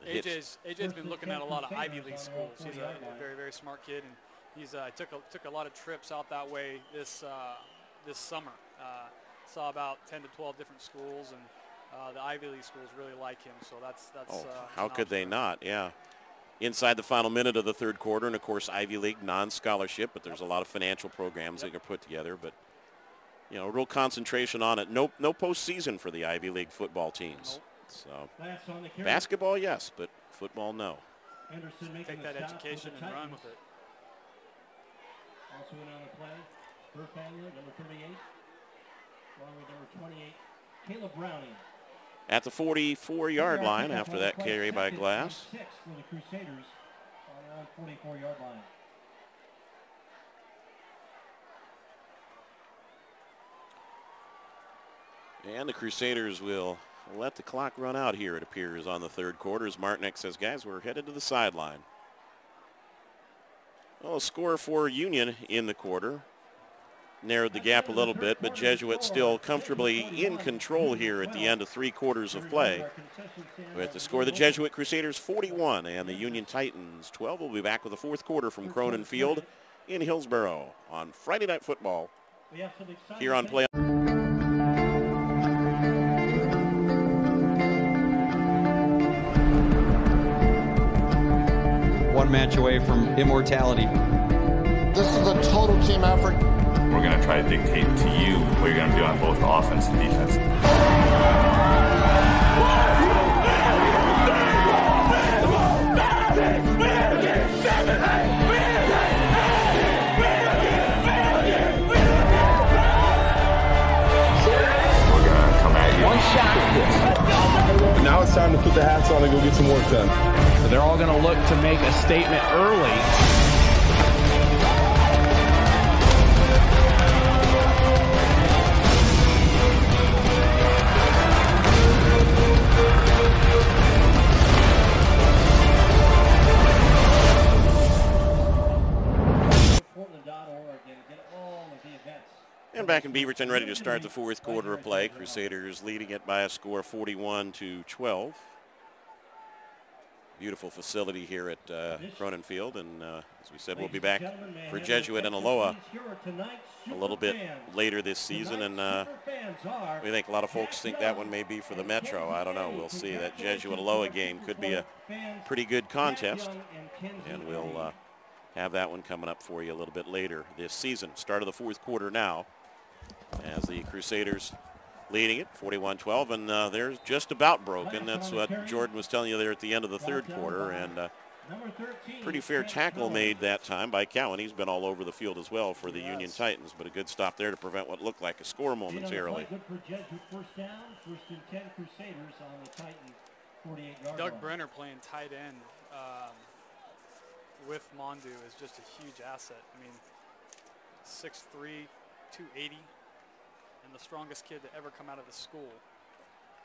AJ's been looking at a lot of Ivy League schools. He's a very, very smart kid, and he's took a lot of trips out that way this summer. Saw about 10 to 12 different schools, and the Ivy League schools really like him. So that's how could they not? Yeah. Inside the final minute of the third quarter, and of course Ivy League non-scholarship, but there's a lot of financial programs that are put together. But you know, real concentration on it. No postseason for the Ivy League football teams. Nope. So basketball, yes, but football, no. Take that education and run with it. Also in on the play, Burfangler, number 38, along with number 28, Caleb Browning. At the 44-yard line after that carry by Glass. 6 for the Crusaders on their own 44-yard line. And the Crusaders will let the clock run out here, it appears, on the third quarter as Martinek says, guys, we're headed to the sideline. Well, a score for Union in the quarter. Narrowed the gap a little bit, but Jesuit still comfortably in control here at the end of 3 quarters of play. With the score, the Jesuit Crusaders 41 and the Union Titans 12. We'll be back with the fourth quarter from Cronin Field in Hillsboro on Friday Night Football here on PlayOn. One match away from immortality. This is a total team effort. We're going to try to dictate to you what you're going to do on both offense and defense. We're going to come at you. One shot at this. Now it's time to put the hats on and go get some work done. So they're all going to look to make a statement early. And back in Beaverton, ready to start the fourth quarter of play. Crusaders leading it by a score of 41-12. Beautiful facility here at Cronin Field, and as we said, we'll be back for Jesuit and Aloha a little bit later this season, and we think a lot of folks think that one may be for the Metro. I don't know. We'll see. That Jesuit-Aloha game could be a pretty good contest, and we'll have that one coming up for you a little bit later this season. Start of the fourth quarter now as the Crusaders leading it 41-12, and they're just about broken. That's what Jordan was telling you there at the end of the third quarter, and pretty fair tackle made that time by Cowan. He's been all over the field as well for the Union Titans, but a good stop there to prevent what looked like a score momentarily. First down, first and 10 Crusaders on the Titan 48-yard Doug line. Brenner playing tight end with Mondu is just a huge asset. I mean, 6'3", 280. And the strongest kid to ever come out of the school.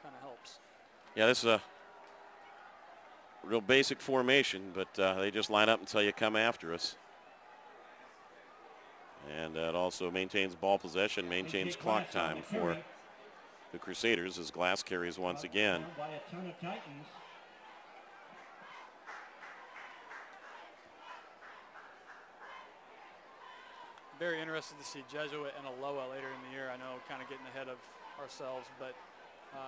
Kind of helps. Yeah, this is a real basic formation, but they just line up until you come after us. And it also maintains ball possession, maintains clock time for the Crusaders as Glass carries once again. By a ton of Titans. Very interested to see Jesuit and Aloha later in the year. I know kind of getting ahead of ourselves, but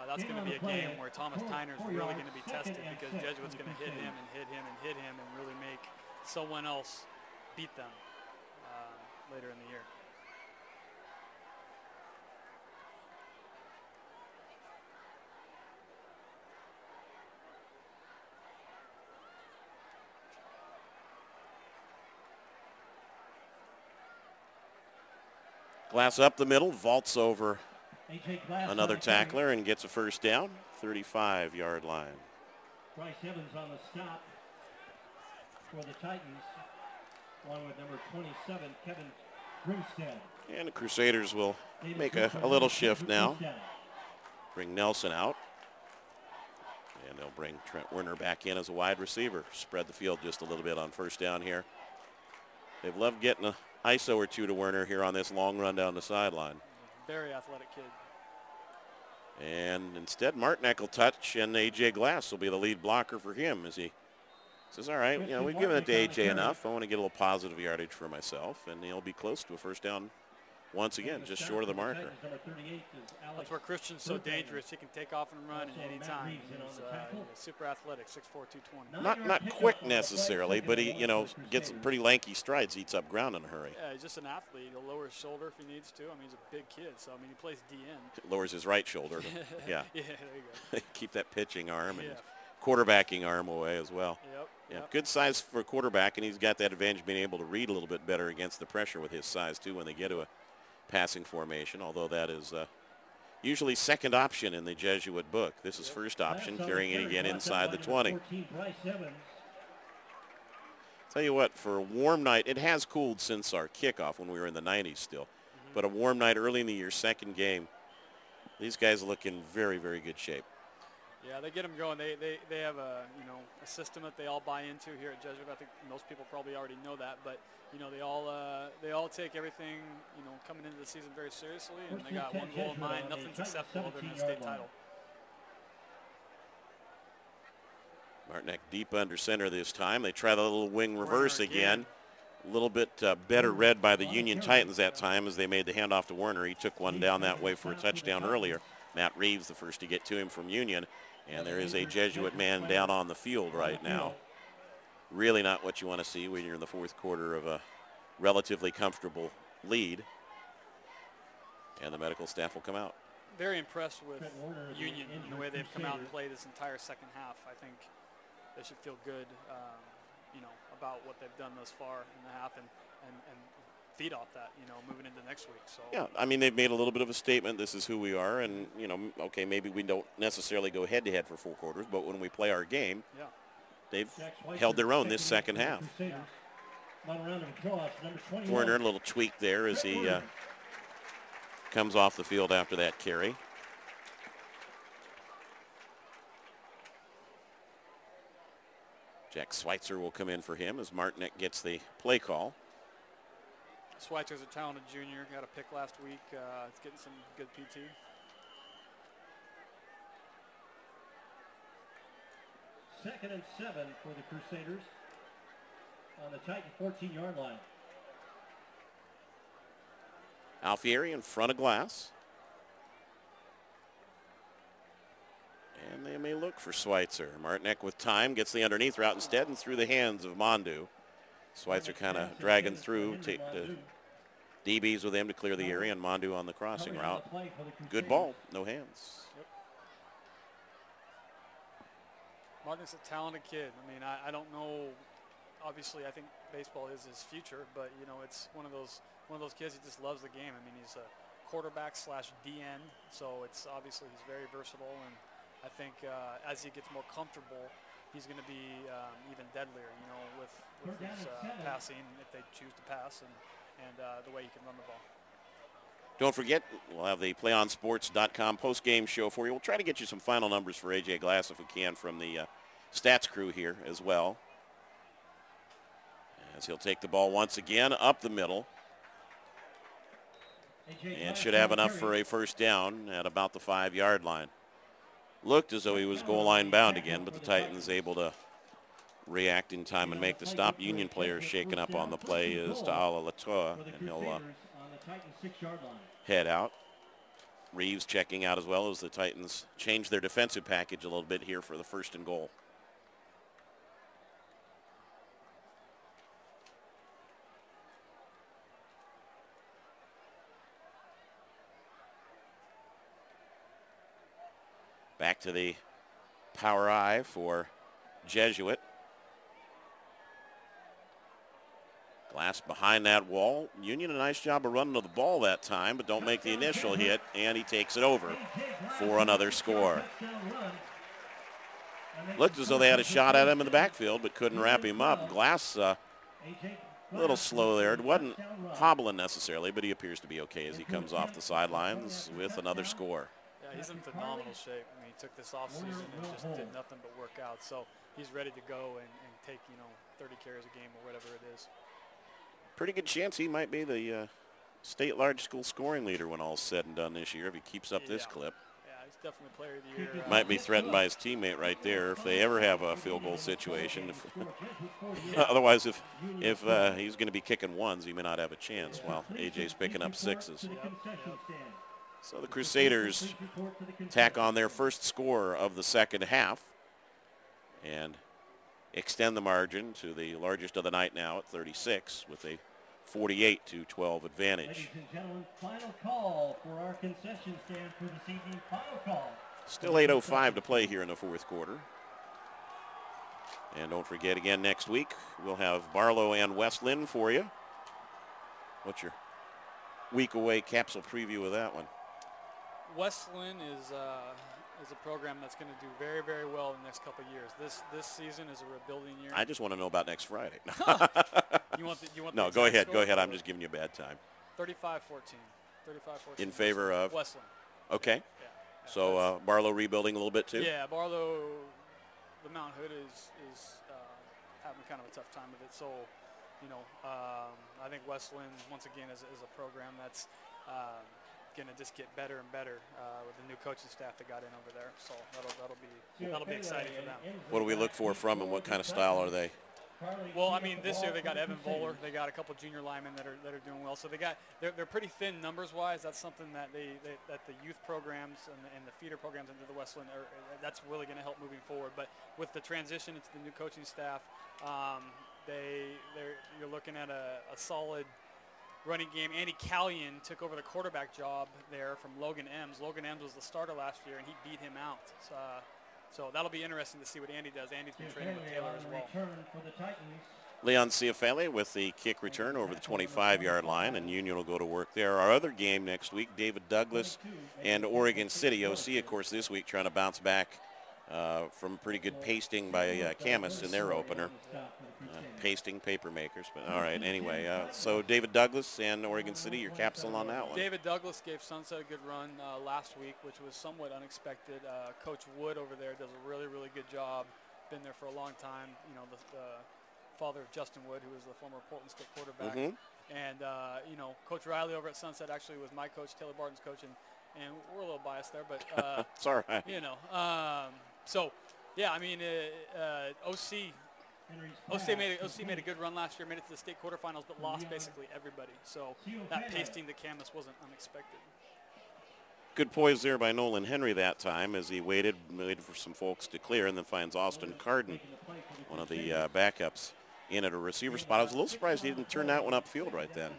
that's going to be a game where Thomas Tyner is really going to be tested, because Jesuit's going to hit him and hit him and hit him and really make someone else beat them later in the year. Glass up the middle, vaults over another tackler and gets a first down, 35-yard line. Bryce Evans on the stop for the Titans, along with number 27, Kevin Grimstead. And the Crusaders will make a little shift now. Bring Nelson out. And they'll bring Trent Werner back in as a wide receiver. Spread the field just a little bit on first down here. They've loved getting an ISO or two to Werner here on this long run down the sideline. Very athletic kid. And instead, Martinek will touch, and A.J. Glass will be the lead blocker for him as he says, all right, you know, we've given it to A.J. enough. I want to get a little positive yardage for myself, and he'll be close to a first down once again, just short of the marker. That's where Christian's so dangerous. He can take off and run at any time. He's super athletic, 6'4", 220. Not quick necessarily, but he, you know, gets pretty lanky strides, eats up ground in a hurry. Yeah, he's just an athlete. He'll lower his shoulder if he needs to. I mean, he's a big kid, so I mean, he plays DN. Lowers his right shoulder. Yeah. Yeah, there you go. Keep that pitching arm and quarterbacking arm away as well. Yep. Good size for a quarterback, and he's got that advantage being able to read a little bit better against the pressure with his size too when they get to a passing formation, although that is usually second option in the Jesuit book. This is first option, carrying it again inside the 20. Tell you what, for a warm night, it has cooled since our kickoff when we were in the 90s still, but a warm night early in the year, second game, these guys look in very, very good shape. Yeah, they get them going. They have a system that they all buy into here at Jesuit. I think most people probably already know that, but they all take everything coming into the season very seriously, and they got one goal in mind. Nothing's acceptable other than a state title. Martinek deep under center this time. They try the little wing reverse again. A little bit better read by the Union Titans that time as they made the handoff to Werner. He took one down that way for a touchdown earlier. Matt Reeves the first to get to him from Union. And there is a Jesuit man down on the field right now. Really not what you want to see when you're in the fourth quarter of a relatively comfortable lead. And the medical staff will come out. Very impressed with Union and the way they've come out and played this entire second half. I think they should feel good, about what they've done thus far in the half and feed off that, moving into next week. So yeah, I mean, they've made a little bit of a statement. This is who we are, and okay, maybe we don't necessarily go head-to-head for 4 quarters, but when we play our game, they've held their own this second half. Werner, a little tweak there as he comes off the field after that carry. Jack Schweitzer will come in for him as Martinek gets the play call. Schweitzer's a talented junior. Got a pick last week. It's getting some good PT. Second and 7 for the Crusaders on the Titan 14-yard line. Alfieri in front of Glass. And they may look for Schweitzer. Martinek with time gets the underneath route instead and through the hands of Mondu. Schweitzer kind of dragging through, take the DBs with him to clear the area, and Mondu on the crossing route. Good ball, no hands. Yep. Martin's a talented kid. I mean, I don't know. Obviously, I think baseball is his future, but it's one of those kids who just loves the game. I mean, he's a quarterback / DN, so it's obviously he's very versatile, and I think as he gets more comfortable, he's going to be even deadlier, with his passing if they choose to pass and the way he can run the ball. Don't forget, we'll have the PlayOnSports.com post-game show for you. We'll try to get you some final numbers for A.J. Glass if we can from the stats crew here as well. As he'll take the ball once again up the middle. And should have enough for a first down at about the 5-yard line. Looked as though he was goal line bound again, but the Titans able to react in time and make the stop. Union players shaken up on the play is Ta'ala Latoa, and he'll head out. Reeves checking out as well as the Titans change their defensive package a little bit here for the 1st and goal. Back to the power I for Jesuit. Glass behind that wall. Union a nice job of running to the ball that time, but don't make the initial hit, and he takes it over for another score. Looked as though they had a shot at him in the backfield, but couldn't wrap him up. Glass a little slow there. It wasn't hobbling necessarily, but he appears to be okay as he comes off the sidelines with another score. Yeah, he's in phenomenal shape. I mean, he took this offseason and just did nothing but work out. So he's ready to go and take, 30 carries a game or whatever it is. Pretty good chance he might be the state large school scoring leader when all's said and done this year if he keeps up this clip. Yeah, he's definitely player of the year. Might be threatened by his teammate right there if they ever have a field goal situation. Otherwise, if he's going to be kicking ones, he may not have a chance while AJ's picking up sixes. So the Crusaders tack on their first score of the second half and extend the margin to the largest of the night now at 36 with a 48-12 advantage. Ladies and gentlemen, final call for our concession stand for this evening. Final call. Still 8:05 to play here in the 4th quarter. And don't forget, again, next week, we'll have Barlow and West Lynn for you. What's your week away capsule preview of that one? West Lynn is a program that's going to do very, very well in the next couple of years. This season is a rebuilding year. I just want to know about next Friday. You want no, go ahead. Go ahead. I'm just giving you a bad time. 35-14. 35-14. In favor of? West Lynn. Okay. Yeah. So Barlow rebuilding a little bit too? Yeah, Barlow, the Mount Hood is having kind of a tough time with it. So, I think West Lynn, once again, is a program that's going to just get better and better with the new coaching staff that got in over there. So that'll be exciting for them. What do we look for from them? What kind of style are they? Well, I mean, this year they got Evan Voller. They got a couple junior linemen that are doing well. So they're pretty thin numbers wise. That's something that that the youth programs and the feeder programs into the Westland that's really going to help moving forward. But with the transition into the new coaching staff, you're looking at a solid running game. Andy Callion took over the quarterback job there from Logan Ems. Logan Ems was the starter last year, and he beat him out. So that'll be interesting to see what Andy does. Andy's been training with Taylor as well. Leon Ciafele with the kick return over the 25-yard line, and Union will go to work there. Our other game next week, David Douglas and Oregon City. OC, of course, this week trying to bounce back from pretty good pasting by Camus in their opener. Pasting paper makers, but all right. Anyway, so David Douglas and Oregon City, your capsule on that one. David Douglas gave Sunset a good run last week, which was somewhat unexpected. Coach Wood over there does a really, really good job. Been there for a long time. The father of Justin Wood, who was the former Portland State quarterback. Mm-hmm. And Coach Riley over at Sunset actually was my coach, Taylor Barton's coach, and we're a little biased there, but it's all right. So yeah, I mean, OC made a good run last year, made it to the state quarterfinals, but lost basically everybody. So that pasting to Camus wasn't unexpected. Good poise there by Nolan Henry that time as he waited for some folks to clear, and then finds Austin Carden, one of the backups, in at a receiver spot. I was a little surprised he didn't turn that one upfield right then.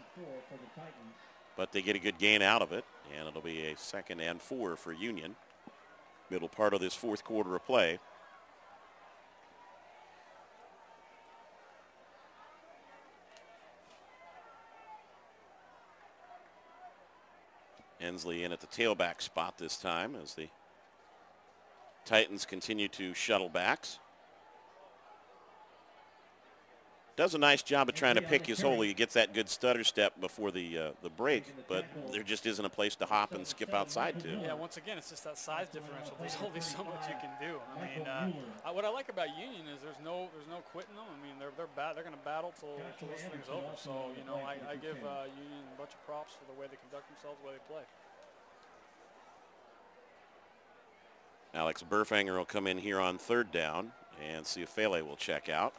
But they get a good gain out of it, and it'll be a 2nd and 4 for Union. Middle part of this 4th quarter of play. Ensley in at the tailback spot this time as the Titans continue to shuttle backs. Does a nice job of trying to pick his hole. He gets that good stutter step before the break, but there just isn't a place to hop and skip outside to. Yeah, once again, it's just that size differential. There's only so much you can do. I mean, what I like about Union is there's no quitting them. I mean, they're going to battle till this thing's over. So I give Union a bunch of props for the way they conduct themselves, the way they play. Alex Burfanger will come in here on 3rd down, and Ciafele will check out.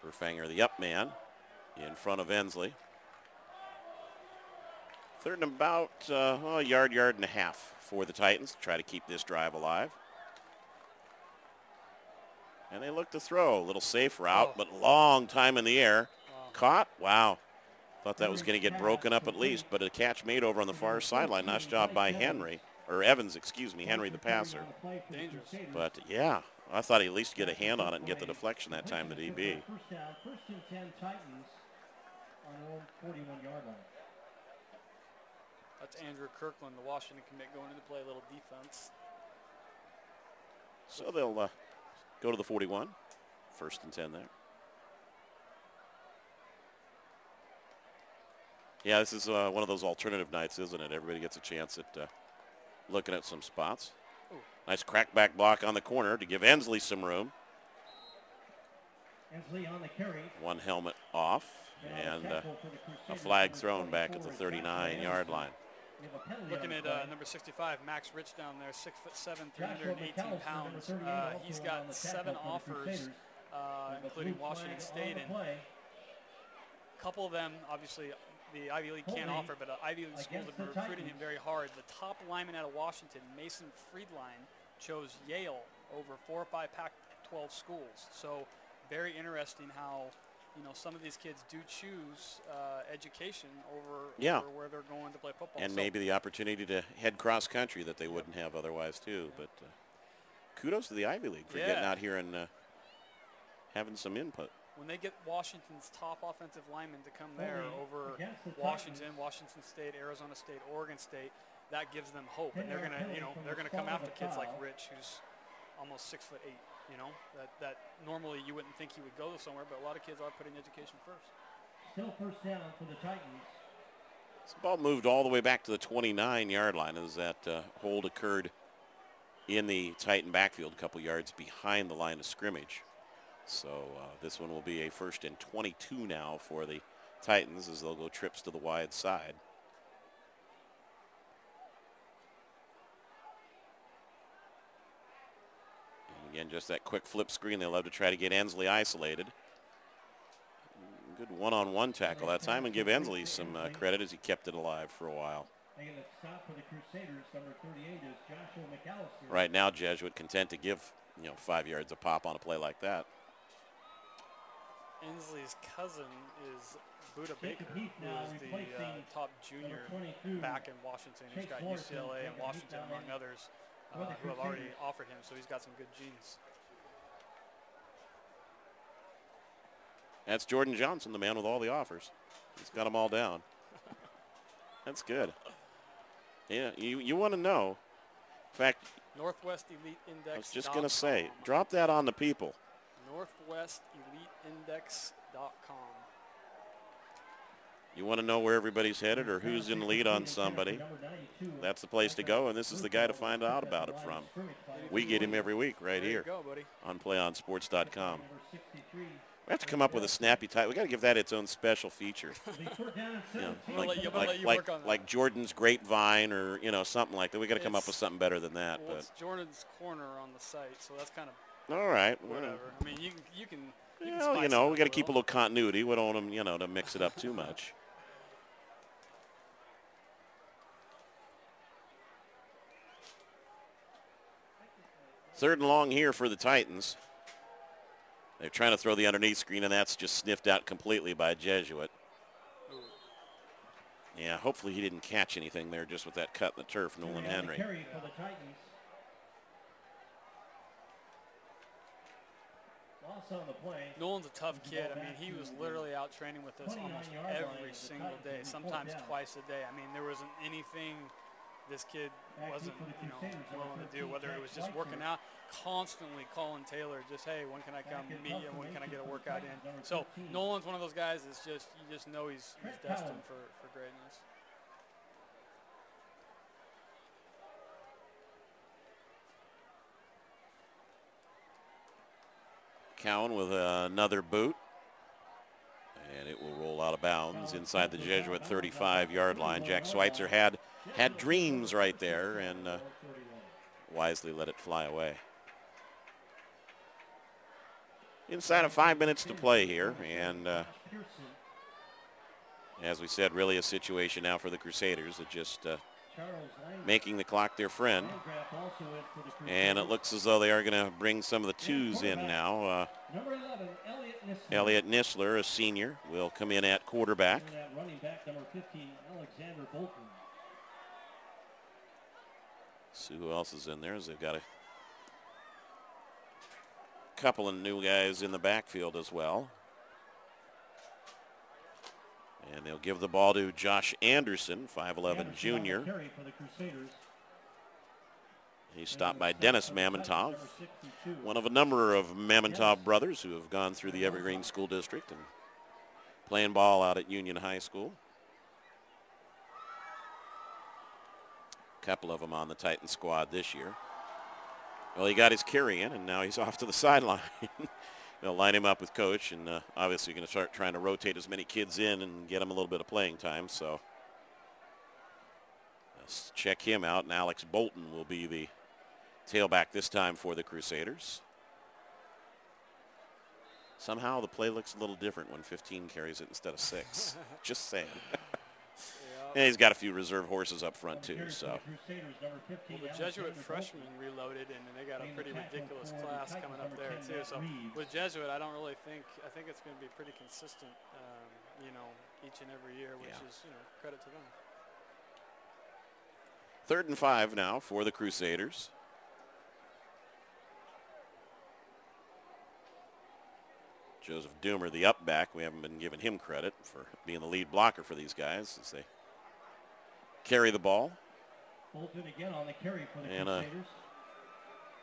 Burfanger, the up man, in front of Ensley. Third and about a yard and a half for the Titans to try to keep this drive alive. And they look to throw. A little safe route, but long time in the air. Caught? Wow. Thought that was going to get broken up at least, but a catch made over on the far sideline. Nice job by Henry, or Evans, excuse me, Henry the passer. Dangerous. But, yeah, I thought he'd at least get a hand on it and get the deflection that time, the DB. First down, 1st and 10 Titans on their own 41-yard line. That's Andrew Kirkland, the Washington commit, going in to play a little defense. So they'll go to the 41. 1st and 10 there. Yeah, this is one of those alternative nights, isn't it? Everybody gets a chance at looking at some spots. Ooh. Nice crackback block on the corner to give Ensley some room. Ensley on the carry. One helmet off, and a flag thrown back at the 39-yard line. Looking at number 65, Max Rich down there, 6'7", 318 pounds. He's got 7 offers, including Washington State, and a couple of them, obviously, the Ivy League can't offer, but Ivy League schools have been recruiting him very hard. The top lineman out of Washington, Mason Friedline, chose Yale over 4 or 5 Pac-12 schools. So very interesting how, you know, some of these kids do choose education over where they're going to play football. And maybe the opportunity to head cross country that they wouldn't have otherwise too. But kudos to the Ivy League for getting out here and having some input. When they get Washington's top offensive linemen to come there over Washington, Washington State, Arizona State, Oregon State, that gives them hope. And they're gonna, you know, they're gonna come after kids like Rich, who's almost 6'8". You know, that normally you wouldn't think he would go somewhere, but a lot of kids are putting education first. Still 1st down for the Titans. This ball moved all the way back to the 29-yard line as that hold occurred in the Titan backfield, a couple yards behind the line of scrimmage. So this one will be a 1st and 22 now for the Titans as they'll go trips to the wide side. And again, just that quick flip screen. They love to try to get Ensley isolated. Good one-on-one tackle that time, and give Ensley some credit as he kept it alive for a while. Making the stop for the Crusaders, number 38 is Joshua McAllister. Right now, Jesuit content to give 5 yards a pop on a play like that. Ensley's cousin is Buda Baker, who is the top junior back in Washington. He's got UCLA and Washington, among others, who have already offered him, so he's got some good genes. That's Jordan Johnson, the man with all the offers. He's got them all down. That's good. Yeah, you want to know. In fact, Northwest Elite Index. I was just going to say, drop that on the people. NorthwestEliteIndex.com. You want to know where everybody's headed or who's in the lead on somebody, that's the place to go, and this is the guy to find out about it from. We get him every week right here on PlayOnSports.com. We have to come up with a snappy title. We got to give that its own special feature. Like Jordan's Grapevine or something like that. We got to come up with something better than that. Well, it's Jordan's Corner on the site, so that's kind of all right. Whatever. I mean, you can. Well, we got to keep a little continuity. We don't want them, to mix it up too much. Third and long here for the Titans. They're trying to throw the underneath screen, and that's just sniffed out completely by Jesuit. Ooh. Yeah, hopefully he didn't catch anything there just with that cut in the turf, Nolan Henry. Carry for the Titans. Loss on the play. Nolan's a tough kid. I mean, he was literally out training with us almost every single day, sometimes twice a day. I mean, there wasn't anything this kid wasn't, willing to do, whether it was just working out, constantly calling Taylor, just, hey, when can I come meet you? When can I get a workout in? So Nolan's one of those guys that's just, you just know he's destined for greatness. Cowan with another boot. And it will roll out of bounds inside the Jesuit 35-yard line. Jack Schweitzer had dreams right there and wisely let it fly away. Inside of 5 minutes to play here, and As we said, really a situation now for the Crusaders of just making the clock their friend. And it looks as though they are going to bring some of the twos in now. Elliot Nisler, a senior, will come in at quarterback. See who else is in there, as they've got a couple of new guys in the backfield as well. And they'll give the ball to Josh Anderson, 5'11 junior. He's stopped by Dennis Mamontov, one of a number of Mamontov brothers who have gone through the Evergreen School District and playing ball out at Union High School. A couple of them on the Titan squad this year. Well, he got his carry in, and now he's off to the sideline. They'll line him up with coach, and obviously going to start trying to rotate as many kids in and get him a little bit of playing time. So let's check him out, and Alex Bolton will be the tailback this time for the Crusaders. Somehow the play looks a little different when 15 carries it instead of 6. Just saying. And he's got a few reserve horses up front too. So well, the Jesuit freshmen reloaded, and they got a pretty ridiculous class coming up there too. So with Jesuit, I don't really think. I think it's going to be pretty consistent, each and every year, which is credit to them. 3rd and 5 now for the Crusaders. Joseph Doomer, the up back, we haven't been giving him credit for being the lead blocker for these guys as they carry the ball. Bolton again on the carry for the Crusaders.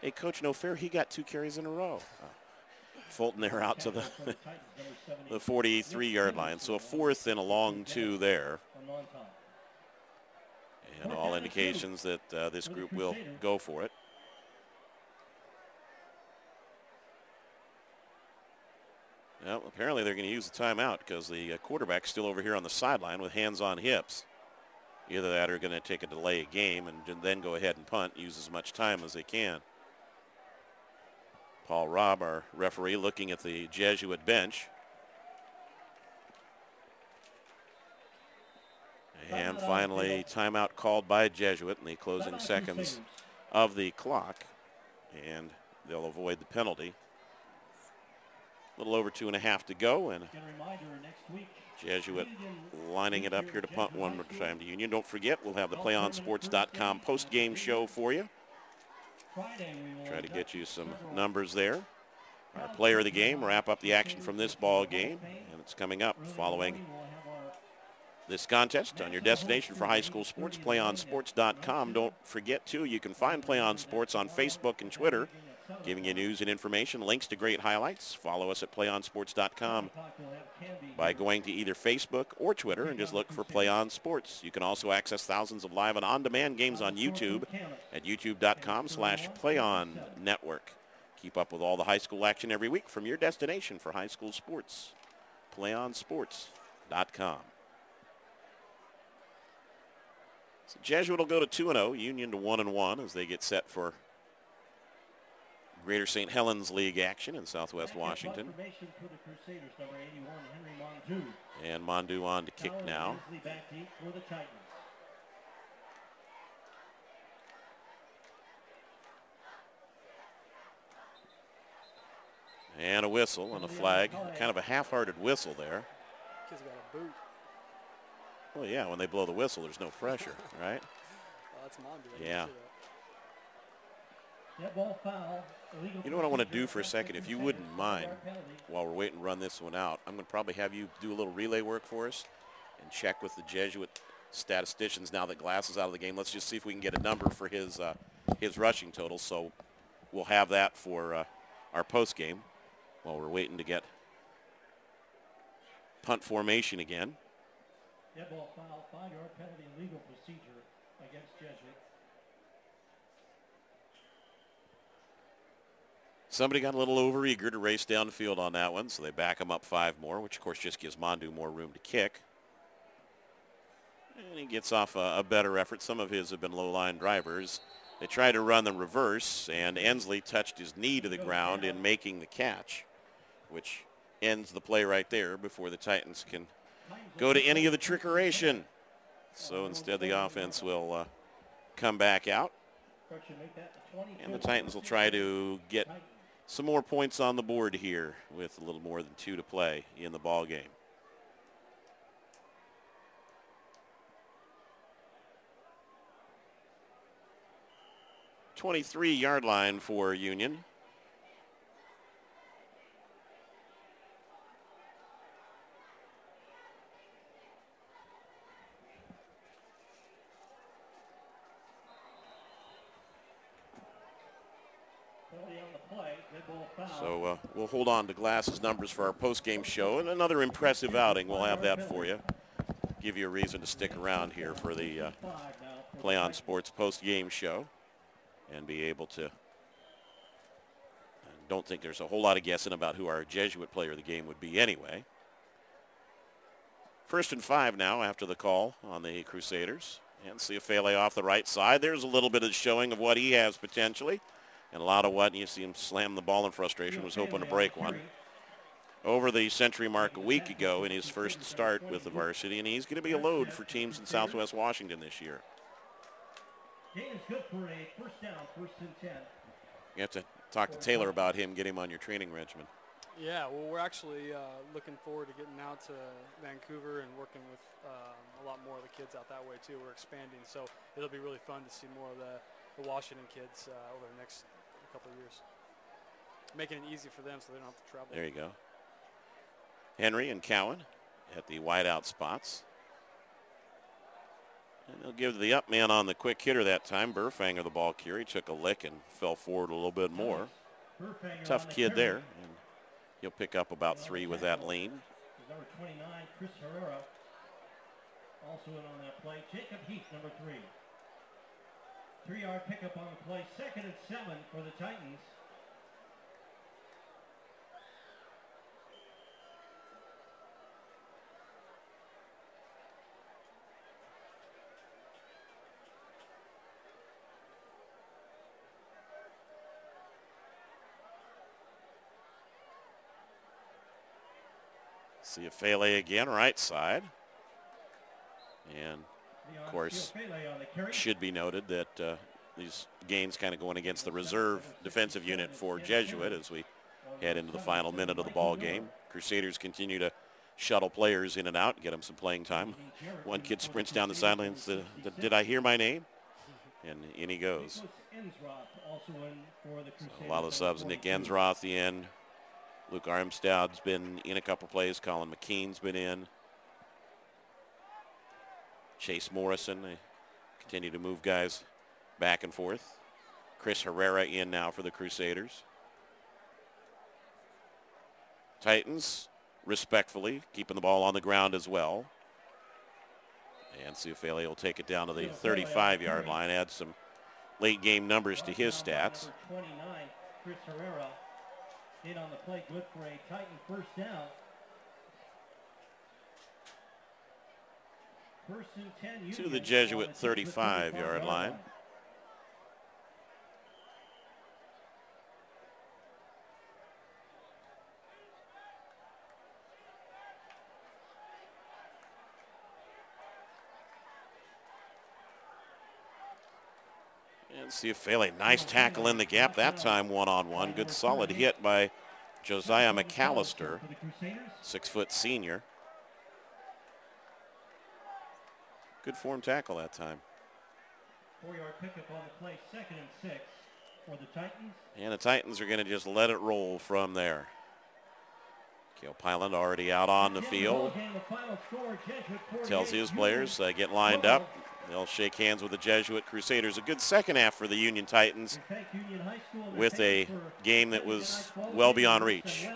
Hey, Coach, no fair. He got 2 carries in a row. Fulton there out to the 43-yard line. So a 4th and a long 2 there. And all indications that this group will go for it. Well, apparently they're going to use the timeout because the quarterback's still over here on the sideline with hands on hips. Either that or going to take a delay game and then go ahead and punt, use as much time as they can. Paul Robb, our referee, looking at the Jesuit bench. And finally, timeout called by Jesuit in the closing seconds of the clock. And they'll avoid the penalty. A little over 2.5 to go, and Jesuit lining it up here to punt one more time to Union. Don't forget, we'll have the PlayOnSports.com post-game show for you. Try to get you some numbers there. Our player of the game, wrap up the action from this ball game, and it's coming up following this contest on your destination for high school sports, PlayOnSports.com. Don't forget, too, you can find Play On Sports on Facebook and Twitter, giving you news and information, links to great highlights. Follow us at PlayOnSports.com by going to either Facebook or Twitter and just look for Play On Sports. You can also access thousands of live and on-demand games on YouTube at youtube.com/PlayOnNetwork. Keep up with all the high school action every week from your destination for high school sports, PlayOnSports.com. So Jesuit will go to 2-0, Union to 1-1 as they get set for Greater St. Helens League action in Southwest Washington. And Mondu on to kick now. And a whistle and a flag. Kind of a half-hearted whistle there. Kid's got a boot. Well, yeah, when they blow the whistle, there's no pressure, right? Well, that's Mondu. Yeah. You know what I want to do for a second, if you wouldn't mind, while we're waiting to run this one out, I'm going to probably have you do a little relay work for us and check with the Jesuit statisticians now that Glass is out of the game. Let's just see if we can get a number for his rushing total. So we'll have that for our post game while we're waiting to get punt formation again. Dead ball foul, 5-yard penalty, legal procedure against Jesuit. Somebody got a little overeager to race down the field on that one, so they back him up 5 more, which, of course, just gives Mondu more room to kick. And he gets off a better effort. Some of his have been low-line drivers. They tried to run the reverse, and Ensley touched his knee to the ground in making the catch, which ends the play right there before the Titans can go to any of the trickeration. So instead the offense will come back out. And the Titans will try to get some more points on the board here with a little more than 2 to play in the ball game. .23-yard line for Union. So we'll hold on to Glass's numbers for our post-game show, and another impressive outing. We'll have that for you. Give you a reason to stick around here for the PlayOn Sports post-game show and be able to. I don't think there's a whole lot of guessing about who our Jesuit player of the game would be anyway. 1st and 5 now after the call on the Crusaders. And Ciafele off the right side. There's a little bit of showing of what he has potentially. And a lot of what, you see him slam the ball in frustration, was hoping to break one. Over the century mark a week ago in his first start with the varsity, and he's going to be a load for teams in Southwest Washington this year. Game is good for a first down, 1st and 10. You have to talk to Taylor about him, get him on your training regimen. Yeah, well, we're actually looking forward to getting out to Vancouver and working with a lot more of the kids out that way, too. We're expanding, so it'll be really fun to see more of the Washington kids over the next couple of years. Making it easy for them so they don't have to travel. There you go. Henry and Cowan at the wideout spots. And they'll give the up man on the quick hitter that time. Burfanger, the ball carrier, took a lick and fell forward a little bit more. Tough kid there. And he'll pick up about 3 with that lean. Number 29, Chris Herrera, also in on that play. Jacob Heath, number 3. 3-yard pickup on the play. 2nd and 7 for the Titans. Ciafele again, right side. And, of course, should be noted that these games kind of going against the reserve defensive unit for Jesuit as we head into the final minute of the ball game. Crusaders continue to shuttle players in and out, get them some playing time. One kid sprints down the sidelines, did I hear my name? And in he goes. So a lot of the subs, Nick Ensroth in. Luke Armstad's been in a couple plays. Colin McKean's been in. Chase Morrison, they continue to move guys back and forth. Chris Herrera in now for the Crusaders. Titans, respectfully, keeping the ball on the ground as well. And Ciafele will take it down to the 35-yard line, add some late game numbers to his stats. 29, Chris Herrera. In on the play, good for a Titan first down. 1st and 10. To the Jesuit 35-yard line. And Ciafele, nice tackle in the gap that time, one-on-one. Good solid hit by Josiah McAllister, 6-foot senior. Good form tackle that time. 4-yard pickup on the play, 2nd and 6 for the Titans. And the Titans are going to just let it roll from there. Cale Pyland already out on the field. Tells his players, get lined up. They'll shake hands with the Jesuit Crusaders. A good second half for the Union Titans with a game that was well beyond reach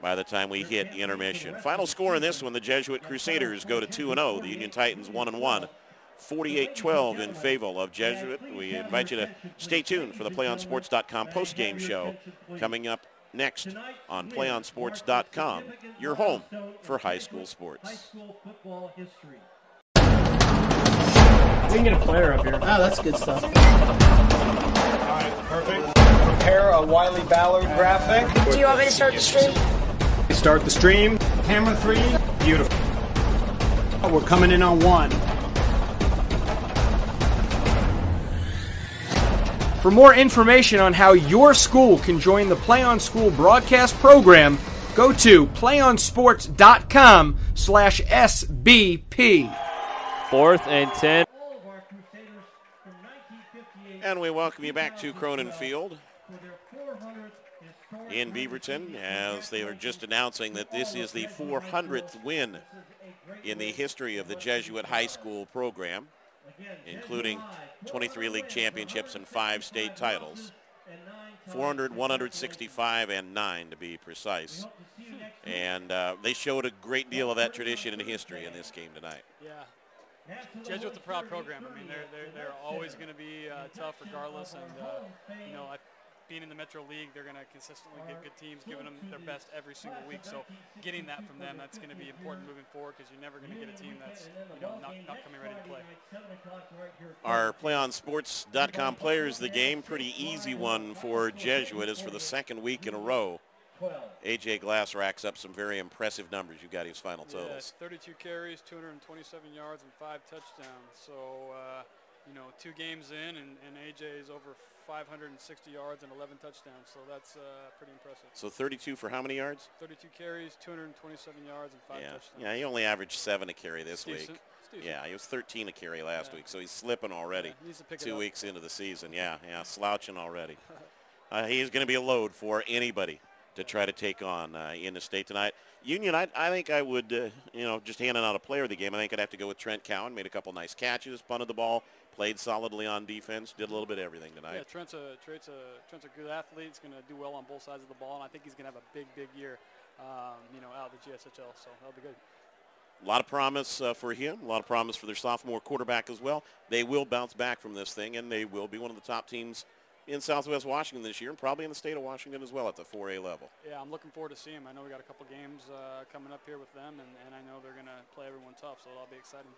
by the time we hit intermission. Final score in this one, the Jesuit Crusaders go to 2-0. The Union Titans 1-1. 48-12 in favor of Jesuit. We invite you to stay tuned for the PlayOnSports.com post-game show coming up next on PlayOnSports.com, your home for high school sports. High school football history. We can get a player up here. Oh, that's good stuff. All right, perfect. Prepare a Wiley Ballard graphic. Do you want me to start the stream? Start the stream. Camera 3. Beautiful. We're coming in on 1. For more information on how your school can join the Play On School broadcast program, go to playonsports.com/SBP. 4th and 10. And we welcome you back to Cronin Field in Beaverton, as they were just announcing that this is the 400th win in the history of the Jesuit high school program, including 23 league championships and 5 state titles. 400, 165, and 9 to be precise. And they showed a great deal of that tradition and history in this game tonight. Yeah. Jesuit's a proud program. I mean, they're always going to be tough regardless. And, you know, being in the Metro League, they're going to consistently get good teams, giving them their best every single week. So getting that from them, that's going to be important moving forward, because you're never going to get a team that's, you know, not coming ready to play. Our PlayOnSports.com players, the game, pretty easy one for Jesuit, is for the second week in a row. A.J. Glass racks up some very impressive numbers. You got his final totals. 32 carries, 227 yards, and 5 touchdowns. So, you know, 2 games in, and A.J. is over 560 yards and 11 touchdowns. So that's pretty impressive. So 32 for how many yards? 32 carries, 227 yards, and 5 touchdowns. Yeah, he only averaged 7 a carry this week. Decent. Yeah, he was 13 a carry last week, so he's slipping already. Needs to pick 2 it up. weeks into the season. Yeah, slouching already. He's going to be a load for anybody to try to take on in the state tonight. Union, I think I would, you know, just handing out a player of the game, I think I'd have to go with Trent Cowan. Made a couple nice catches, punted the ball, played solidly on defense, did a little bit of everything tonight. Yeah, Trent's a good athlete. He's going to do well on both sides of the ball, and I think he's going to have a big year, you know, out of the GSHL, so that'll be good. A lot of promise for him, a lot of promise for their sophomore quarterback as well. They will bounce back from this thing, and they will be one of the top teams in Southwest Washington this year, and probably in the state of Washington as well at the 4A level. Yeah, I'm looking forward to seeing him. I know we got a couple games coming up here with them, and I know they're going to play everyone tough, so that'll be exciting.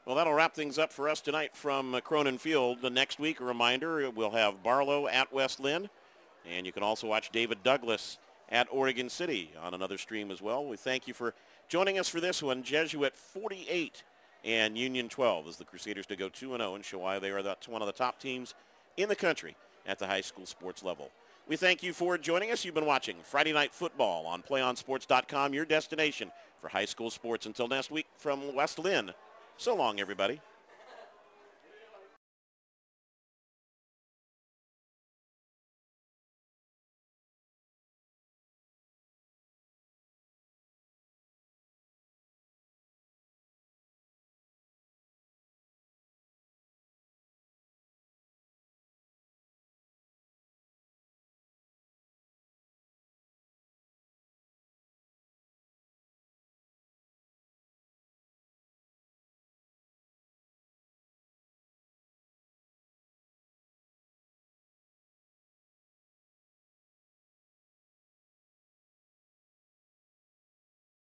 Well, that'll wrap things up for us tonight from Cronin Field. The next week, a reminder, we'll have Barlow at West Lynn, and you can also watch David Douglas at Oregon City on another stream as well. We thank you for joining us for this one. Jesuit 48 and Union 12 as the Crusaders to go 2-0 and show why they are one of the top teams in the country at the high school sports level. We thank you for joining us. You've been watching Friday Night Football on PlayOnSports.com, your destination for high school sports. Until next week from West Lynn, so long, everybody.